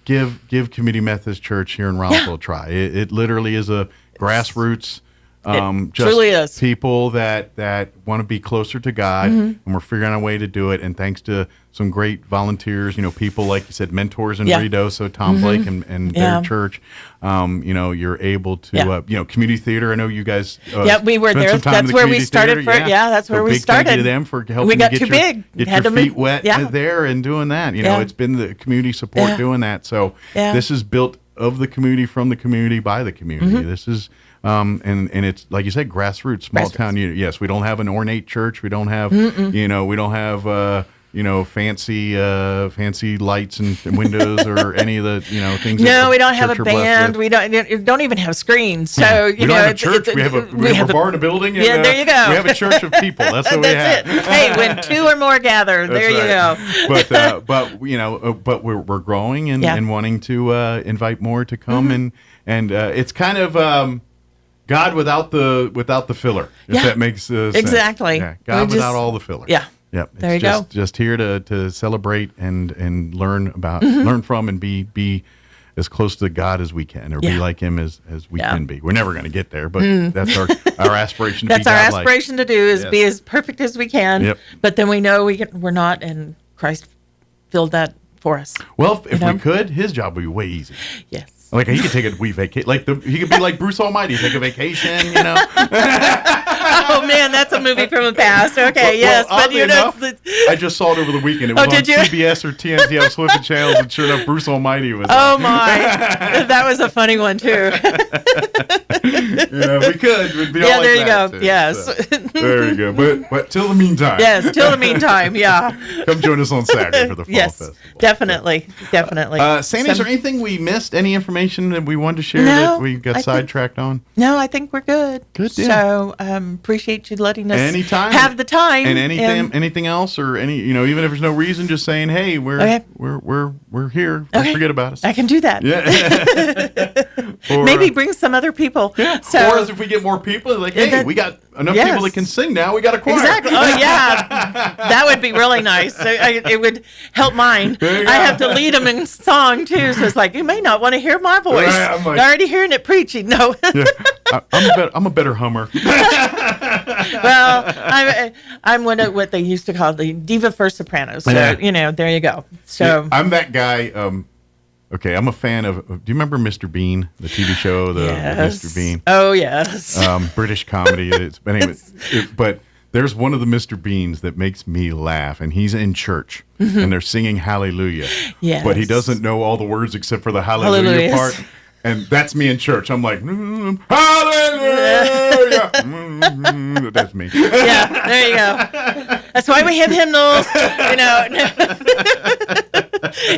give Community Methodist Church here in Roswell a try. It literally is a grassroots, just truly is. People that want to be closer to God, and we're figuring out a way to do it. And thanks to some great volunteers, people like you said, mentors in Ruidoso, Tom Blake and their church. You're able to, community theater. I know you guys. We were there. That's where we started. That's where we started. Thank you to them for helping. We got get too big. Get your feet wet there and doing that. It's been the community support doing that. So this is built of the community, from the community, by the community. This is. And it's like you said, grassroots, small town unit. Yes, we don't have an ornate church. We don't have, we don't have, fancy lights and windows or any of the, things. No, we don't have a band. We don't even have screens. So we don't have a church. We have a bar in a building. And, there you go. We have a church of people. That's what we have. It. Hey, when two or more gather, there you go. But we're growing and wanting to invite more to come and it's kind of. God without the filler, if that makes sense. Exactly. Yeah. God without all the filler. Yeah. Yep. There you go. Just here to celebrate and learn about, learn from, and be as close to God as we can, or be like Him as we can be. We're never going to get there, but that's our aspiration. That's our aspiration to do is be as perfect as we can. Yep. But then we know we're not, and Christ filled that for us. Well, if we could, His job would be way easy. Yes. Like he could take a wee vacation. He could be like Bruce Almighty, take a vacation. Oh man, that's a movie from the past. Okay, but I just saw it over the weekend. It was on CBS or TNT. I was flipping channels, and sure enough, Bruce Almighty was. Oh on. my, that was a funny one too. We could. We'd be all like there you that go. Too, yes. So. There you go. But till the meantime. Yes, till the meantime. Yeah. Come join us on Saturday for the Fall Festival. Definitely. Sandy, is there anything we missed? Any information that we wanted to share that we got sidetracked on? No, I think we're good. Good deal. So appreciate you letting us anytime have the time. And anything else, or even if there's no reason, just saying, hey, we're here. Don't forget about us. I can do that. Yeah. Or, maybe bring some other people. Yeah. So, or if we get more people, like, hey, we got enough people that can sing now. We got a choir. Exactly. Oh yeah, that would be really nice. It would help mine. I have to lead them in song too, so it's like you may not want to hear my voice. Right, You're already hearing it preaching. No. I'm a better hummer. Well, I'm one of what they used to call the diva for sopranos. So there you go. So I'm that guy. Okay, I'm a fan of. Do you remember Mr. Bean, the TV show, the Mr. Bean? Oh yes. British comedy. But there's one of the Mr. Beans that makes me laugh, and he's in church, and they're singing Hallelujah. Yes. But he doesn't know all the words except for the Hallelujah part. And that's me in church. I'm like, hallelujah. That's me. Yeah, there you go. That's why we have hymnals.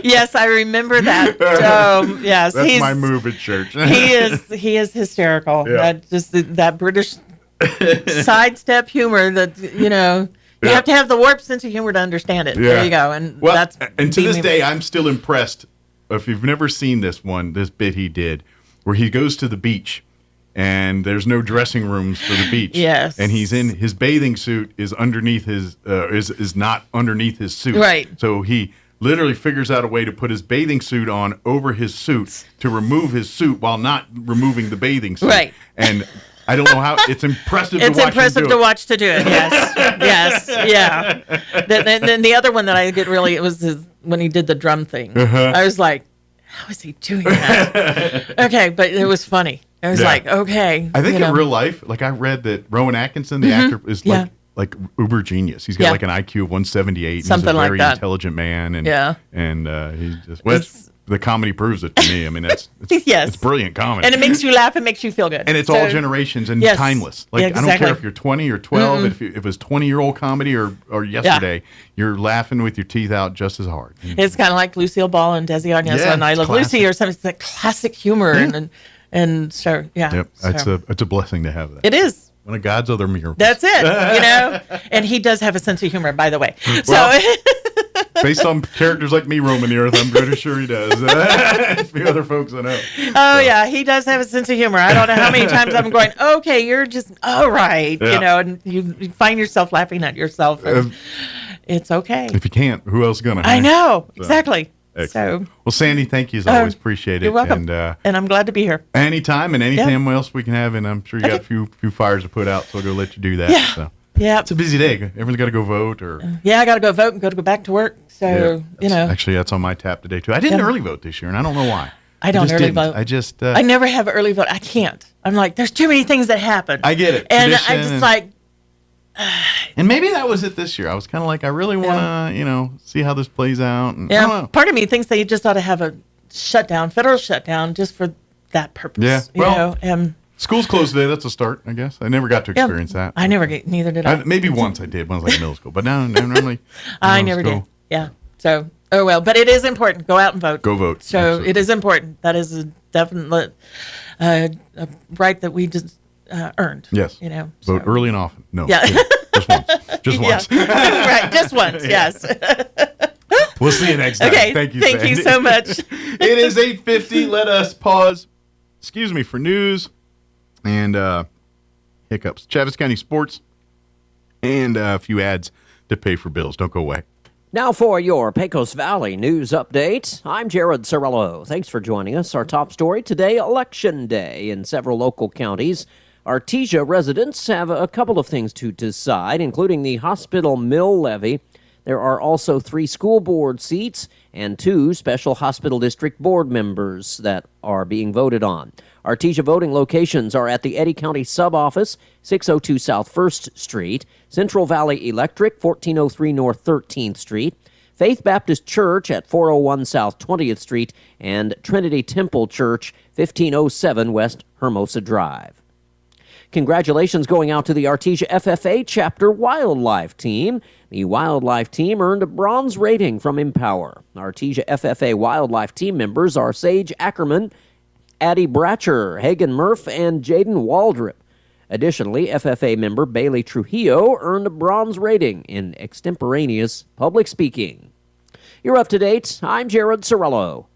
Yes, I remember that. Yes, that's my move at church. He is hysterical. Yeah. That British sidestep humor that you have to have the warped sense of humor to understand it. Yeah. There you go. And to this day, I'm still impressed. If you've never seen this bit he did, where he goes to the beach and there's no dressing rooms for the beach. Yes. And he's in his bathing suit is underneath his is not underneath his suit. Right. So he literally figures out a way to put his bathing suit on over his suit to remove his suit while not removing the bathing suit. Right. And I don't know how it's impressive. It's to watch impressive him do to watch to do it. Yes, yes, yeah. Then the other one that I get really it was when he did the drum thing. I was like, how is he doing that? Okay, but it was funny. I was like, okay. I think in real life, like I read that Rowan Atkinson, the actor, is like uber genius. He's got like an IQ of 178. Something he's a like very that. intelligent man, and he just the comedy proves it to me. I mean, it's brilliant comedy, and it makes you laugh. It makes you feel good, and it's all generations and timeless. Like I don't care if you're 20 or 12. If it was 20-year-old comedy or yesterday, you're laughing with your teeth out just as hard. It's kind of like Lucille Ball and Desi Arnaz and I Love Lucy, or something. It's like classic humor, and so Yep, so. it's a blessing to have that. It is. One of God's other miracles. That's it, And he does have a sense of humor, by the way. Well, based on characters like me roaming the earth, I'm pretty sure he does. A few other folks I know. Oh, yeah, he does have a sense of humor. I don't know how many times I'm going, okay, you're just, all right, and you find yourself laughing at yourself. It's okay. If you can't, who else is going to? I know, exactly. Excellent. Well, Sandy, thank you as always. Appreciate it. You're welcome. And I'm glad to be here. Anytime and anything else we can have. And I'm sure you got a few fires to put out, so we'll let you do that. Yeah. So. Yeah. It's a busy day. Everyone's got to go vote. I got to go vote and go back to work. So, Actually, that's on my tap today, too. I didn't early vote this year, and I don't know why. I don't early vote. I never have early vote. I can't. I'm like, there's too many things that happen. I get it. And I just like... And maybe that was it this year. I was kind of like, I really want to, see how this plays out. And I don't know. Part of me thinks they just ought to have a federal shutdown, just for that purpose. Yeah. Well, school's closed today. That's a start, I guess. I never got to experience that. I never did. Neither did I. Maybe once I did when I was like middle school, but now normally. I never did. Yeah. So, oh well. But it is important. Go out and vote. Go vote. So Absolutely. It is important. That is a definite a right that we just earned. Yes. Vote early and often. No. Yeah. Just once. Just once. Right. Just once. Yes. We'll see you next time. Okay. Thank you. Thank you so much. It is 8:50. Let us pause. Excuse me for news and hiccups. Chaves County sports and a few ads to pay for bills. Don't go away. Now for your Pecos Valley news update. I'm Jared Cirillo. Thanks for joining us. Our top story today, Election Day in several local counties. Artesia residents have a couple of things to decide, including the hospital mill levy. There are also 3 school board seats and 2 special hospital district board members that are being voted on. Artesia voting locations are at the Eddy County Sub-Office, 602 South 1st Street, Central Valley Electric, 1403 North 13th Street, Faith Baptist Church at 401 South 20th Street, and Trinity Temple Church, 1507 West Hermosa Drive. Congratulations going out to the Artesia FFA Chapter Wildlife Team. The Wildlife Team earned a bronze rating from Empower. Artesia FFA Wildlife Team members are Sage Ackerman, Addie Bratcher, Hagen Murph, and Jaden Waldrop. Additionally, FFA member Bailey Trujillo earned a bronze rating in extemporaneous public speaking. You're up to date. I'm Jared Cirillo.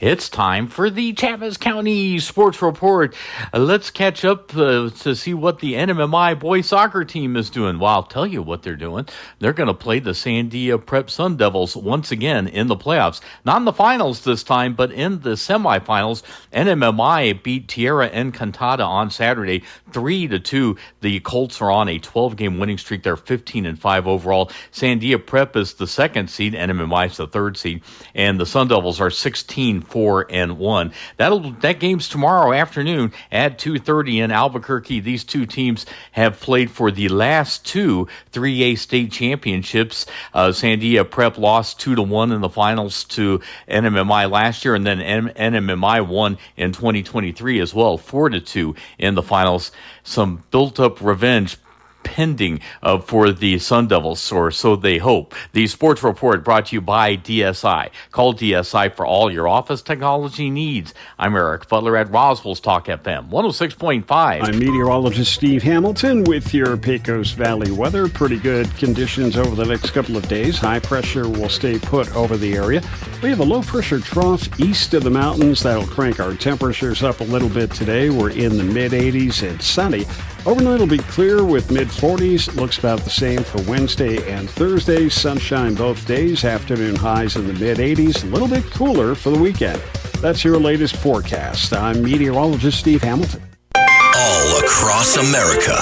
It's time for the Chaves County Sports Report. Let's catch up to see what the NMMI boys soccer team is doing. Well, I'll tell you what they're doing. They're going to play the Sandia Prep Sun Devils once again in the playoffs. Not in the finals this time, but in the semifinals. NMMI beat Tierra Encantada on Saturday 3-2. The Colts are on a 12-game winning streak. They're 15-5 overall. Sandia Prep is the 2nd seed. NMMI is the 3rd seed. And the Sun Devils are 16-4-1. That game's tomorrow afternoon at 2:30 in Albuquerque. These two teams have played for the last 2 3A state championships. Sandia Prep lost 2-1 in the finals to NMMI last year, and then NMMI won in 2023 as well, 4-2 in the finals. Some built-up revenge pending for the Sun Devils, or so they hope. The Sports Report brought to you by DSI. Call DSI for all your office technology needs. I'm Eric Butler at Roswell's Talk FM 106.5. I'm meteorologist Steve Hamilton with your Pecos Valley weather. Pretty good conditions over the next couple of days. High pressure will stay put over the area. We have a low pressure trough east of the mountains that'll crank our temperatures up a little bit today. We're in the mid-80s. It's sunny. Overnight will be clear with mid-40s. Looks about the same for Wednesday and Thursday. Sunshine both days. Afternoon highs in the mid-80s. A little bit cooler for the weekend. That's your latest forecast. I'm meteorologist Steve Hamilton. All across America,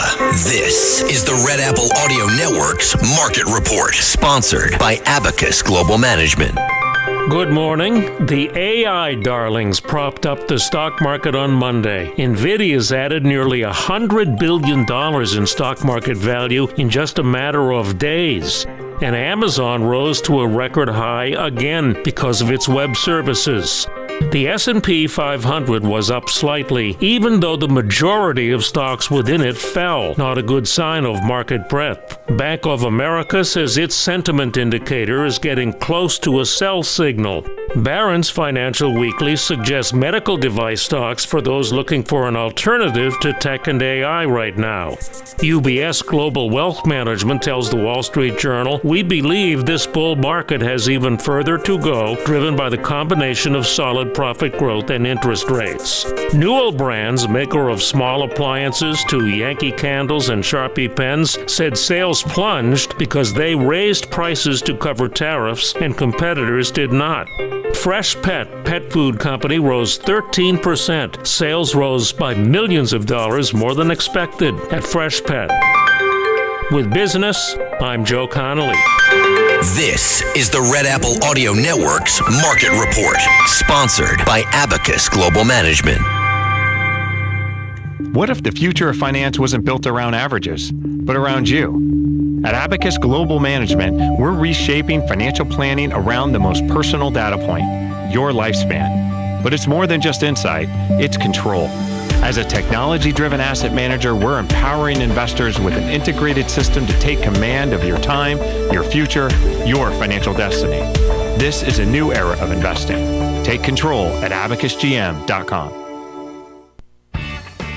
this is the Red Apple Audio Network's Market Report, sponsored by Abacus Global Management. Good morning. The AI darlings propped up the stock market on Monday. Nvidia's added nearly $100 billion in stock market value in just a matter of days. And Amazon rose to a record high again because of its web services. The S&P 500 was up slightly, even though the majority of stocks within it fell. Not a good sign of market breadth. Bank of America says its sentiment indicator is getting close to a sell signal. Barron's Financial Weekly suggests medical device stocks for those looking for an alternative to tech and AI right now. UBS Global Wealth Management tells the Wall Street Journal, "We believe this bull market has even further to go, driven by the combination of solid profit growth and interest rates." Newell Brands, maker of small appliances to Yankee candles and Sharpie pens, said sales plunged because they raised prices to cover tariffs and competitors did not. Freshpet, pet food company, rose 13%. Sales rose by millions of dollars more than expected at Freshpet. With business, I'm Joe Connolly. This is the Red Apple Audio Network's Market Report, sponsored by Abacus Global Management. What if the future of finance wasn't built around averages, but around you? At Abacus Global Management, we're reshaping financial planning around the most personal data point, your lifespan. But it's more than just insight, it's control. As a technology-driven asset manager, we're empowering investors with an integrated system to take command of your time, your future, your financial destiny. This is a new era of investing. Take control at abacusgm.com.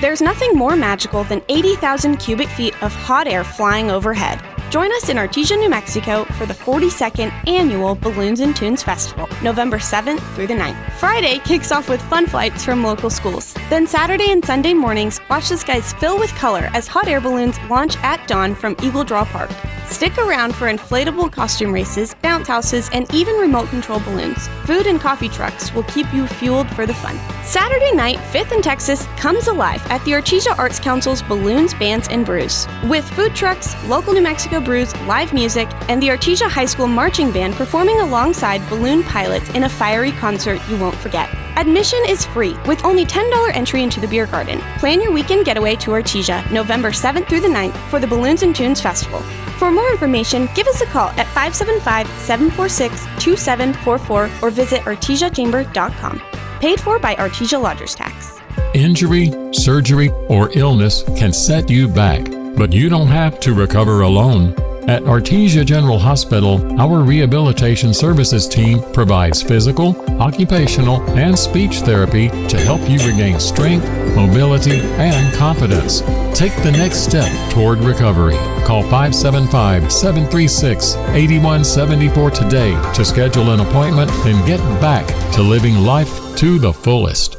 There's nothing more magical than 80,000 cubic feet of hot air flying overhead. Join us in Artesia, New Mexico for the 42nd Annual Balloons and Tunes Festival, November 7th through the 9th. Friday kicks off with fun flights from local schools. Then Saturday and Sunday mornings, watch the skies fill with color as hot air balloons launch at dawn from Eagle Draw Park. Stick around for inflatable costume races, bounce houses, and even remote-control balloons. Food and coffee trucks will keep you fueled for the fun. Saturday night, 5th and Texas comes alive at the Artesia Arts Council's Balloons, Bands, and Brews. With food trucks, local New Mexico brews, live music, and the Artesia High School Marching Band performing alongside balloon pilots in a fiery concert you won't forget. Admission is free, with only $10 entry into the beer garden. Plan your weekend getaway to Artesia, November 7th through the 9th for the Balloons and Tunes Festival. For more information, give us a call at 575-746-2744 or visit artesiachamber.com. Paid for by Artesia Lodgers Tax. Injury, surgery, or illness can set you back, but you don't have to recover alone. At Artesia General Hospital, our rehabilitation services team provides physical, occupational, and speech therapy to help you regain strength, mobility, and confidence. Take the next step toward recovery. Call 575-736-8174 today to schedule an appointment and get back to living life to the fullest.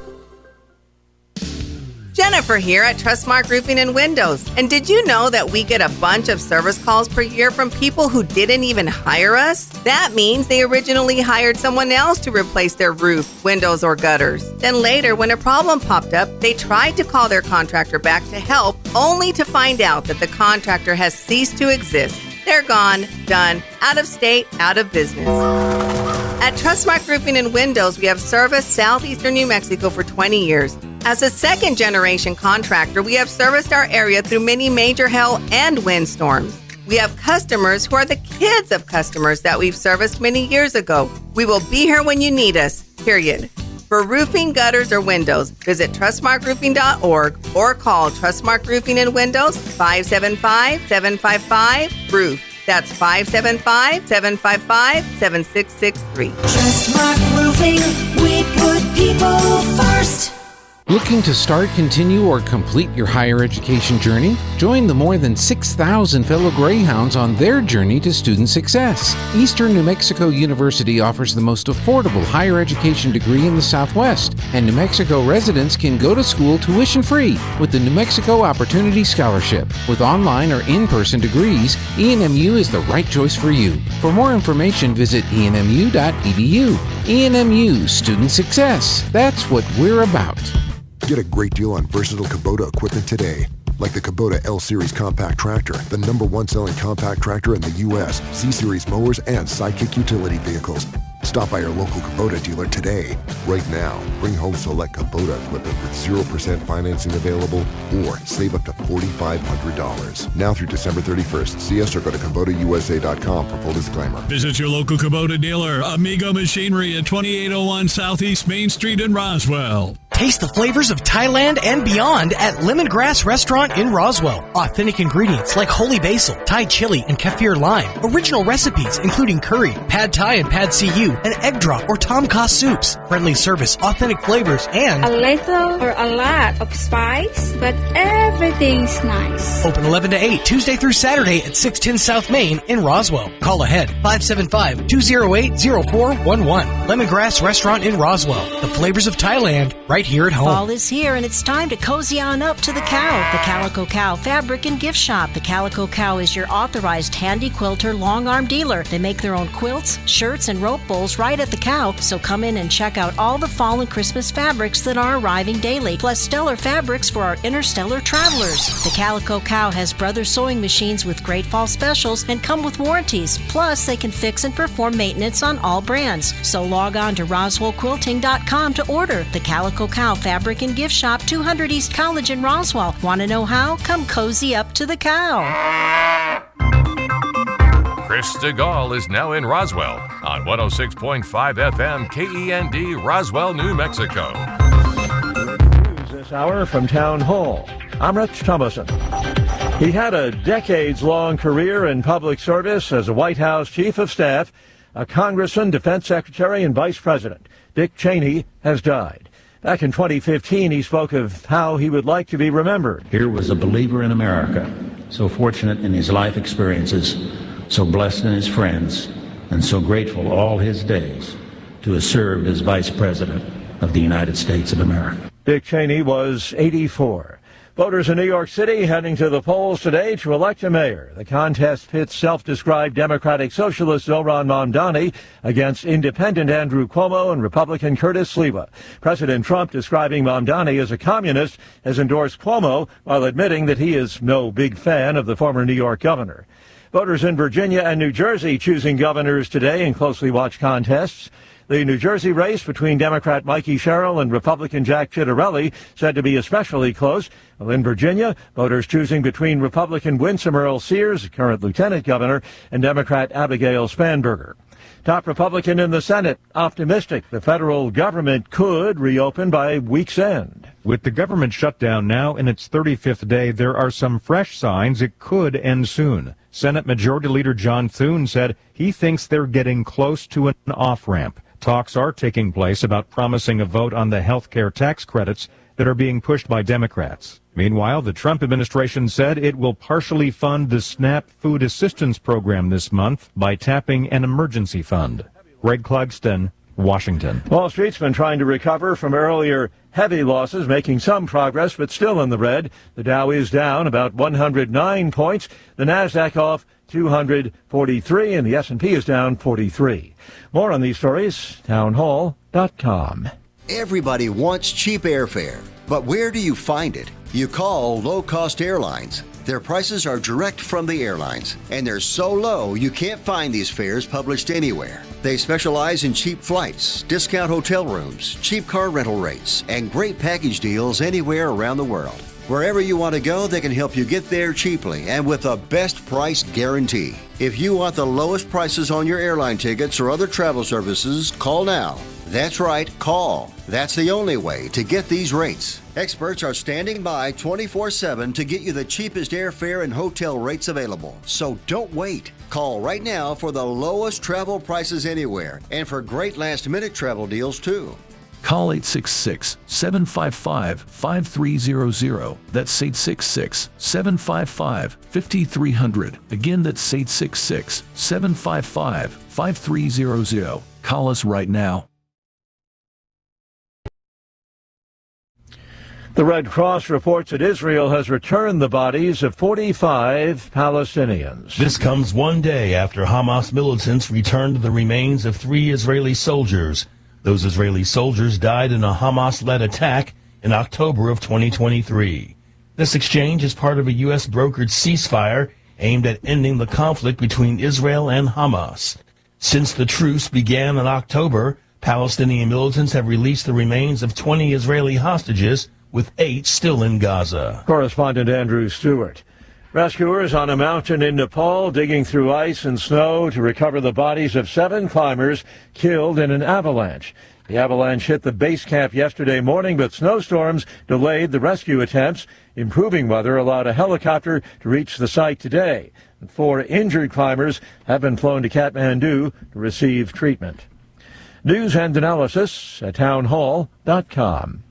Jennifer here at Trustmark Roofing and Windows. And did you know that we get a bunch of service calls per year from people who didn't even hire us? That means they originally hired someone else to replace their roof, windows, or gutters. Then later, when a problem popped up, they tried to call their contractor back to help, only to find out that the contractor has ceased to exist. They're gone, done, out of state, out of business. At Trustmark Roofing and Windows, we have serviced southeastern New Mexico for 20 years. As a second-generation contractor, we have serviced our area through many major hail and windstorms. We have customers who are the kids of customers that we've serviced many years ago. We will be here when you need us, period. For roofing, gutters, or windows, visit trustmarkroofing.org or call Trustmark Roofing and Windows 575-755-ROOF. That's 575-755-7663. Trustmark Roofing, we put people first. Looking to start, continue, or complete your higher education journey? Join the more than 6,000 fellow Greyhounds on their journey to student success. Eastern New Mexico University offers the most affordable higher education degree in the Southwest, and New Mexico residents can go to school tuition-free with the New Mexico Opportunity Scholarship. With online or in-person degrees, ENMU is the right choice for you. For more information, visit enmu.edu. ENMU, student success. That's what we're about. Get a great deal on versatile Kubota equipment today. Like the Kubota L-Series compact tractor, the #1 selling compact tractor in the U.S., Z-Series mowers, and Sidekick utility vehicles. Stop by your local Kubota dealer today. Right now, bring home select Kubota equipment with 0% financing available or save up to $4,500. Now through December 31st. See us or go to KubotaUSA.com for full disclaimer. Visit your local Kubota dealer, Amigo Machinery at 2801 Southeast Main Street in Roswell. Taste the flavors of Thailand and beyond at Lemongrass Restaurant in Roswell. Authentic ingredients like holy basil, Thai chili, and kaffir lime. Original recipes including curry, pad Thai and pad see-ew, and egg drop or tom kha soups. Friendly service, authentic flavors, and a little or a lot of spice, but everything's nice. Open 11 to 8, Tuesday through Saturday at 610 South Main in Roswell. Call ahead, 575-208-0411. Lemongrass Restaurant in Roswell. The flavors of Thailand, right here at home. Fall is here and it's time to cozy on up to the Cow, the Calico Cow Fabric and Gift Shop. The Calico Cow is your authorized handy quilter long-arm dealer. They make their own quilts, shirts, and rope bowls right at the Cow, so come in and check out all the fall and Christmas fabrics that are arriving daily, plus stellar fabrics for our interstellar travelers. The Calico Cow has Brothers sewing machines with great fall specials and come with warranties, plus they can fix and perform maintenance on all brands. So log on to RoswellQuilting.com to order. The Calico Cow Fabric and Gift Shop, 200 East College in Roswell. Want to know how? Come cozy up to the Cow. Chris DeGaulle is now in Roswell on 106.5 FM KEND, Roswell, New Mexico. News this hour from Town Hall. I'm Rich Thomason. He had a decades-long career in public service as a White House Chief of Staff, a Congressman, Defense Secretary, and Vice President. Dick Cheney has died. Back in 2015, he spoke of how he would like to be remembered. Here was a believer in America, so fortunate in his life experiences, so blessed in his friends, and so grateful all his days to have served as Vice President of the United States of America. Dick Cheney was 84. Voters in New York City heading to the polls today to elect a mayor. The contest pits self-described Democratic Socialist Zohran Mamdani against independent Andrew Cuomo and Republican Curtis Sliwa. President Trump, describing Mamdani as a communist, has endorsed Cuomo while admitting that he is no big fan of the former New York governor. Voters in Virginia and New Jersey choosing governors today in closely watched contests. The New Jersey race between Democrat Mikey Sherrill and Republican Jack Ciattarelli said to be especially close. While in Virginia, voters choosing between Republican Winsome Earl Sears, current lieutenant governor, and Democrat Abigail Spanberger. Top Republican in the Senate, optimistic the federal government could reopen by week's end. With the government shutdown now in its 35th day, there are some fresh signs it could end soon. Senate Majority Leader John Thune said he thinks they're getting close to an off-ramp. Talks are taking place about promising a vote on the health care tax credits that are being pushed by Democrats. Meanwhile, the Trump administration said it will partially fund the SNAP food assistance program this month by tapping an emergency fund. Greg Clugston, Washington. Wall Street's been trying to recover from earlier heavy losses, making some progress, but still in the red. The Dow is down about 109 points. The Nasdaq off 243, and the S&P is down 43. More on these stories, townhall.com. Everybody wants cheap airfare, but where do you find it? You call low-cost airlines. Their prices are direct from the airlines, and they're so low you can't find these fares published anywhere. They specialize in cheap flights, discount hotel rooms, cheap car rental rates, and great package deals anywhere around the world. Wherever you want to go, they can help you get there cheaply and with a best price guarantee. If you want the lowest prices on your airline tickets or other travel services, call now. That's right, call. That's the only way to get these rates. Experts are standing by 24/7 to get you the cheapest airfare and hotel rates available. So don't wait. Call right now for the lowest travel prices anywhere and for great last-minute travel deals too. Call 866-755-5300. That's 866-755-5300. Again, that's 866-755-5300. Call us right now. The Red Cross reports that Israel has returned the bodies of 45 Palestinians. This comes one day after Hamas militants returned the remains of 3 Israeli soldiers. Those Israeli soldiers died in a Hamas-led attack in October of 2023. This exchange is part of a U.S. brokered ceasefire aimed at ending the conflict between Israel and Hamas. Since the truce began in October, Palestinian militants have released the remains of 20 Israeli hostages, with 8 still in Gaza. Correspondent Andrew Stewart. Rescuers on a mountain in Nepal digging through ice and snow to recover the bodies of 7 climbers killed in an avalanche. The avalanche hit the base camp yesterday morning, but snowstorms delayed the rescue attempts. Improving weather allowed a helicopter to reach the site today. 4 injured climbers have been flown to Kathmandu to receive treatment. News and analysis at townhall.com.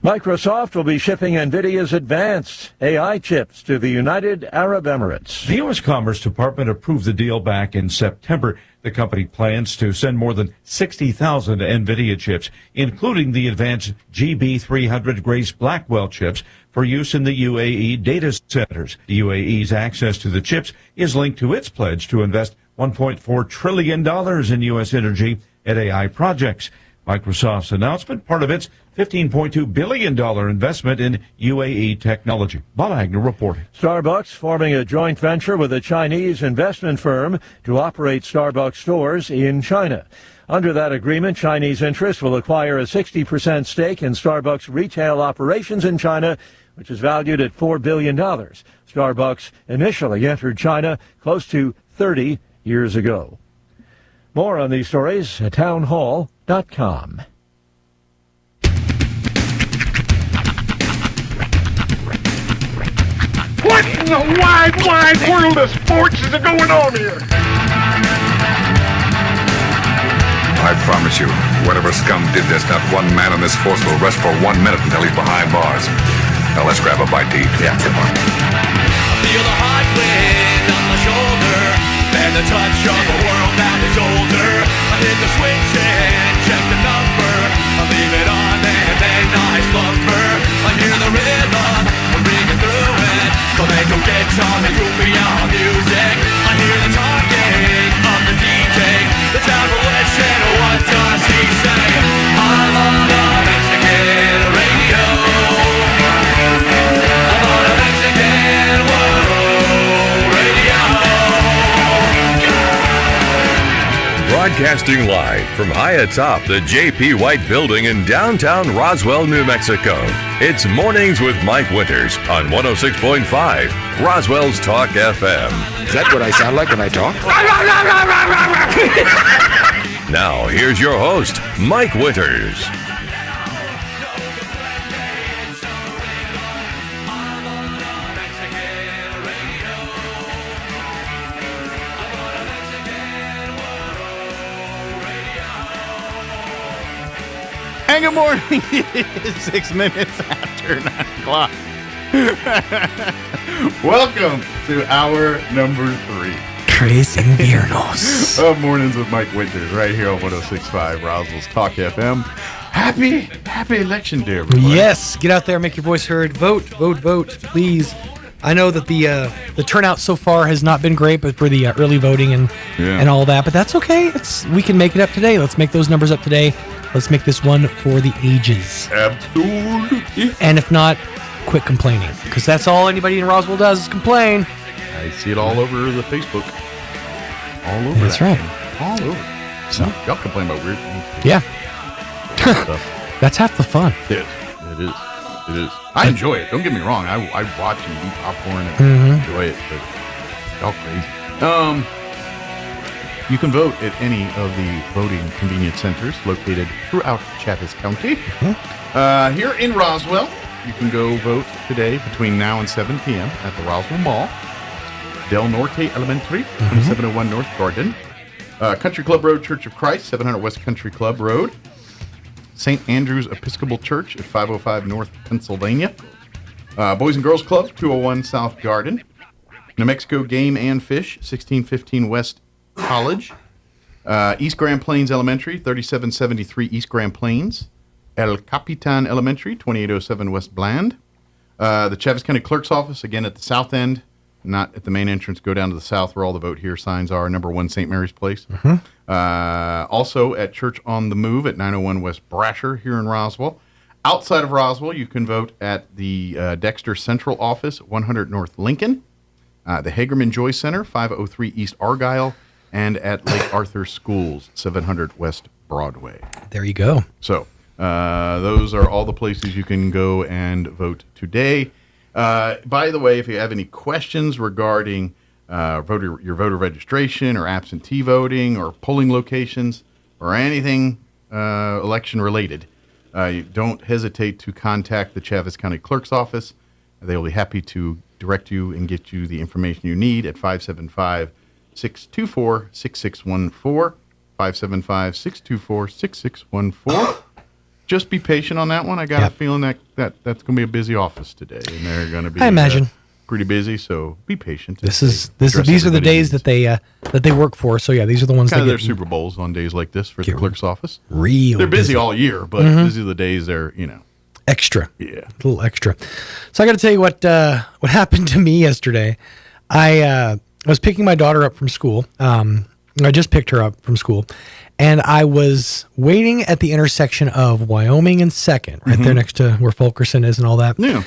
Microsoft will be shipping NVIDIA's advanced AI chips to the United Arab Emirates. The U.S. Commerce Department approved the deal back in September. The company plans to send more than 60,000 NVIDIA chips, including the advanced GB300 Grace Blackwell chips, for use in the UAE data centers. The UAE's access to the chips is linked to its pledge to invest $1.4 trillion in U.S. energy and AI projects. Microsoft's announcement, part of its $15.2 billion investment in UAE technology. Bob Agnew reporting. Starbucks forming a joint venture with a Chinese investment firm to operate Starbucks stores in China. Under that agreement, Chinese interests will acquire a 60% stake in Starbucks retail operations in China, which is valued at $4 billion. Starbucks initially entered China close to 30 years ago. More on these stories at townhall.com. What in the wide, wide world of sports is going on here? I promise you, whatever scum did this, not one man on this force will rest for 1 minute until he's behind bars. Now let's grab a bite to eat. Yeah, come on. I feel the hot wind on my shoulder and the touch of a world that is older. I hit the switch and check the number. I leave it on and then I slumber. I hear the rhythm, I'm ringing through it. Flamenco guitar and cumbia music. I hear the talking of the DJ. The abolition, what does he say? I'm on a Mexican radio. I'm on a Mexican radio. Broadcasting live from high atop the J.P. White Building in downtown Roswell, New Mexico. It's Mornings with Mike Winters on 106.5 Roswell's Talk FM. Is that what I sound like when I talk? Now, here's your host, Mike Winters. And good morning. It's 6 minutes after 9 o'clock. Welcome to hour number 3. Tres Inviernos. Of Mornings with Mike Winters, right here on 106.5 Roswell's Talk FM. Happy election day, everybody. Yes, get out there, make your voice heard. Vote, please. I know that the turnout so far has not been great, but for the early voting and all that, but that's okay. We can make it up today. Let's make those numbers up today. Let's make this one for the ages. Absolutely. And if not, quit complaining, because that's all anybody in Roswell does is complain. I see it all over the Facebook. All over. That's right. All over. So y'all complain about weird things. Yeah. That's half the fun. It is. I enjoy it. Don't get me wrong. I watch and eat popcorn and enjoy it, but y'all crazy. You can vote at any of the voting convenience centers located throughout Chaves County. Here in Roswell, you can go vote today between now and 7 p.m. at the Roswell Mall, Del Norte Elementary, 2701 North Garden, Country Club Road, Church of Christ, 700 West Country Club Road, St. Andrew's Episcopal Church at 505 North Pennsylvania, Boys and Girls Club, 201 South Garden, New Mexico Game and Fish, 1615 West College, East Grand Plains Elementary, 3773 East Grand Plains, El Capitan Elementary, 2807 West Bland, the Chaves County Clerk's Office, again at the south end, not at the main entrance. Go down to the south where all the Vote Here signs are, number 1 St. Mary's Place. Also at Church on the Move at 901 West Brasher here in Roswell. Outside of Roswell, you can vote at the Dexter Central Office, 100 North Lincoln, the Hagerman Joy Center, 503 East Argyle, and at Lake Arthur Schools, 700 West Broadway. There you go. So those are all the places you can go and vote today. By the way, if you have any questions regarding your voter registration or absentee voting or polling locations or anything election related, don't hesitate to contact the Chaves County Clerk's Office. They will be happy to direct you and get you the information you need at 575-624-6614, 575-624-6614. Just be patient on that one. I got a feeling that's going to be a busy office today, and they're going to be, I imagine, pretty busy. So be patient. These are the days that they work for. So yeah, these are the ones kind that of their Super Bowls on days like this for the clerk's office. Real, they're busy all year, but these are the days they're extra. Yeah, a little extra. So I got to tell you what happened to me yesterday. I was picking my daughter up from school. I just picked her up from school. And I was waiting at the intersection of Wyoming and 2nd, right there next to where Fulkerson is and all that. Yeah.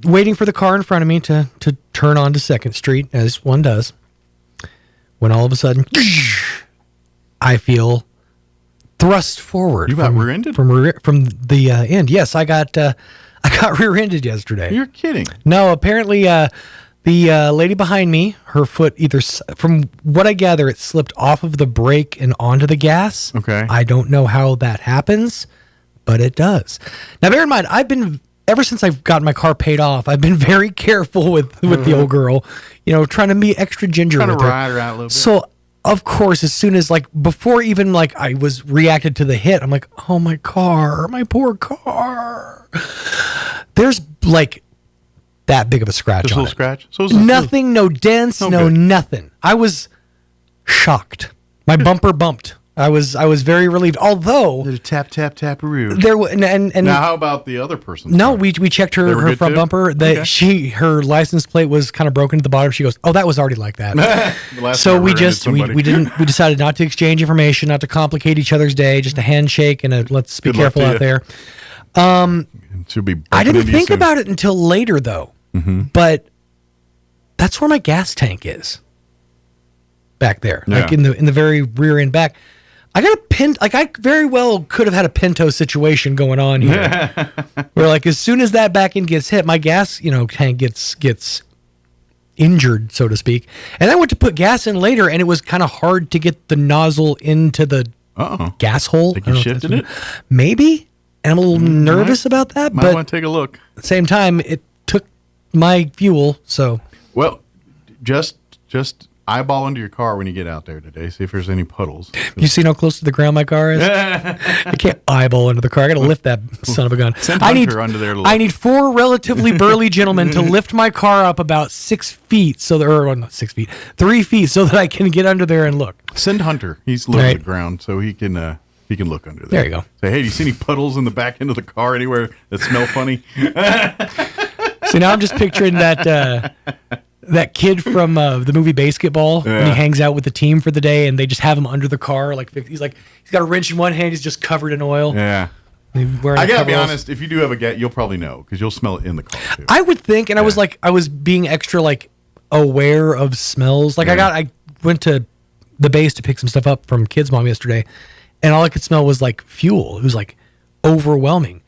Waiting for the car in front of me to turn onto 2nd Street, as one does. When all of a sudden, I feel thrust forward. You got rear-ended? From the end. Yes, I got rear-ended yesterday. You're kidding. No, apparently... the lady behind me, her foot from what I gather, it slipped off of the brake and onto the gas. Okay. I don't know how that happens, but it does. Now, bear in mind, ever since I've gotten my car paid off, I've been very careful with the old girl, trying to be extra ginger with her. Trying to ride her out a little bit. So, of course, as soon as, before even, I was reacted to the hit, I'm like, oh, my car, my poor car. There's, that big of a scratch Just on a little scratch? So nothing, no dents, no nothing. I was shocked. My bumper bumped. I was very relieved. Although there's a tap-roo. There and now how about the other person? No, we checked her front bumper. Her license plate was kind of broken at the bottom. She goes, "Oh, that was already like that." So we decided not to exchange information, not to complicate each other's day, just a handshake and let's be careful out there. Should be. I didn't think about it until later, though. But that's where my gas tank is. Back there, in the very rear end back. I got I very well could have had a Pinto situation going on here. Where as soon as that back end gets hit, my gas tank gets injured, so to speak. And I went to put gas in later, and it was kind of hard to get the nozzle into the gas hole. Think you shifted it? Maybe. And I'm a little nervous about that, might want to take a look. At the same time, it took my fuel, so. Well, just eyeball into your car when you get out there today. See if there's any puddles. You see how close to the ground my car is? I can't eyeball into the car. I got to lift that son of a gun. Send Hunter under there to look. I need 4 relatively burly gentlemen to lift my car up about 6 feet, not 6 feet, 3 feet, so that I can get under there and look. Send Hunter. He's low to the ground, so he can look under there. There you go. Say, hey, do you see any puddles in the back end of the car anywhere that smell funny? See, now I'm just picturing that kid from the movie Basketball when he hangs out with the team for the day, and they just have him under the car. He's got a wrench in one hand, he's just covered in oil. Yeah. I gotta be honest. If you do have a gas, you'll probably know because you'll smell it in the car too. I would think, and I was being extra aware of smells. I went to the base to pick some stuff up from Kids Mom yesterday. And all I could smell was fuel. It was overwhelming.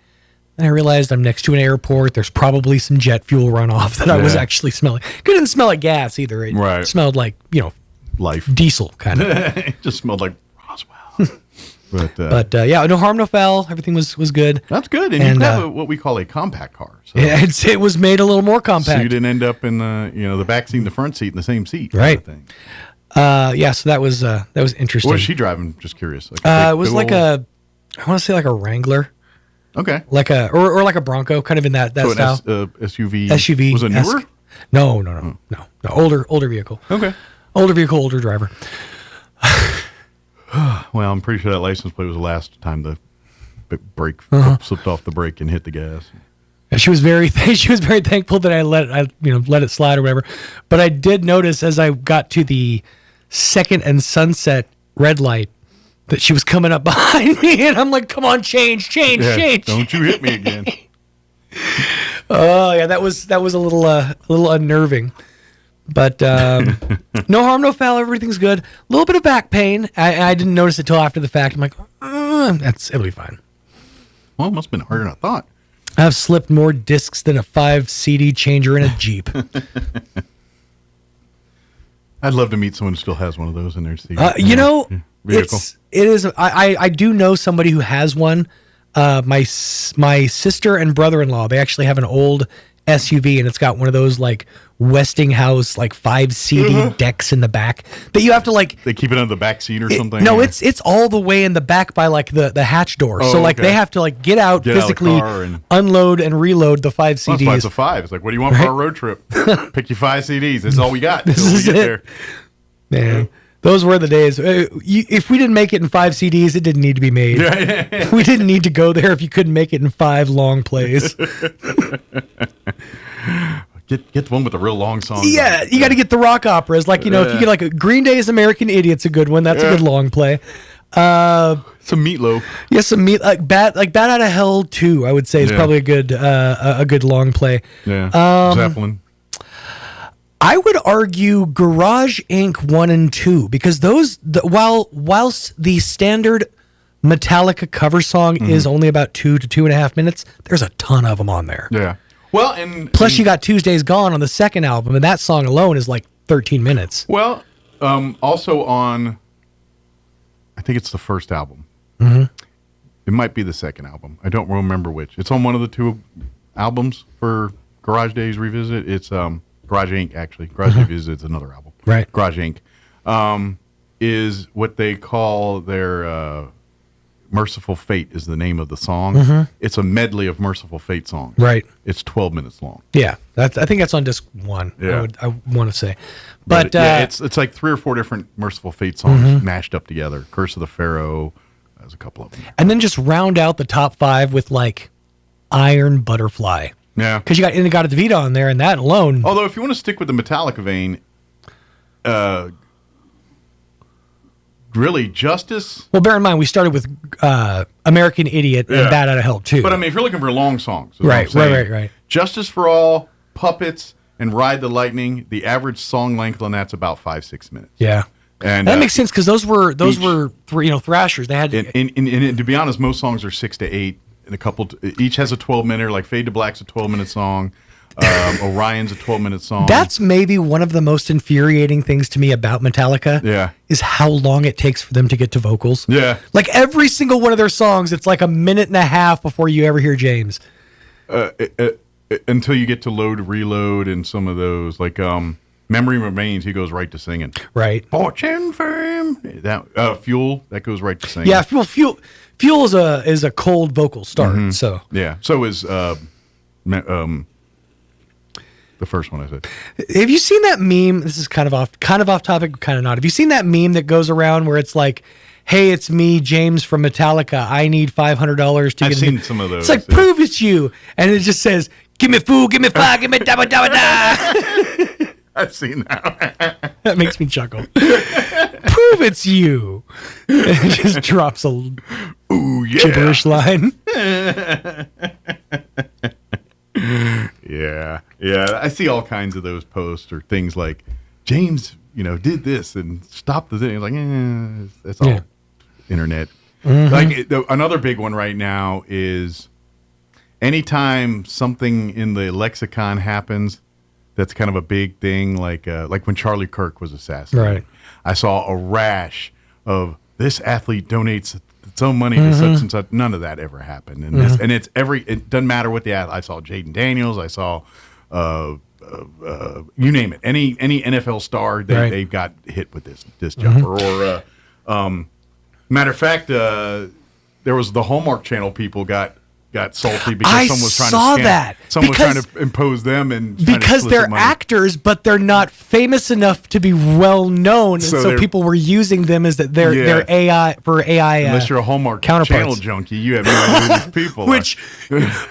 And I realized I'm next to an airport. There's probably some jet fuel runoff that I was actually smelling. Couldn't smell like gas either. It smelled like, life. Diesel kind of. It just smelled like Roswell. But yeah, no harm, no foul. Everything was good. That's good. And you have what we call a compact car. So. Yeah, it was made a little more compact. So you didn't end up in the back seat and the front seat in the same seat. Right. Kind of yeah, so that was interesting. What was she driving? Just curious. It was like I want to say like a Wrangler. Okay. Like or like a Bronco, kind of in that style. SUV. SUV. Was it newer? No. Older vehicle. Okay. Older vehicle, older driver. Well, I'm pretty sure that license plate was the last time the brake slipped off the brake and hit the gas. And she was very thankful that I let it slide or whatever. But I did notice as I got to the Second and Sunset red light that she was coming up behind me, and I'm like, "Come on, change! Don't you hit me again!" Oh yeah, that was a little unnerving. But no harm, no foul. Everything's good. A little bit of back pain. I didn't notice it till after the fact. I'm like, it'll be fine. Well, it must have been harder than I thought. I've slipped more discs than a 5 CD changer in a Jeep. I'd love to meet someone who still has one of those in their seat. Vehicle. It is. I do know somebody who has one. My sister and brother-in-law, they actually have an old SUV, and it's got one of those like Westinghouse like 5 CD decks in the back that you have to like. They keep it under the back seat or something. No, it's all the way in the back by like the hatch door. So like they have to like get out physically, unload and reload the 5 CDs. Well, that's why it's a 5. It's like, what do you want for our road trip? Pick you 5 CDs. This is all we got. This is it. There. Man. Those were the days. If we didn't make it in 5 CDs, it didn't need to be made. We didn't need to go there if you couldn't make it in 5 long plays. Get the one with the real long songs. Yeah, you got to get the rock operas. Like, if you get like Green Day's American Idiot's a good one. That's a good long play. Some Meatloaf. Yeah, some Bat Out of Hell 2, I would say, is probably a good long play. Yeah. Zeppelin. I would argue Garage Inc. 1 and 2 because whilst the standard Metallica cover song is only about 2 to 2.5 minutes, there's a ton of them on there. Yeah. Well, and plus you got Tuesday's Gone on the second album, and that song alone is like 13 minutes. Well, also on, I think it's the first album. Mm-hmm. It might be the second album. I don't remember which. It's on one of the 2 albums for Garage Days Revisit. It's Garage Inc. actually. Garage Revisit is another album. Right. Garage Inc. Is what they call their Merciful Fate is the name of the song. Mm-hmm. It's a medley of Merciful Fate songs. Right. It's 12 minutes long. Yeah. I think that's on disc 1. Yeah. I want to say. But it's like 3 or 4 different Merciful Fate songs mashed up together. Curse of the Pharaoh. There's a couple of them. And then just round out the top 5 with like Iron Butterfly. Yeah. Because you got In-A-Gadda-Da-Vida on there, and that alone. Although, if you want to stick with the Metallica vein, really, Justice. Well, bear in mind, we started with American Idiot and Bat Out of Hell, too. But I mean, if you're looking for long songs. Right. Justice for All, Puppets, and Ride the Lightning, the average song length on that's about 5-6 minutes. Yeah. And that makes sense because those were thrashers. They had. And to be honest, most songs are 6 to 8. And a couple, each has a 12-minute, like Fade to Black's a 12-minute song. Orion's a 12-minute song. That's maybe one of the most infuriating things to me about Metallica. Yeah. Is how long it takes for them to get to vocals. Yeah. Like every single one of their songs, it's like a minute and a half before you ever hear James. Until you get to Load, Reload, and some of those, like Memory Remains, he goes right to singing. Right. Fortune, fame, that Fuel, that goes right to singing. Yeah, Fuel is a cold vocal start. So yeah, so is the first one I said. Have you seen that meme? This is kind of off topic, kind of not. Have you seen that meme that goes around where it's like, "Hey, it's me, James from Metallica. I need $500 to get." I've seen some of those. It's like, prove it's you, and it just says, "Give me food, give me fire, give me da da da da." I've seen that. That makes me chuckle. Prove it's you. It just drops a gibberish line. Yeah. I see all kinds of those posts or things like James, did this and stopped the thing. Like, that's all internet. Like another big one right now is anytime something in the lexicon happens that's kind of a big thing, like when Charlie Kirk was assassinated. Right. I saw a rash of this athlete donates some money to such and such. None of that ever happened. And it doesn't matter what the athlete. I saw Jaden Daniels. I saw you name it. Any NFL star, they've got hit with this jumper. Or matter of fact, there was the Hallmark Channel people got salty because someone was trying to scam. Someone was trying to impose them because they're actors, but they're not famous enough to be well known, and so people were using them as their AI for AI. Unless you're a Hallmark Channel junkie, you have no idea who these people. Which,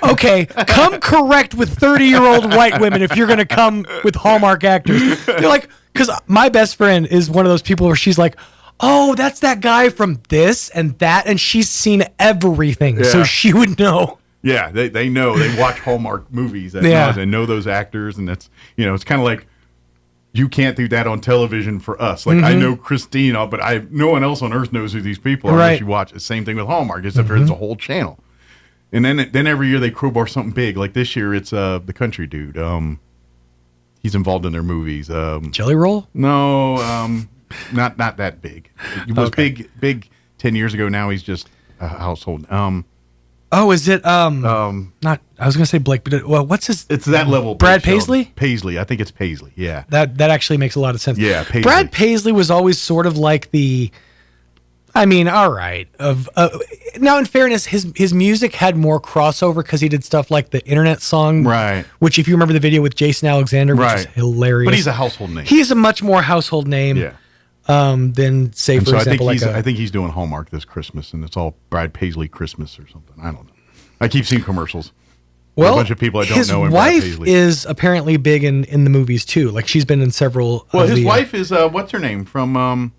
okay, come correct with 30-year-old white women if you're going to come with Hallmark actors. They're like, because my best friend is one of those people where she's like, oh, that's that guy from this and that, and she's seen everything, so she would know. Yeah, they know. They watch Hallmark movies and know those actors, and that's, it's kind of like you can't do that on television for us. Like I know Christine, but no one else on earth knows who these people are unless you watch. The same thing with Hallmark, except for it's a whole channel. And then every year they crowbar something big. Like this year, it's the country dude. He's involved in their movies. Jelly Roll? No. Not that big. It was big 10 years ago. Now he's just a household. Is it not? I was going to say Blake, but what's his? It's that level. Brad Paisley. Paisley. I think it's Paisley. Yeah. That actually makes a lot of sense. Yeah. Paisley. Brad Paisley was always sort of like the. I mean, all right. Now, in fairness, his music had more crossover because he did stuff like the internet song, right? Which, if you remember the video with Jason Alexander, which is hilarious. But he's a household name. He's a much more household name. Yeah. Than say, for example, I think he's doing Hallmark this Christmas, and it's all Brad Paisley Christmas or something. I don't know. I keep seeing commercials. Well, a bunch of people I don't know. His wife is apparently big in the movies too. Like she's been in several. Well, his wife is what's her name from?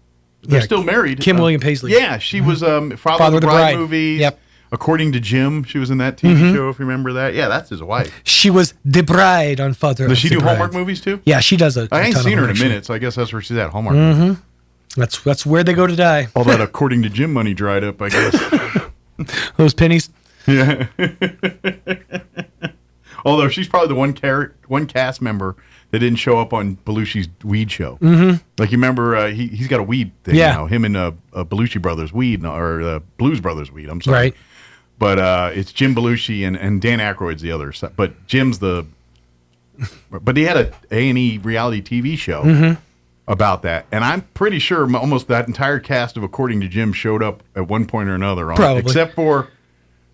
They're still married. Kim William Paisley. Yeah, she was Father of the Bride movie. Yep. According to Jim, she was in that TV show. If you remember that, yeah, that's his wife. She was the bride on Father. Does she do Hallmark movies too? Yeah, she does. I ain't seen her in a minute, so I guess that's where she's at. Hallmark. That's where they go to die. All that according to Jim money dried up, I guess. Those pennies. Yeah. Although she's probably the one cast member that didn't show up on Belushi's weed show. Like you remember, he's got a weed thing now. Him and Belushi Brothers weed, or Blues Brothers weed. I'm sorry. Right. But it's Jim Belushi and Dan Aykroyd's the other. But Jim's the. But he had a A&E reality TV show. About that, and I'm pretty sure almost that entire cast of According to Jim showed up at one point or another on it, except for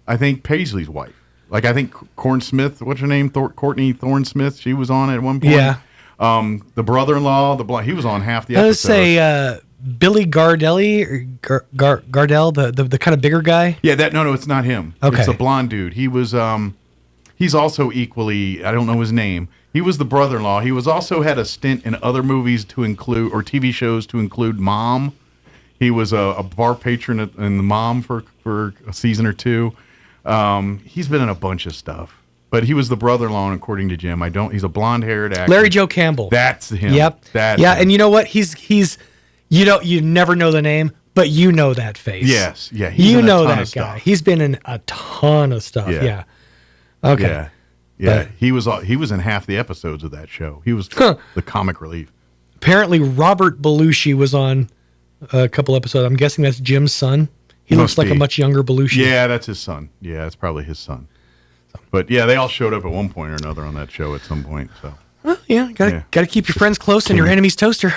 I think Paisley's wife. Like I think Corn Smith, what's her name? Courtney Thorne Smith. She was on it at one point. Yeah. The brother-in-law, he was on half the episode. Let's say Billy Gardelli or Gardell, the kind of bigger guy. Yeah, no, it's not him. Okay. It's a blonde dude. He was he's also equally, I don't know his name. He was the brother-in-law. He was also had a stint in other movies to include, or TV shows to include Mom. He was a bar patron in the Mom for a season or two. He's been in a bunch of stuff, but he was the brother-in-law, according to Jim. He's a blonde-haired actor. Larry Joe Campbell. That's him. Yep. That's him. And you know what? He's you never know the name, but you know that face. Yes. Yeah. You know that guy. He's been in a ton of stuff. Yeah. Okay. Yeah. Yeah, he was in half the episodes of that show. He was the comic relief. Apparently, Robert Belushi was on a couple episodes. I'm guessing that's Jim's son. He looks like a much younger Belushi. Yeah, that's his son. Yeah, that's probably his son. But yeah, they all showed up at one point or another on that show at some point. So, well, gotta keep your friends close and your enemies toaster.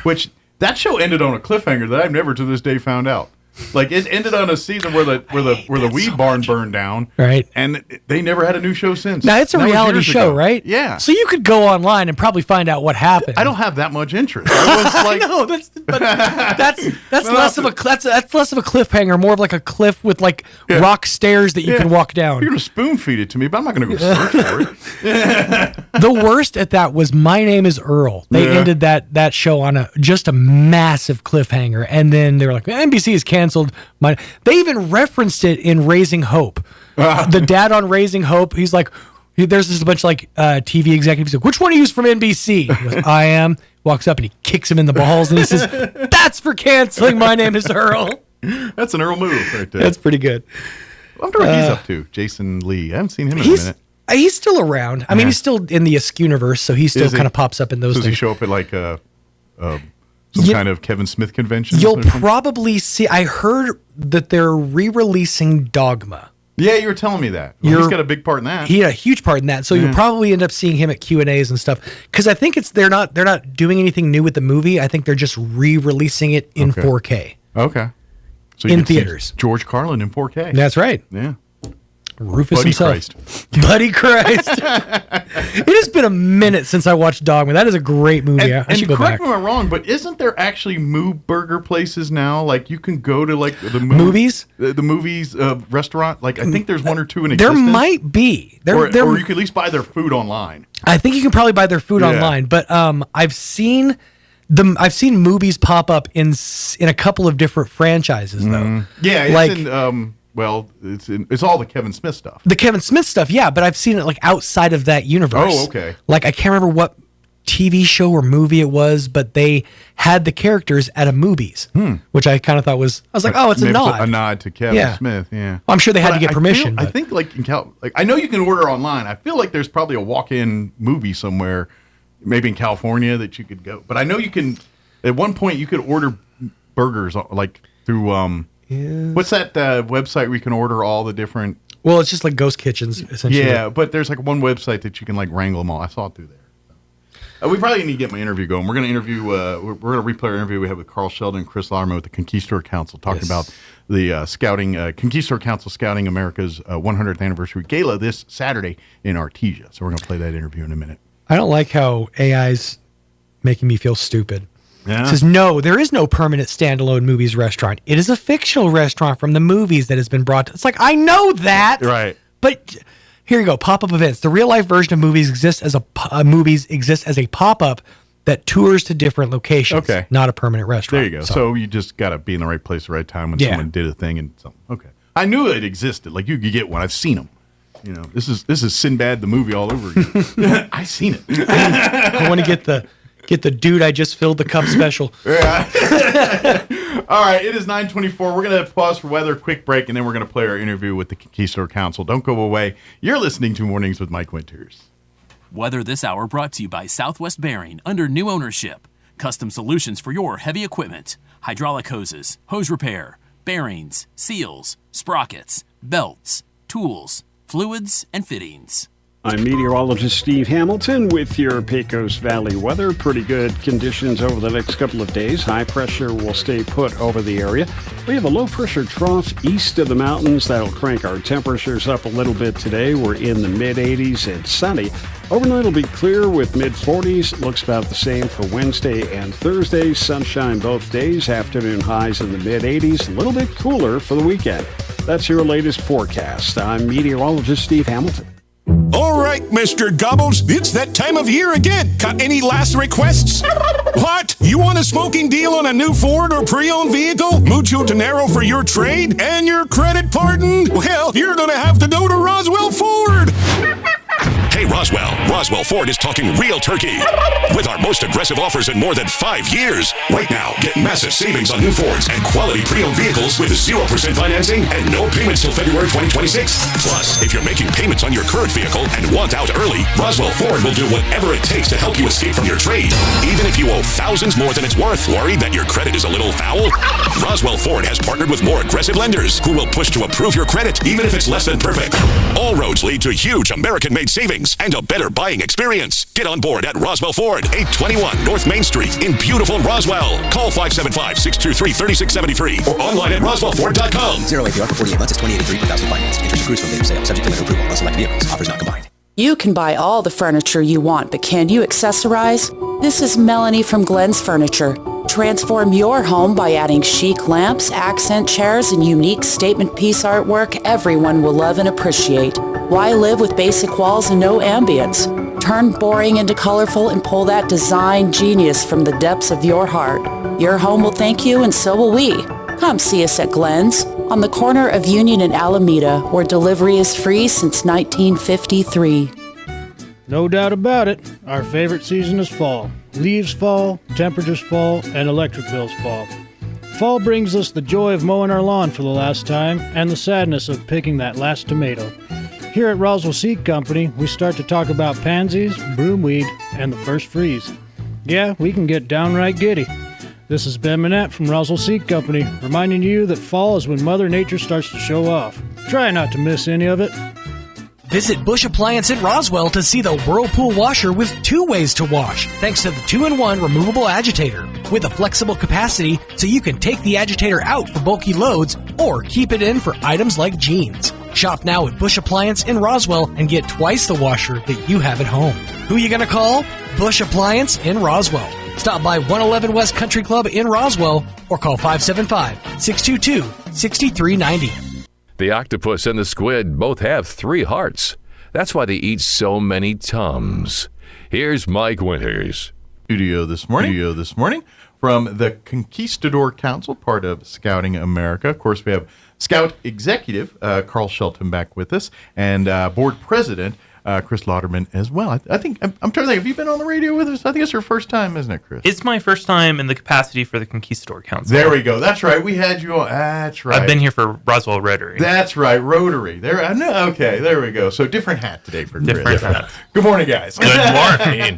Which that show ended on a cliffhanger that I've never to this day found out. Like it ended on a season where the weed barn burned down, right? And they never had a new show since. Now it's a reality show, right? Yeah. So you could go online and probably find out what happened. I don't have that much interest. I know that's less of a cliffhanger, more of like a cliff with like rock stairs that you can walk down. You're gonna spoon feed it to me, but I'm not gonna go search for it. The worst at that was My Name Is Earl. They ended that show on just a massive cliffhanger, and then they were like, NBC is canceled. They even referenced it in Raising Hope. The dad on Raising Hope, he's like, there's just a bunch of like TV executives. Like, which one are you from NBC? He goes, I am. Walks up and he kicks him in the balls and he says, "That's for canceling My Name Is Earl." That's an Earl move right there. That's pretty good. I wonder what he's up to. Jason Lee. I haven't seen him in a minute. He's still around. I mean, he's still in the Askew-universe, so he still kind of pops up in those things. Does he show up at like some kind of Kevin Smith convention? You'll probably see. I heard that they're re-releasing Dogma. Yeah, you were telling me that. Well, he's got a big part in that. He had a huge part in that. So you'll probably end up seeing him at Q&As and stuff. Because I think they're not doing anything new with the movie. I think they're just re-releasing it in 4K. Okay. So in theaters. George Carlin in 4K. That's right. Yeah. Rufus Buddy himself. Christ. Buddy Christ. It has been a minute since I watched Dogma. That is a great movie. I should go back. Correct me if I'm wrong, but isn't there actually burger places now? Like you can go to like the movies, the movies restaurant. Like I think there's one or two in there existence. Might be. Or you can at least buy their food online. I think you can probably buy their food online, but I've seen movies pop up in a couple of different franchises though. Yeah, it's like in it's all the Kevin Smith stuff. The Kevin Smith stuff, yeah, but I've seen it like outside of that universe. Oh, okay. Like I can't remember what TV show or movie it was, but they had the characters at a Movies, which I kind of thought was like, oh, it's a nod. A nod to Kevin Smith, yeah. Well, I'm sure they had to get permission. I think like I know you can order online. I feel like there's probably a walk-in movie somewhere, maybe in California that you could go. But I know you can. At one point, you could order burgers like through. What's that website where you can order all the different... Well, it's just like ghost kitchens, essentially. Yeah, but there's like one website that you can like wrangle them all. I saw it through there. We probably need to get my interview going. We're going to interview... we're going to replay our interview we had with Carl Sheldon and Chris Lauderman with the Conquistador Council, talking about the scouting... Conquistador Council scouting America's 100th anniversary gala this Saturday in Artesia. So we're going to play that interview in a minute. I don't like how AI's making me feel stupid. Yeah. It says, no, there is no permanent standalone movies restaurant. It is a fictional restaurant from the movies that has been brought to... It's like, I know that! Right. But here you go, pop-up events. The real-life version of movies exists as a pop-up that tours to different locations. Okay. Not a permanent restaurant. There you go. So you just got to be in the right place at the right time when someone did a thing and something. Okay. I knew it existed. Like, you could get one. I've seen them. You know, this is Sinbad the movie all over again. I've seen it. I want to get the dude I just filled the cup special. Yeah. All right, it is 9:24. We're going to pause for weather, quick break, and then we're going to play our interview with the Conquistador Council. Don't go away. You're listening to Mornings with Mike Winters. Weather this hour brought to you by Southwest Bearing under new ownership. Custom solutions for your heavy equipment. Hydraulic hoses, hose repair, bearings, seals, sprockets, belts, tools, fluids, and fittings. I'm meteorologist Steve Hamilton with your Pecos Valley weather. Pretty good conditions over the next couple of days. High pressure will stay put over the area. We have a low pressure trough east of the mountains that'll crank our temperatures up a little bit today. We're in the mid 80s and sunny. Overnight will be clear with mid 40s. Looks about the same for Wednesday and Thursday. Sunshine both days. Afternoon highs in the mid 80s. A little bit cooler for the weekend. That's your latest forecast. I'm meteorologist Steve Hamilton. All right, Mr. Gobbles, it's that time of year again. Got any last requests? What? You want a smoking deal on a new Ford or pre-owned vehicle? Mucho dinero for your trade? And your credit pardon? Well, you're gonna have to go to Roswell Ford. Hey, Roswell Ford is talking real turkey with our most aggressive offers in more than 5 years. Right now, get massive savings on new Fords and quality pre-owned vehicles with 0% financing and no payments till February 2026. Plus, if you're making payments on your current vehicle and want out early, Roswell Ford will do whatever it takes to help you escape from your trade. Even if you owe thousands more than it's worth, worried that your credit is a little foul? Roswell Ford has partnered with more aggressive lenders who will push to approve your credit, even if it's less than perfect. All roads lead to huge American-made savings and a better buying experience. Get on board at Roswell Ford, 821 North Main Street in beautiful Roswell. Call 575-623-3673 or online at roswellford.com. 0 APR for 48 months is $20.83 per thousand finance. Interest accrues from later sale. Subject to later approval on select vehicles. Offers not combined. You can buy all the furniture you want, but can you accessorize? This is Melanie from Glenn's Furniture. Transform your home by adding chic lamps, accent chairs, and unique statement piece artwork everyone will love and appreciate. Why live with basic walls and no ambience? Turn boring into colorful and pull that design genius from the depths of your heart. Your home will thank you, and so will we. Come see us at Glenn's on the corner of Union and Alameda, where delivery is free since 1953. No doubt about it, our favorite season is fall. Leaves fall, temperatures fall, and electric bills fall. Fall brings us the joy of mowing our lawn for the last time and the sadness of picking that last tomato. Here at Roswell Seed Company, we start to talk about pansies, broomweed, and the first freeze. Yeah, we can get downright giddy. This is Ben Manette from Roswell Seed Company, reminding you that fall is when Mother Nature starts to show off. Try not to miss any of it. Visit Bush Appliance in Roswell to see the Whirlpool washer with 2 ways to wash, thanks to the 2-in-1 removable agitator, with a flexible capacity so you can take the agitator out for bulky loads or keep it in for items like jeans. Shop now at Bush Appliance in Roswell and get twice the washer that you have at home. Who you gonna call? Bush Appliance in Roswell. Stop by 111 West Country Club in Roswell or call 575-622-6390. The octopus and the squid both have 3 hearts. That's why they eat so many Tums. Here's Mike Winters. Studio this morning from the Conquistador Council, part of Scouting America. Of course, we have Scout Executive Carl Shelton back with us, and Board President Chris Lauderman as well. I think I'm trying to think. Have you been on the radio with us? I think it's your first time, isn't it, Chris? It's my first time in the capacity for the Conquistador Council. There we go. That's right. We had you on. That's right. I've been here for Roswell Rotary. That's right, Rotary. There. I know. Okay, there we go. So different hat today for Chris. Different hat. Good morning, guys. Good morning.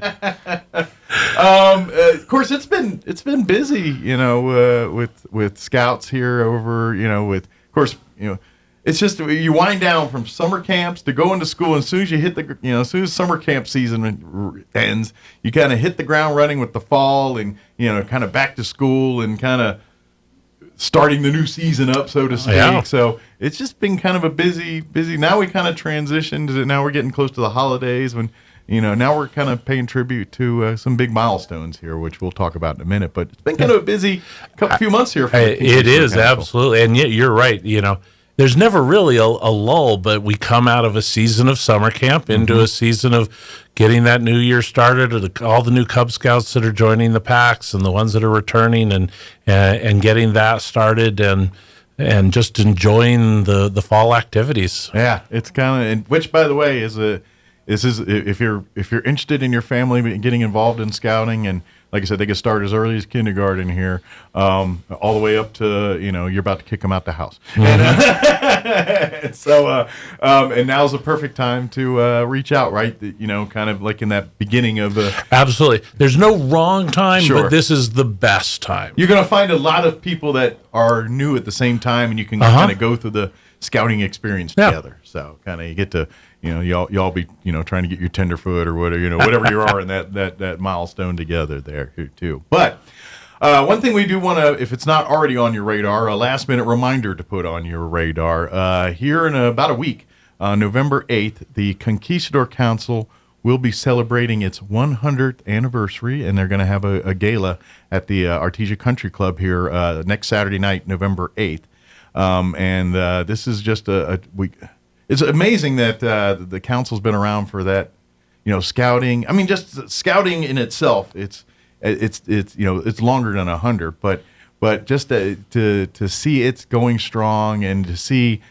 Of course, it's been busy, with scouts here over, with, of course, it's just you wind down from summer camps to go into school. And as soon as you hit as soon as summer camp season ends, you kind of hit the ground running with the fall and, kind of back to school and kind of starting the new season up, so to speak. Yeah. So it's just been kind of a busy. Now we kind of transitioned. Now we're getting close to the holidays when, now we're kind of paying tribute to some big milestones here, which we'll talk about in a minute. But it's been kind of a busy few months here. It is, absolutely. And yet you're right. There's never really a lull, but we come out of a season of summer camp into a season of getting that new year started, or all the new Cub Scouts that are joining the packs and the ones that are returning, and getting that started and just enjoying the fall activities. Yeah, it's kind of, which by the way is if you're interested in your family getting involved in scouting, and like I said, they can start as early as kindergarten here, all the way up to, you're about to kick them out the house. And so, and now's the perfect time to reach out, right? Kind of like in that beginning of the... Absolutely. There's no wrong time, Sure. but this is the best time. You're going to find a lot of people that are new at the same time, and you can kind of go through the scouting experience together. So kind of you get to... y'all be, trying to get your tenderfoot or whatever, whatever you are in that milestone together there too. But one thing we do want to, if it's not already on your radar, a last minute reminder to put on your radar. Here in about a week, November 8th, the Conquistador Council will be celebrating its 100th anniversary, and they're going to have a gala at the Artesia Country Club here next Saturday night, November 8th. And this is just a week. It's amazing that the council's been around for that, scouting. I mean, just scouting in itself, it's longer than 100, but just to see it's going strong, and to see,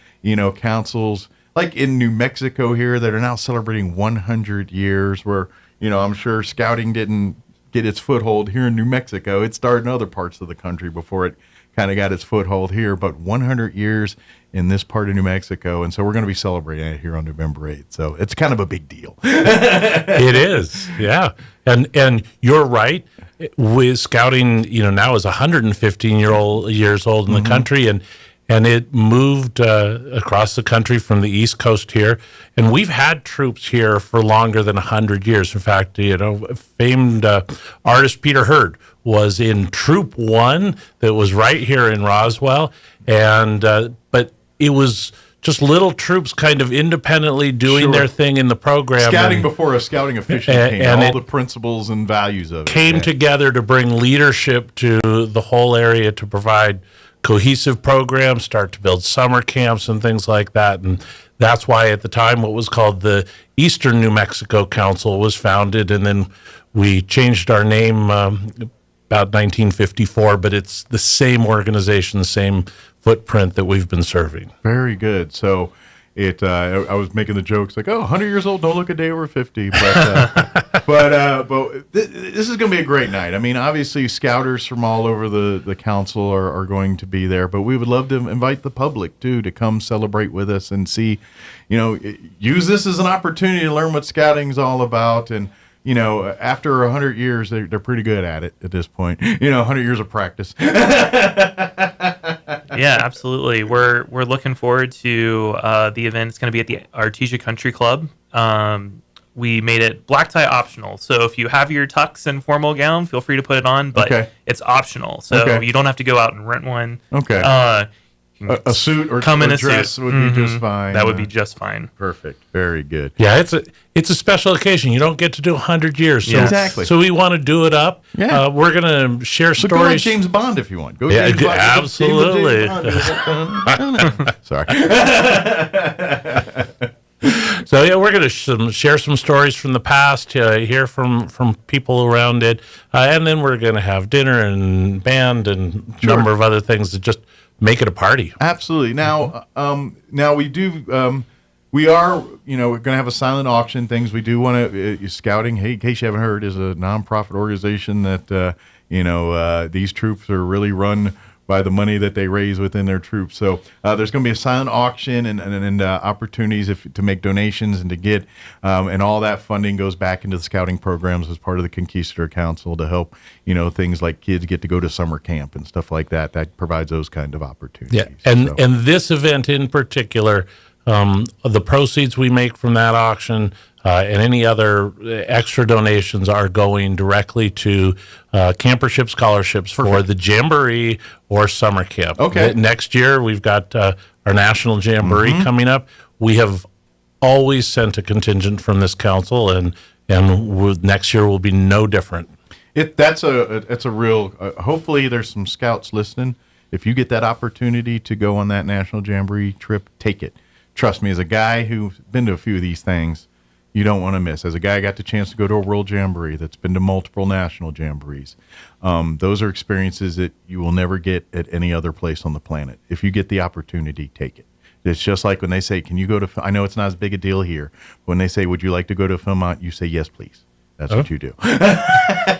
councils like in New Mexico here that are now celebrating 100 years, where, I'm sure scouting didn't get its foothold here in New Mexico. It started in other parts of the country before it kind of got its foothold here, but 100 years in this part of New Mexico, and so we're going to be celebrating it here on November 8th. So it's kind of a big deal. It is, yeah. And you're right. With scouting, now is 115 years old in the country, and it moved across the country from the East Coast here. And we've had troops here for longer than 100 years. In fact, famed artist Peter Hurd was in Troop 1 that was right here in Roswell, and but it was just little troops kind of independently doing their thing in the program. Scouting before a scouting official came, and all the principles and values of it. Came together to bring leadership to the whole area, to provide cohesive programs, start to build summer camps and things like that. And that's why at the time what was called the Eastern New Mexico Council was founded, and then we changed our name about 1954, but it's the same organization, the same footprint that we've been serving. Very good. So, I was making the jokes like, 100 years old, don't look a day over 50. But this is going to be a great night. I mean, obviously, scouters from all over the council are going to be there, but we would love to invite the public, too, to come celebrate with us and see, use this as an opportunity to learn what scouting is all about. And, after 100 years, they're pretty good at it at this point. 100 years of practice. Yeah, absolutely. We're looking forward to the event. It's going to be at the Artesia Country Club. We made it black tie optional. So if you have your tux and formal gown, feel free to put it on, but it's optional. So you don't have to go out and rent one. Okay. A suit or come in a dress suit would be just fine. That would be just fine. Perfect. Very good. Yeah, it's a special occasion. You don't get to do 100 years. So, exactly. So we want to do it up. Yeah. We're going to share stories. Go like James Bond if you want. Go James Bond. Absolutely. Sorry. So we're going to share some stories from the past, hear from people around it, and then we're going to have dinner and band and a number of other things that just make it a party. Absolutely. Now we do. We are, we're going to have a silent auction. Things we do want to scouting. Hey, in case you haven't heard, is a nonprofit organization that these troops are really run by the money that they raise within their troops. So there's going to be a silent auction and opportunities to make donations and to get, and all that funding goes back into the scouting programs as part of the Conquistador Council to help, things like kids get to go to summer camp and stuff like that. That provides those kind of opportunities. Yeah, and this event in particular, the proceeds we make from that auction and any other extra donations are going directly to campership scholarships for the Jamboree or summer camp. Okay. Next year, we've got our National Jamboree coming up. We have always sent a contingent from this council, and next year will be no different. It's a real. Hopefully, there's some scouts listening. If you get that opportunity to go on that National Jamboree trip, take it. Trust me, as a guy who's been to a few of these things, you don't want to miss. As a guy who got the chance to go to a World Jamboree that's been to multiple national jamborees, those are experiences that you will never get at any other place on the planet. If you get the opportunity, take it. It's just like when they say, can you go to, I know it's not as big a deal here, but when they say, would you like to go to Philmont, you say, yes, please. That's what you do.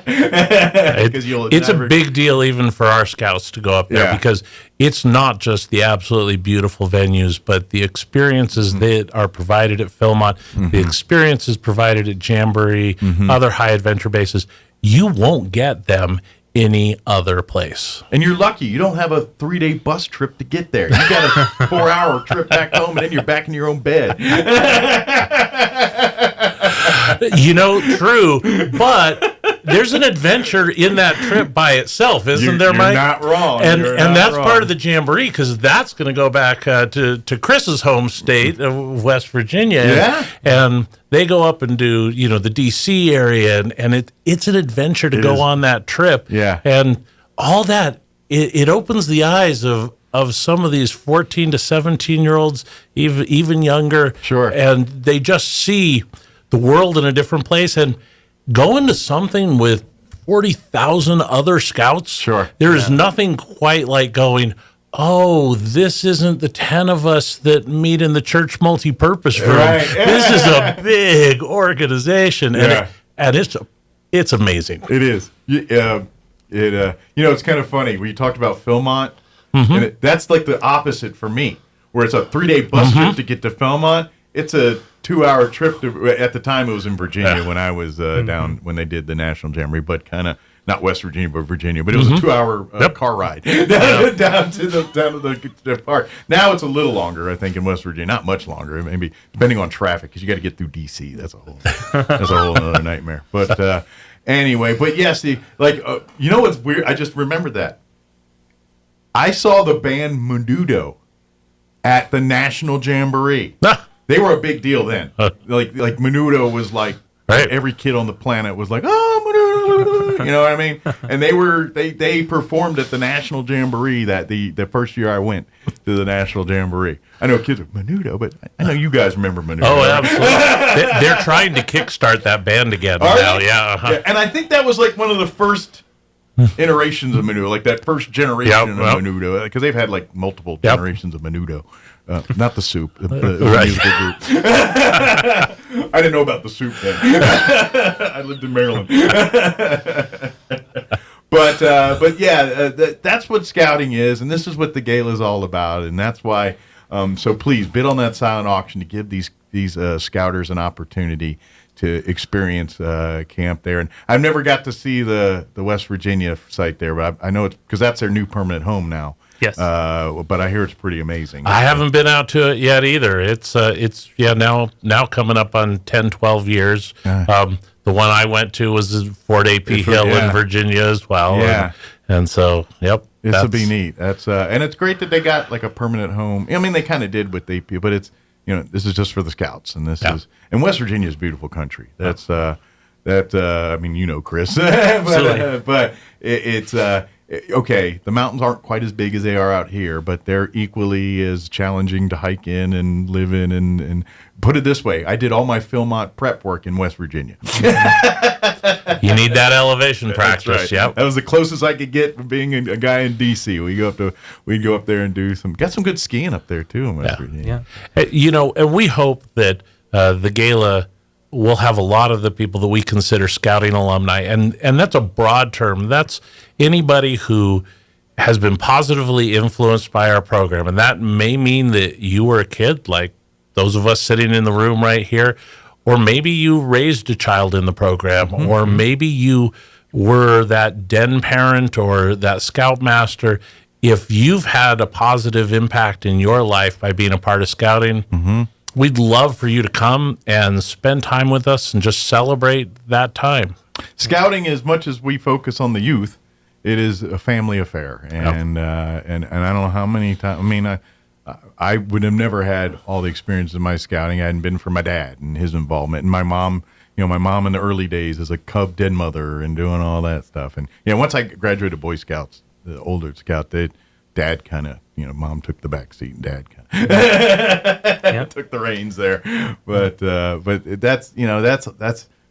It's a big deal even for our scouts to go up there because it's not just the absolutely beautiful venues, but the experiences that are provided at Philmont, the experiences provided at Jamboree, other high adventure bases. You won't get them any other place. And you're lucky. You don't have a 3-day bus trip to get there. You got a 4-hour trip back home, and then you're back in your own bed. True, but there's an adventure in that trip by itself, isn't there, Mike? You're not wrong. And that's part of the Jamboree, because that's going to go back to Chris's home state of West Virginia. Yeah. And they go up and do, the D.C. area, and it's an adventure to go on that trip. Yeah. And all that, it opens the eyes of some of these 14 to 17-year-olds, even younger. Sure. And they just see the world in a different place. And going to something with 40,000 other scouts, sure, there is nothing quite like going, oh, this isn't the 10 of us that meet in the church multi-purpose room. Right. This is a big organization. And it's amazing. It is. It's kind of funny. We talked about Philmont, and that's like the opposite for me, where it's a 3-day bus trip to get to Philmont. It's a 2-hour trip at the time it was in Virginia when I was down when they did the National Jamboree, but kind of not West Virginia, but Virginia. But it was a 2-hour car ride down to the park. Now it's a little longer, I think, in West Virginia. Not much longer, maybe depending on traffic, because you got to get through D.C. That's a whole other nightmare. But anyway, but yes, what's weird? I just remembered that I saw the band Menudo at the National Jamboree. They were a big deal then. Like Menudo was like every kid on the planet was like, oh, Menudo, you know what I mean? And they performed at the National Jamboree the first year I went to the National Jamboree. I know kids are Menudo, but I know you guys remember Menudo. Oh, absolutely. They're trying to kickstart that band again now. Yeah. And I think that was like one of the first iterations of Menudo, like that first generation of Menudo, because they've had like multiple generations of Menudo. not the soup. The Right. musical group. I didn't know about the soup then. I lived in Maryland. But yeah, that's what scouting is, and this is what the gala is all about, and that's why. So please bid on that silent auction to give these scouters an opportunity to experience camp there. And I've never got to see the West Virginia site there, but I know it's because that's their new permanent home now. Yes. But I hear it's pretty amazing. I haven't been out to it yet either. It's now coming up on 10, 12 years. The one I went to was Fort AP Hill in Virginia as well. Yeah. And so, yep. This will be neat. That's and it's great that they got like a permanent home. I mean, they kind of did with AP, but it's this is just for the scouts, and this is West Virginia is a beautiful country. That's I mean, Chris, but it's okay. The mountains aren't quite as big as they are out here, but they're equally as challenging to hike in and live in. And put it this way, I did all my Philmont prep work in West Virginia. You need that elevation practice. Right. Yep. That was the closest I could get from being a guy in DC. We'd go up there and got some good skiing up there too in West Virginia. Yeah. And we hope that the gala will have a lot of the people that we consider scouting alumni, and that's a broad term. That's anybody who has been positively influenced by our program, and that may mean that you were a kid like those of us sitting in the room right here, or maybe you raised a child in the program, or maybe you were that den parent or that scoutmaster. If you've had a positive impact in your life by being a part of scouting, we'd love for you to come and spend time with us and just celebrate that time. Scouting, as much as we focus on the youth, it is a family affair, and I don't know how many times. I mean, I would have never had all the experience in my scouting. I hadn't been for my dad and his involvement, and my mom. My mom in the early days as a cub den mother and doing all that stuff. And once I graduated Boy Scouts, the older scout, Dad kind of, Mom took the back seat and Dad kind of took the reins there. But that's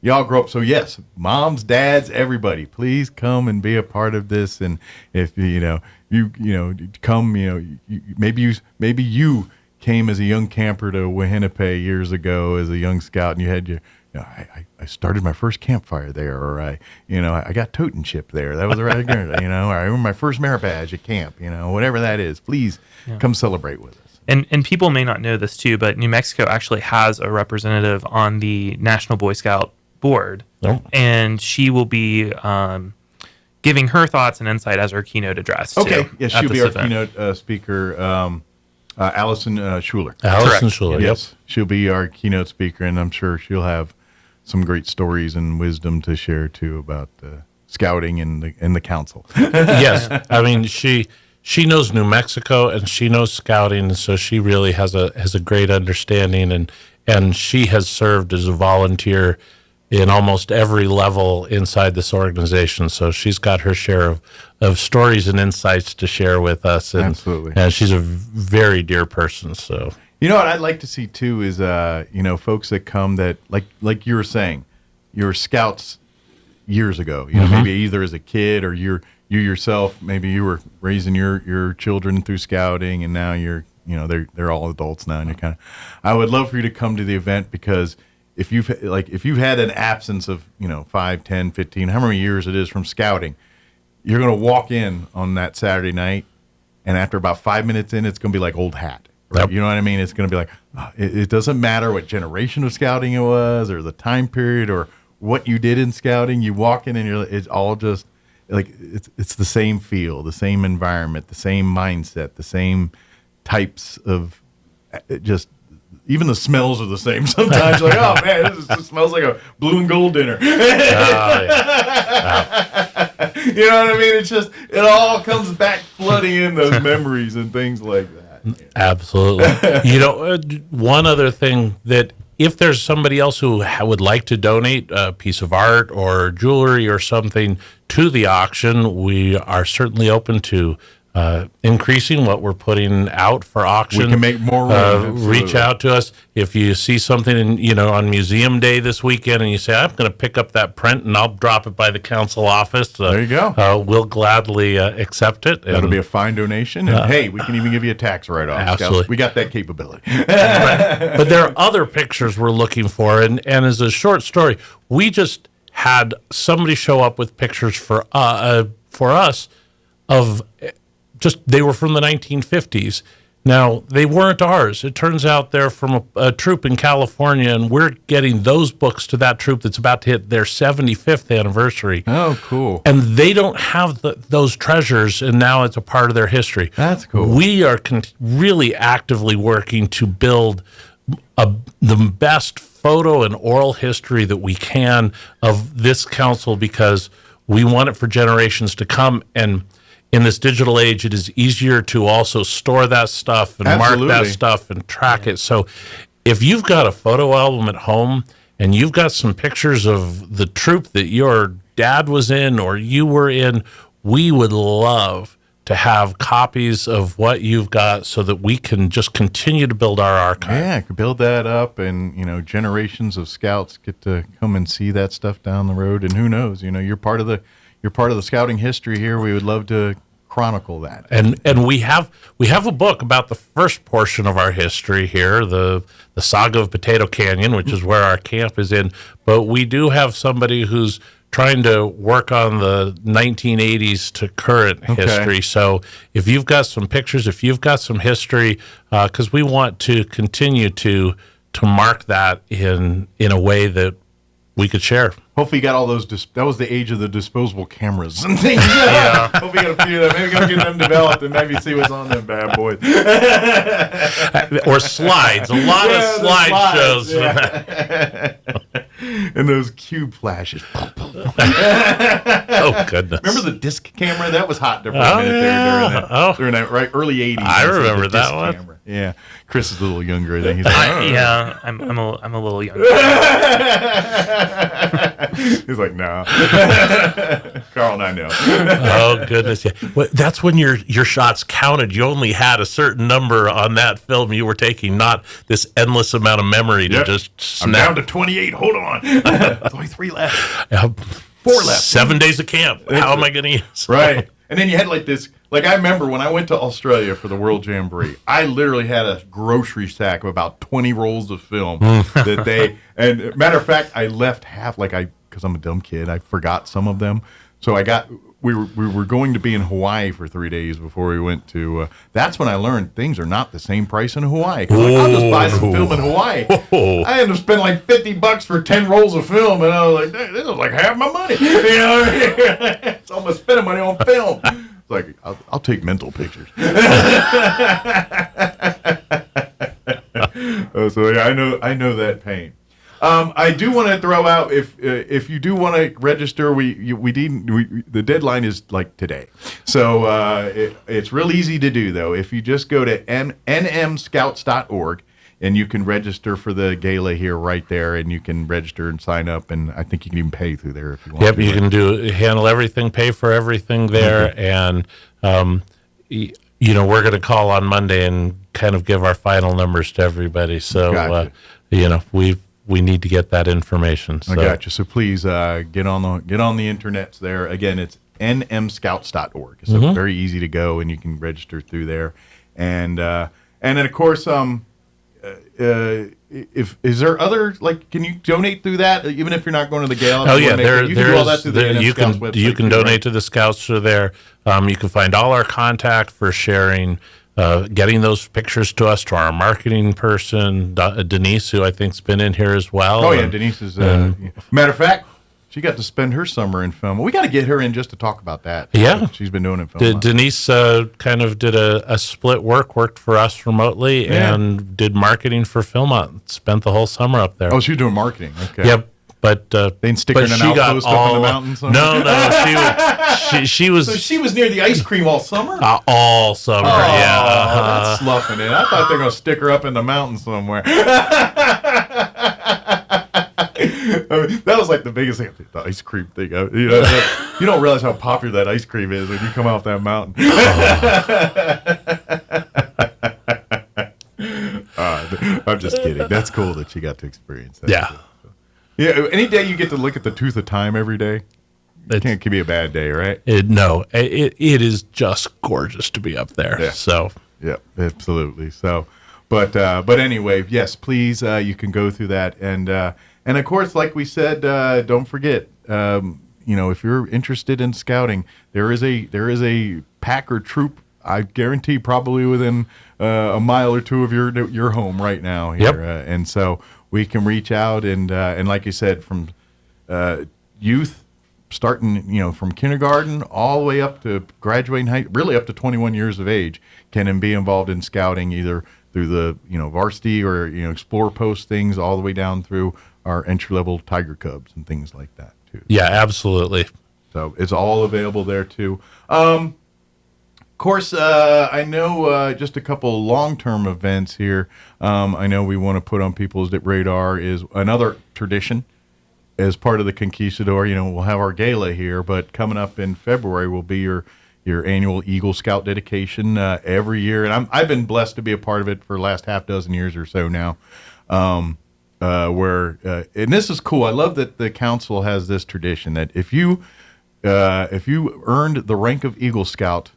y'all grow up. So yes, moms, dads, everybody, please come and be a part of this. And if you come, maybe you came as a young camper to Wahinape years ago as a young scout, and you had I started my first campfire there, or I got totem chip there. That was right there. I remember my first merit badge at camp. Whatever that is, please come celebrate with us. And people may not know this too, but New Mexico actually has a representative on the National Boy Scout board, and she will be giving her thoughts and insight as her keynote address. Okay, yes, she'll be our keynote speaker. Allison Schuler. Allison Schuler, yes. She'll be our keynote speaker, and I'm sure she'll have some great stories and wisdom to share too about scouting and the council. Yes, I mean she knows New Mexico and she knows scouting, so she really has a great understanding, and she has served as a volunteer in almost every level inside this organization. So she's got her share of stories and insights to share with us. And, absolutely. And she's a very dear person. So what I'd like to see too is folks that come that like you were saying, you were scouts years ago. Maybe either as a kid or you yourself. Maybe you were raising your children through scouting, and now they're all adults now, and you're kind of. I would love for you to come to the event, because if you've had an absence of 5, 10, 15, how many years it is from scouting, you're going to walk in on that Saturday night, and after about 5 minutes in, it's going to be like old hat. Right? Yep. You know what I mean? It's going to be like, it doesn't matter what generation of scouting it was, or the time period, or what you did in scouting. You walk in and it's all just like it's the same feel, the same environment, the same mindset, the same types of just. Even the smells are the same sometimes. You're like, oh man, this smells like a blue and gold dinner. You know what I mean? It's just, it all comes back flooding in those memories and things like that. Absolutely. One other thing, that if there's somebody else who would like to donate a piece of art or jewelry or something to the auction, we are certainly open to increasing what we're putting out for auction. We can make more room. Reach out to us if you see something on museum day this weekend, and you say, I'm going to pick up that print and I'll drop it by the council office. There you go. We'll gladly accept it. That'll be a fine donation, and hey, we can even give you a tax write-off. Absolutely, we got that capability. but there are other pictures we're looking for, and as a short story, we just had somebody show up with pictures for us of they were from the 1950s. Now, they weren't ours. It turns out they're from a troop in California, and we're getting those books to that troop that's about to hit their 75th anniversary. Oh, cool. And they don't have those treasures, and now it's a part of their history. That's cool. We are really actively working to build the best photo and oral history that we can of this council, because we want it for generations to come. And in this digital age, it is easier to also store that stuff and mark that stuff and track it. So if you've got a photo album at home and you've got some pictures of the troop that your dad was in or you were in, we would love to have copies of what you've got so that we can just continue to build our archive. Yeah, build that up, and generations of scouts get to come and see that stuff down the road. And who knows, you're part of the scouting history here. We would love to chronicle that. And we have a book about the first portion of our history here, the saga of Potato Canyon, which is where our camp is in. But we do have somebody who's trying to work on the 1980s to current history. So if you've got some pictures, if you've got some history, because we want to continue to mark that in a way that we could share. Hopefully you got all those, that was the age of the disposable cameras and things. Yeah. Hopefully you got a few of them. Maybe go get them developed and maybe see what's on them bad boys. Or slides. A lot of slideshows. Yeah. And those cube flashes. Oh, goodness. Remember the disc camera? That was hot there for a minute there during that early 80s. I remember that one. Camera. Yeah. Chris is a little younger. I think he's like, yeah, I'm a little younger. He's like, no. Carl and I know. Oh, goodness. Yeah. Well, that's when your shots counted. You only had a certain number on that film you were taking, not this endless amount of memory to just snap. I'm down to 28. Hold on. There's only 3 left. 4 left. 7 days of camp. How am I going to use? Right. And then you had like this. Like, I remember when I went to Australia for the World Jamboree, I literally had a grocery sack of about 20 rolls of film and matter of fact, I left half, because I'm a dumb kid, I forgot some of them. So we were going to be in Hawaii for 3 days before we went to, that's when I learned things are not the same price in Hawaii. I'll just buy some film in Hawaii. I ended up spending like $50 for 10 rolls of film, and I was like, this is like half my money. So I'm spending money on film. Like, I'll take mental pictures. So yeah, I know that pain. I do want to throw out if you do want to register, the deadline is like today. So it's real easy to do though. If you just go to nmscouts.org. And you can register for the gala here right there, and you can register and sign up, and I think you can even pay through there if you want. Yep, you can handle everything, pay for everything there, and we're going to call on Monday and kind of give our final numbers to everybody. So gotcha. We need to get that information. So. I got you. So please get on the internets there. Again, it's nmscouts.org. So very easy to go, and you can register through there, and then of course is there other, can you donate through that even if you're not going to the gala? Oh yeah, you can do all that through the you can website, you can donate right? to the Scouts through there. You can find all our contact for sharing, getting those pictures to us, to our marketing person Denise, who I think's been in here as well. Oh yeah, Denise is. Matter of fact, she got to spend her summer in film. We got to get her in just to talk about that. Yeah. She's been doing it in film. Denise kind of did a split worked for us remotely and did marketing for Philmont. Spent the whole summer up there. Oh, she was doing marketing. Okay. Yep. But they didn't stick her in an outpost up in the mountains. No. She was. So she was near the ice cream all summer. All summer. Oh, yeah. That's sloughing it. I thought they were going to stick her up in the mountains somewhere. that was like the biggest thing, the ice cream thing. You know, you don't realize how popular that ice cream is when you come off that mountain. I'm just kidding. That's cool that you got to experience that. Yeah. Cool. Yeah. Any day you get to look at the Tooth of Time every day, it can't be a bad day, right? It is just gorgeous to be up there. Yeah. So. Yeah, absolutely. So, but anyway, yes, please, you can go through that, and of course, like we said, don't forget, if you're interested in scouting, there is a pack or troop. I guarantee probably within a mile or two of your home right now here, Yep. And so we can reach out and like you said, from youth. Starting, from kindergarten all the way up to graduating really up to 21 years of age, can be involved in scouting either through the, varsity or, explore post things all the way down through our entry-level Tiger Cubs and things like that, too. Yeah, absolutely. So it's all available there, too. Of course, I know just a couple long-term events here. I know we want to put on people's radar is another tradition. As part of the Conquistador, we'll have our gala here, but coming up in February will be your annual Eagle Scout dedication every year, and I've been blessed to be a part of it for the last half dozen years or so now. And this is cool. I love that the council has this tradition that if you earned the rank of Eagle Scout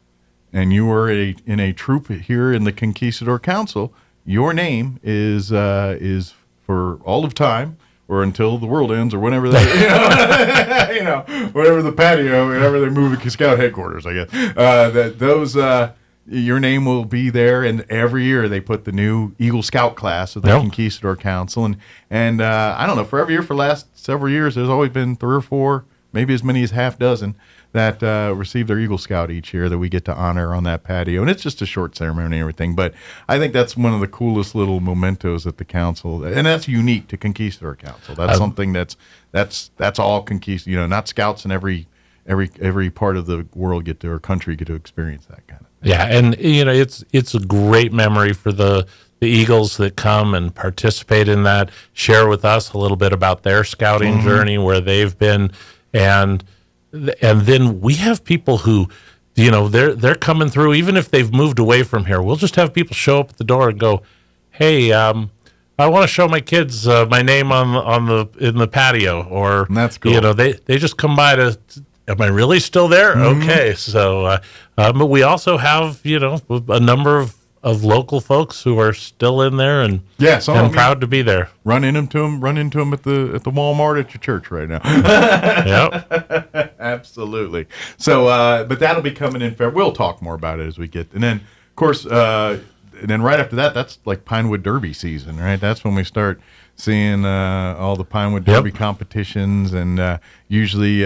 and you were in a troop here in the Conquistador Council, your name is for all of time. Or until the world ends, or whenever they, whatever the patio, whenever they move the Scout headquarters, I guess. Your name will be there, and every year they put the new Eagle Scout class of the Conquistador Council, and I don't know, for every year for the last several years, there's always been 3 or 4, maybe as many as half dozen that receive their Eagle Scout each year that we get to honor on that patio. And it's just a short ceremony and everything. But I think that's one of the coolest little mementos at the council. And that's unique to Conquistador Council. That's something that's all Conquistador, not scouts in every part of the world or country get to experience that kind of thing. Yeah, and it's a great memory for the Eagles that come and participate in that, share with us a little bit about their scouting journey, where they've been, and then we have people who, they're coming through, even if they've moved away from here. We'll just have people show up at the door and go, "Hey, I want to show my kids my name in the patio," or that's cool. They just come by to. Am I really still there? Okay, so but we also have a number of local folks who are still in there and proud to be there. Run into them at the Walmart at your church right now. Yep, absolutely. So, but that'll be coming in February. We'll talk more about it as we get, and then of course, and then right after that, that's like Pinewood Derby season, right? That's when we start seeing all the Pinewood Derby competitions, and usually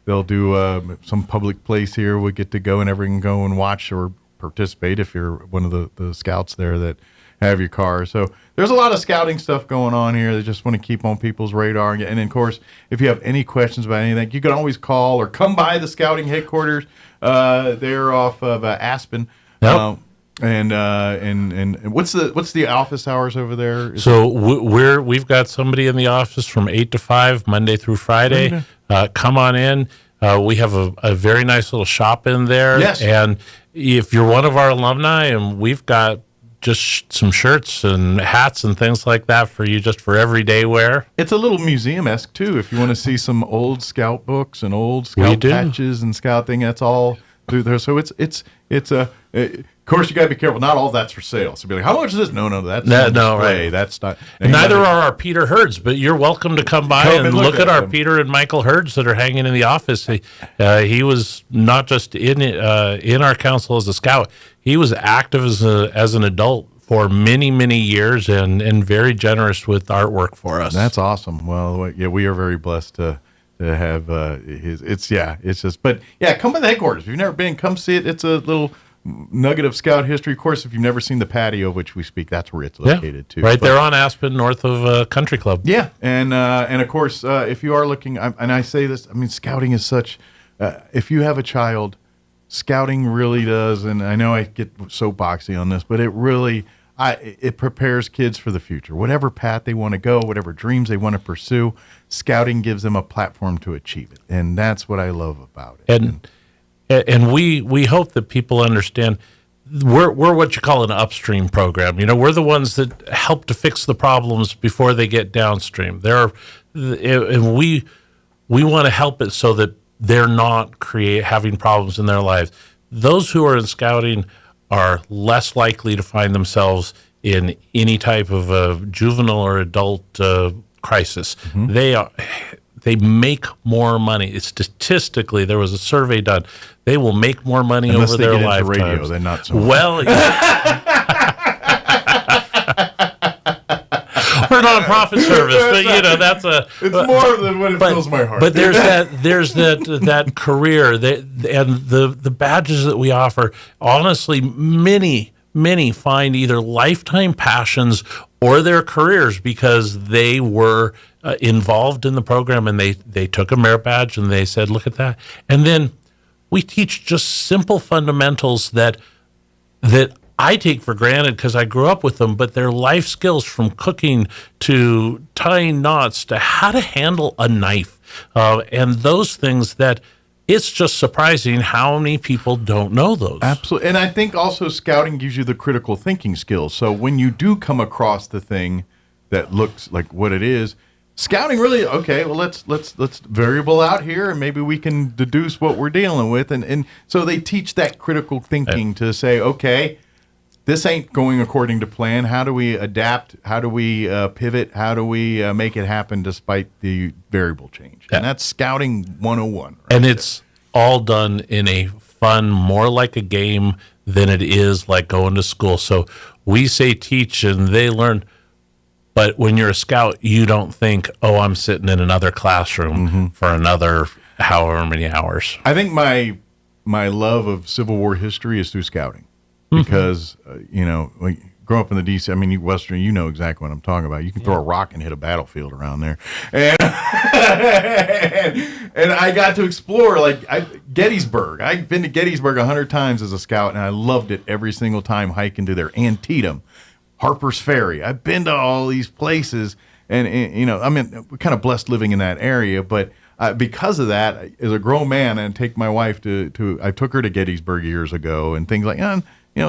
they'll do some public place here. We get to go and everyone can go and watch or participate if you're one of the scouts there that have your car. So there's a lot of scouting stuff going on here. They just want to keep on people's radar. And of course, if you have any questions about anything, you can always call or come by the scouting headquarters. They're off of Aspen. Yep. And what's the office hours over there? So we've got somebody in the office from 8 to 5 Monday through Friday. Come on in. We have a very nice little shop in there. Yes. And if you're one of our alumni, and we've got just some shirts and hats and things like that for you, just for everyday wear. It's a little museum-esque too. If you want to see some old scout books and old scout patches and scout thing, that's all through there. So it's of course, you got to be careful. Not all that's for sale. So be like, how much is this? No, that's right. That's not. Neither are our Peter Herds, but you're welcome to come by and look at our Peter and Michael Herds that are hanging in the office. He was not just in our council as a scout. He was active as an adult for many, many years and very generous with artwork for us. That's awesome. Well, yeah, we are very blessed to have his. It's just, but yeah, come by the headquarters. If you've never been, come see it. It's a little nugget of scout history. Of course, if you've never seen the patio of which we speak, that's where it's located too. Right there on Aspen, north of Country Club. Yeah, and of course, if you are looking, and I say this, I mean, scouting is such. If you have a child, scouting really does, and I know I get so boxy on this, but it really, it prepares kids for the future. Whatever path they want to go, whatever dreams they want to pursue, Scouting gives them a platform to achieve it. And that's what I love about it. And we hope that people understand we're what you call an upstream program. We're the ones that help to fix the problems before they get downstream. And we want to help it so that they're not having problems in their lives. Those who are in Scouting are less likely to find themselves in any type of a juvenile or adult crisis. They make more money. Statistically, there was a survey done. They will make more money Unless over they their get lifetimes. into radio, they're not so much. Well, we're non-profit service, but that's it's more than what it fills my heart. But there's that career and the badges that we offer. Honestly, many find either lifetime passions or their careers because they were involved in the program and they took a merit badge and they said, look at that. And then we teach just simple fundamentals that I take for granted because I grew up with them, but they're life skills from cooking to tying knots to how to handle a knife and those things that it's just surprising how many people don't know those. Absolutely. And I think also Scouting gives you the critical thinking skills. So when you do come across the thing that looks like what it is, Scouting really, okay, well, let's variable out here and maybe we can deduce what we're dealing with. And so they teach that critical thinking to say, okay, this ain't going according to plan. How do we adapt? How do we pivot? How do we make it happen despite the variable change? And that's Scouting 101. And it's all done in a fun, more like a game than it is like going to school. So we say teach and they learn. But when you're a scout, you don't think, oh, I'm sitting in another classroom for another however many hours. I think my love of Civil War history is through Scouting. Because, growing up in the D.C., Western, you know exactly what I'm talking about. You can throw a rock and hit a battlefield around there. And I got to explore, Gettysburg. I've been to Gettysburg 100 times as a scout, and I loved it every single time hiking to there. Antietam, Harper's Ferry. I've been to all these places, and we're kind of blessed living in that area, but because of that, as a grown man, and take my wife I took her to Gettysburg years ago, and things like that.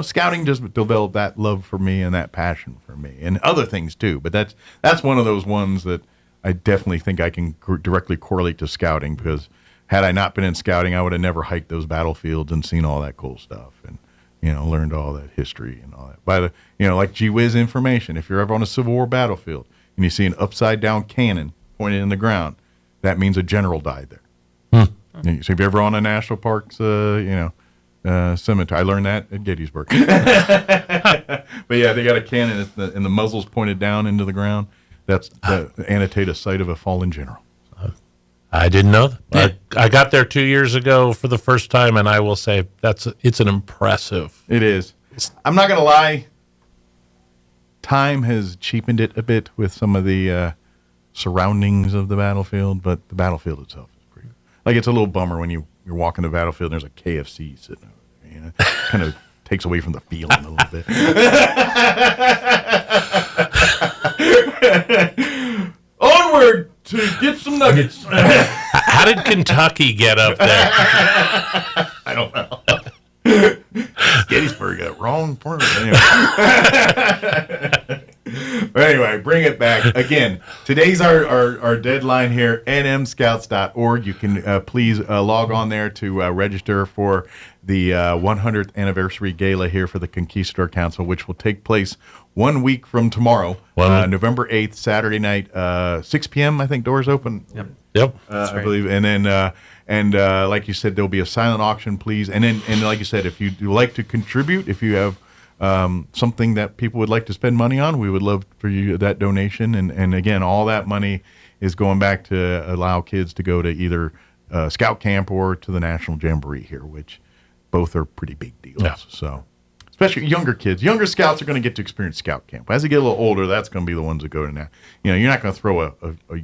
Scouting just developed that love for me and that passion for me, and other things too. But that's one of those ones that I definitely think I can directly correlate to Scouting, because had I not been in Scouting, I would have never hiked those battlefields and seen all that cool stuff, and learned all that history and all that. By the like gee whiz information, if you're ever on a Civil War battlefield and you see an upside down cannon pointed in the ground, that means a general died there. So if you're ever on a national park's cemetery. I learned that at Gettysburg. But yeah, they got a cannon and the muzzle's pointed down into the ground. That's to annotate a site of a fallen general. I didn't know that. I got there 2 years ago for the first time, and I will say it's an impressive. It is. I'm not going to lie. Time has cheapened it a bit with some of the surroundings of the battlefield, but the battlefield itself is pretty good. It's a little bummer when you're walking the battlefield and there's a KFC sitting over there. Kind of takes away from the feeling a little bit. Onward to get some nuggets. How did Kentucky get up there? I don't know. Gettysburg got wrong part. Anyway, bring it back. Again, today's our deadline here, nmscouts.org. You can please log on there to register for the 100th anniversary gala here for the Conquistador Council, which will take place 1 week from tomorrow, November 8th, Saturday night, 6 p.m., I think doors open. Yep. I believe. And then, like you said, there'll be a silent auction, please. And then, like you said, if you'd like to contribute, if you have something that people would like to spend money on, we would love for you that donation. And again, all that money is going back to allow kids to go to either scout camp or to the National Jamboree here, which both are pretty big deals. Yeah. So, especially younger kids, younger scouts are going to get to experience scout camp. As they get a little older, that's going to be the ones that go to now. You're not going to throw a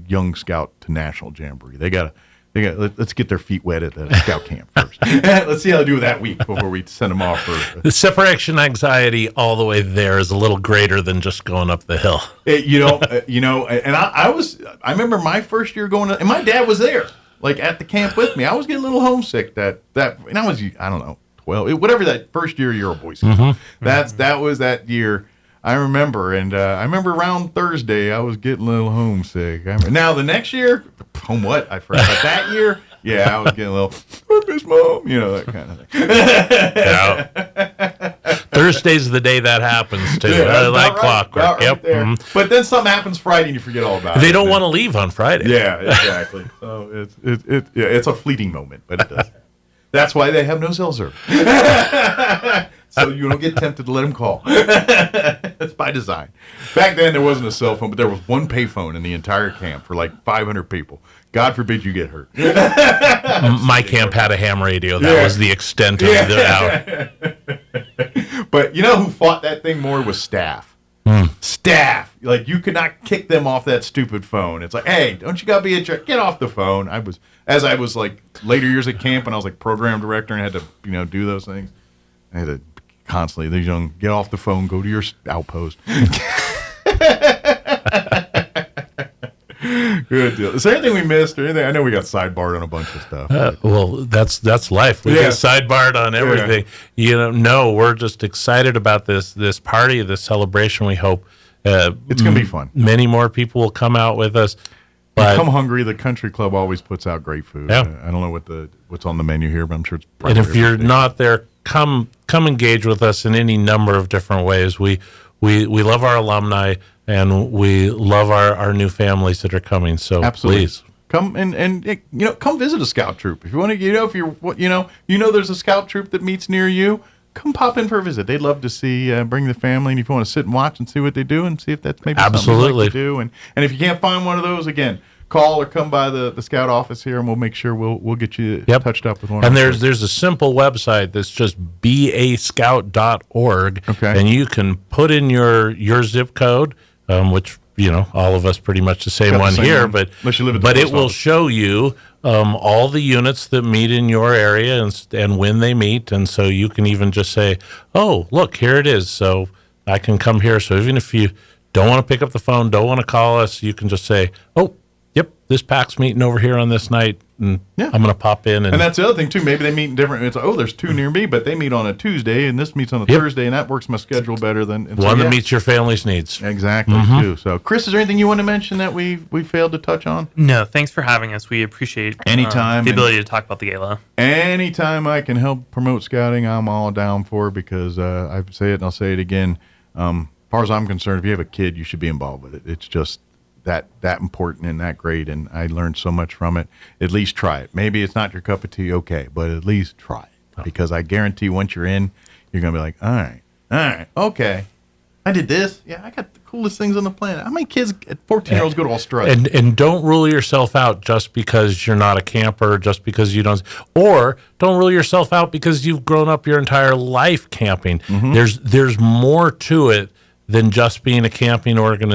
young scout to National Jamboree. They got let's get their feet wet at the scout camp first. Let's see how they do that week before we send them off for the separation anxiety all the way there is a little greater than just going up the hill. And I remember my first year going to, and my dad was there, like at the camp with me. I was getting a little homesick and I was, I don't know, 12, whatever that first year you're a Boy Scout. That was that year. I remember, and I remember around Thursday, I was getting a little homesick. Now, the next year, I forgot. But that year, yeah, I was getting a little, I miss Mom, that kind of thing. Thursday's the day that happens, too. Like clockwork. Yep. But then something happens Friday, and you forget all about it. They don't want to leave on Friday. Yeah, exactly. So it's a fleeting moment, but it does. That's why they have no cell service. So you don't get tempted to let them call. That's by design. Back then, there wasn't a cell phone, but there was one payphone in the entire camp for like 500 people. God forbid you get hurt. My camp had a ham radio. That was the extent of the hour. But you know who fought that thing more was staff. Staff. Like, you could not kick them off that stupid phone. It's like, hey, don't you got to be a jerk? Get off the phone. I was like later years at camp, and I was like program director and had to, do those things. I had to constantly, get off the phone, go to your outpost. Good deal. Is there anything we missed or anything? I know we got sidebarred on a bunch of stuff. Well, that's life. We get sidebarred on everything. No, we're just excited about this party, this celebration. We hope it's going to be fun. Many more people will come out with us. But come hungry. The country club always puts out great food. Yeah. I don't know what's on the menu here, but I'm sure it's probably. And if you're not there, come engage with us in any number of different ways. We love our alumni, and we love our new families that are coming. So absolutely. Please come and come visit a scout troop if you want to. If you're there's a scout troop that meets near you. Come pop in for a visit. They'd love to see, bring the family, and if you want to sit and watch and see what they do and see if that's maybe something you'd like to do. And if you can't find one of those, again, call or come by the scout office here, and we'll make sure we'll get you touched up with one. And there's a simple website that's just bascout.org, and you can put in your zip code, which all of us pretty much the same one here, but it will show you all the units that meet in your area and when they meet, and so you can even just say, oh, look, here it is, so I can come here. So even if you don't want to pick up the phone, don't want to call us, you can just say, oh, yep, this pack's meeting over here on this night, and I'm going to pop in. And that's the other thing, too. Maybe they meet in different. It's like, oh, there's two near me, but they meet on a Tuesday, and this meets on a Thursday, and that works my schedule better than one that meets your family's needs. Exactly, too. So, Chris, is there anything you want to mention that we failed to touch on? No, thanks for having us. We appreciate anytime the ability to talk about the gala. Anytime I can help promote scouting, I'm all down for it, because I say it and I'll say it again. As far as I'm concerned, if you have a kid, you should be involved with it. It's just that important and that great, and I learned so much from it. At least try it. Maybe it's not your cup of tea, okay, but at least try it, because I guarantee once you're in, you're gonna be like, all right, okay, I did this. Yeah, I got the coolest things on the planet. How many kids, 14-year-olds, go to Australia? And don't rule yourself out just because you're not a camper, just because you don't, or don't rule yourself out because you've grown up your entire life camping. There's more to it than just being a camping organization.